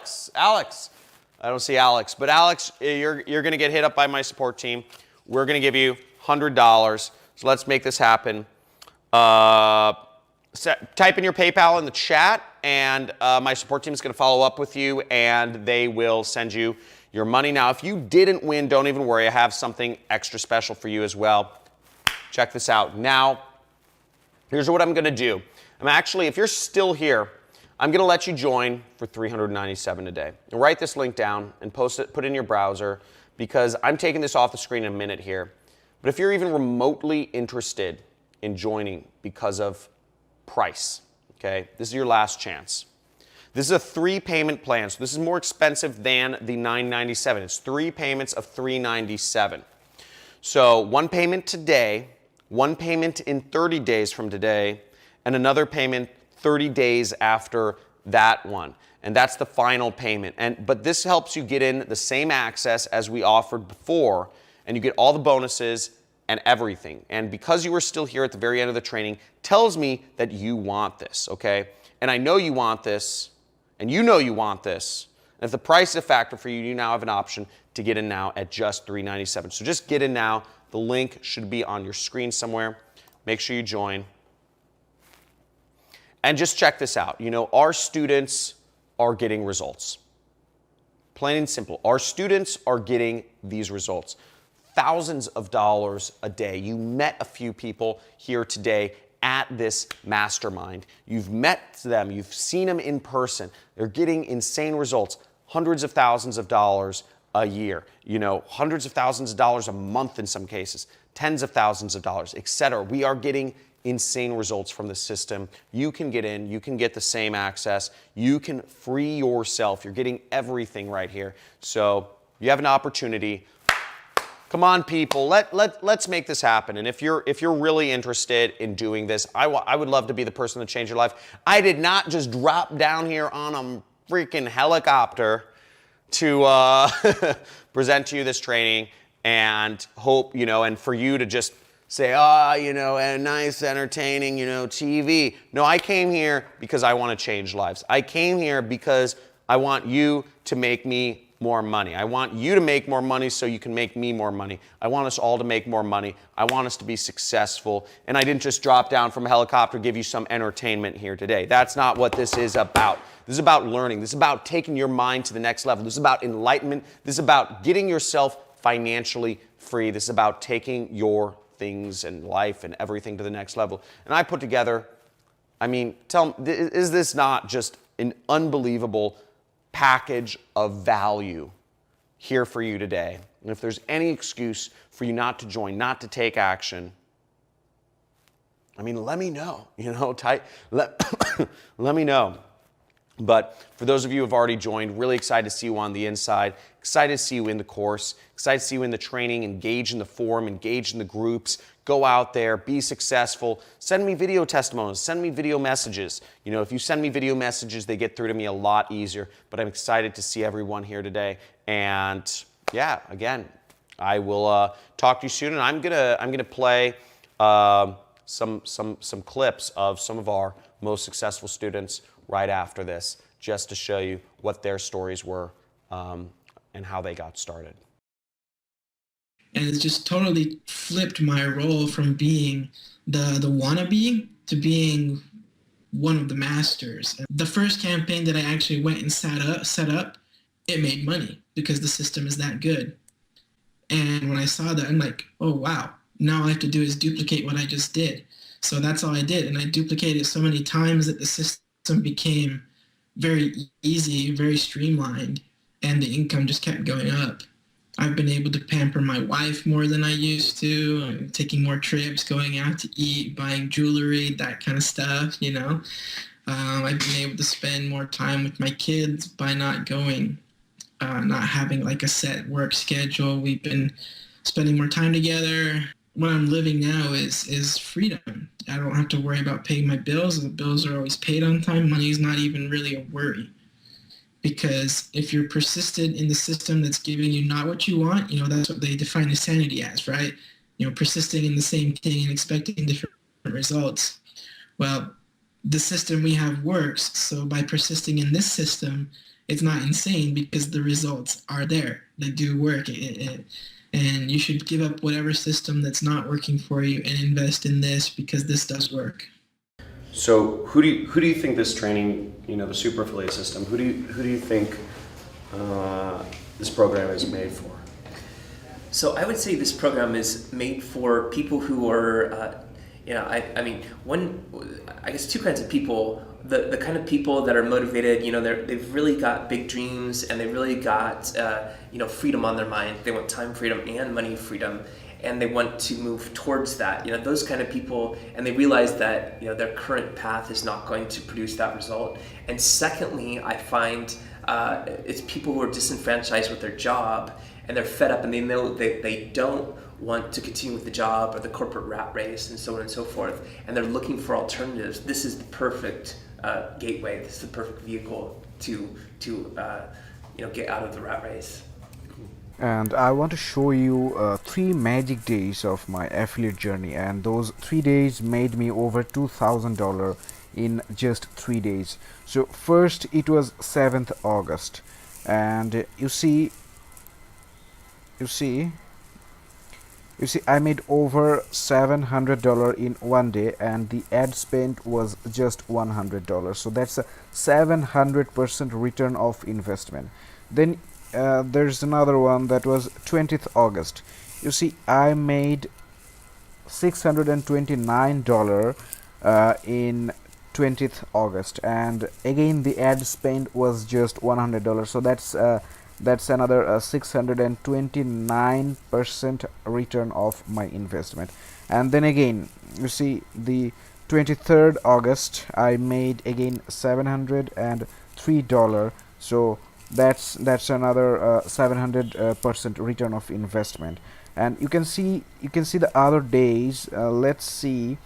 don't see Alex, but Alex, you're going to get hit up by my support team. We're going to give you $100. So let's make this happen. Type in your PayPal in the chat, and my support team is going to follow up with you, and they will send you your money. Now, if you didn't win, don't even worry. I have something extra special for you as well. Check this out. Now, here's what I'm going to do. I'm actually, if you're still here, I'm going to let you join for $397 a day. And write this link down and post it, put it in your browser, because I'm taking this off the screen in a minute here. But if you're even remotely interested in joining because of price, okay, this is your last chance. This is a 3-payment plan, so this is more expensive than the $997. It's 3 payments of $397. So 1 payment today, 1 payment in 30 days from today, and another payment 30 days after that one. And that's the final payment. But this helps you get in the same access as we offered before, and you get all the bonuses and everything. And because you are still here at the very end of the training, tells me that you want this, okay? And I know you want this, and you know you want this. And if the price is a factor for you, you now have an option to get in now at just $397. So just get in now. The link should be on your screen somewhere. Make sure you join. And just check this out. You know, our students are getting results. Plain and simple. Our students are getting these results. Thousands of dollars a day. You met a few people here today at this mastermind. You've met them. You've seen them in person. They're getting insane results. Hundreds of thousands of dollars a year. You know, hundreds of thousands of dollars a month in some cases. Tens of thousands of dollars, etc. We are getting insane results from the system. You can get in, you can get the same access, you can free yourself. You're getting everything right here. So you have an opportunity. Come on, people, let's make this happen. And if you're really interested in doing this, I would love to be the person to change your life. I did not just drop down here on a freaking helicopter to present to you this training and hope, you know, and for you to just say, you know, and nice, entertaining, you know, TV. No, I came here because I want to change lives. I came here because I want you to make me more money. I want you to make more money so you can make me more money. I want us all to make more money. I want us to be successful. And I didn't just drop down from a helicopter, give you some entertainment here today. That's not what this is about. This is about learning. This is about taking your mind to the next level. This is about enlightenment. This is about getting yourself financially free. This is about taking your things and life and everything to the next level. And I put together, I mean, tell me, is this not just an unbelievable package of value here for you today? And if there's any excuse for you not to join, not to take action, I mean, let me know, you know, let me know. But for those of you who have already joined, really excited to see you on the inside, excited to see you in the course, excited to see you in the training, engage in the forum, engage in the groups, go out there, be successful, send me video testimonials, send me video messages. You know, if you send me video messages, they get through to me a lot easier, but I'm excited to see everyone here today. And yeah, again, I will talk to you soon, and I'm gonna play some clips of some of our most successful students right after this, just to show you what their stories were and how they got started. And it's just totally flipped my role from being the wannabe to being one of the masters. The first campaign that I actually went and set up, it made money because the system is that good. And when I saw that, I'm like, oh wow, now all I have to do is duplicate what I just did. So that's all I did, and I duplicated it so many times that the system became very easy, very streamlined, and the income just kept going up. I've been able to pamper my wife more than I used to. I'm taking more trips, going out to eat, buying jewelry, that kind of stuff, you know. I've been able to spend more time with my kids by not having like a set work schedule. We've been spending more time together. what I'm living now is freedom. I don't have to worry about paying my bills. The bills are always paid on time. Money is not even really a worry. Because if you're persistent in the system that's giving you not what you want, that's what they define insanity as, right? Persisting in the same thing and expecting different results. Well, the system we have works. So by persisting in this system, it's not insane because the results are there. They do work. And you should give up whatever system that's not working for you and invest in this because this does work. So who do you think this training, the super affiliate system, who do you think this program is made for? So I would say this program is made for people who are, I guess two kinds of people. The kind of people that are motivated, they've really got big dreams and they really got, freedom on their mind. They want time freedom and money freedom. And they want to move towards that, those kind of people, and they realize that, their current path is not going to produce that result. And secondly, I find it's people who are disenfranchised with their job, and they're fed up, and they know that they don't want to continue with the job or the corporate rat race and so on and so forth, and they're looking for alternatives. This is the perfect gateway. This is the perfect vehicle to get out of the rat race. And I want to show you 3 magic days of my affiliate journey, and those 3 days made me over $2,000 in just 3 days. So first it was 7th August, and you see I made over $700 in one day, and the ad spend was just $100. So that's a 700% return of investment. Then there's another one that was 20th August. You see, I made $629 in 20th August, and again the ad spend was just $100. So that's another 629% return of my investment. And then again, you see, the 23rd August I made again $703. So that's another 700% return of investment. And you can see the other days. Let's see,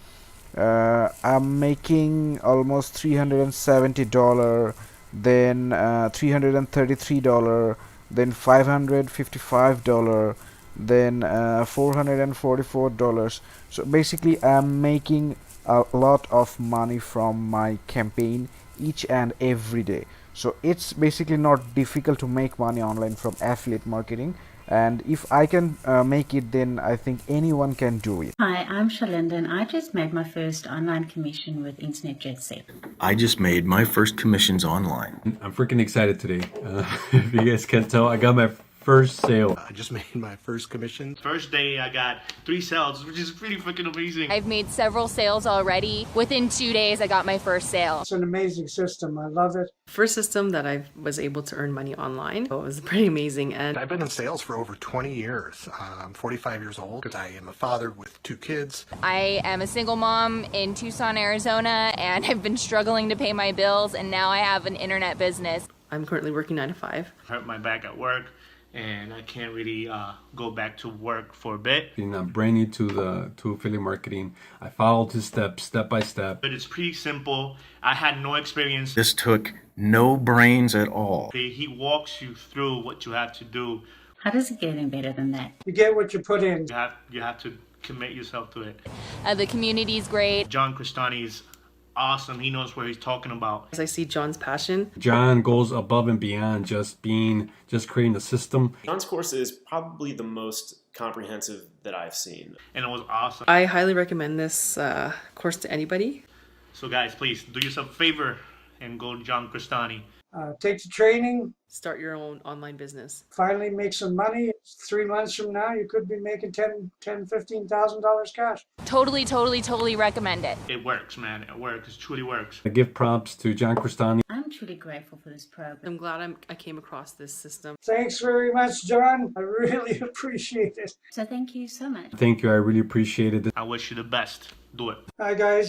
I'm making almost $370, then $333, then $555, then $444. So basically I'm making a lot of money from my campaign each and every day. So it's basically not difficult to make money online from affiliate marketing, and if I can make it, then I think anyone can do it. Hi, I'm Shalinda, and I just made my first online commission with Internet Jet Set. I just made my first commissions online. I'm freaking excited today. If you guys can tell, I got my first sale. I just made my first commission. First day I got 3 sales, which is pretty freaking amazing. I've made several sales already. Within 2 days, I got my first sale. It's an amazing system. I love it. First system that I was able to earn money online. So it was pretty amazing. And I've been in sales for over 20 years. I'm 45 years old because I am a father with 2 kids. I am a single mom in Tucson, Arizona, and I've been struggling to pay my bills, and now I have an internet business. I'm currently working 9 to 5. Hurt my back at work, and I can't really go back to work for a bit. I'm brand new to affiliate marketing. I followed his steps step by step. But it's pretty simple. I had no experience. This took no brains at all. He walks you through what you have to do. How does it get any better than that? You get what you put in. You have to commit yourself to it. The community's great. John Crestani's awesome. He knows what he's talking about. As I see John's passion. John goes above and beyond just creating a system. John's course is probably the most comprehensive that I've seen. And it was awesome. I highly recommend this course to anybody. So guys, please do yourself a favor and go to John Crestani. Take the training. Start your own online business. Finally make some money. 3 months from now, you could be making $15,000 cash. Totally recommend it. It works, man. It works. It truly works. I give props to John Crestani. I'm truly grateful for this program. I'm glad I came across this system. Thanks very much, John. I really appreciate it. So thank you so much. Thank you. I really appreciate it. I wish you the best. Do it. Hi, guys.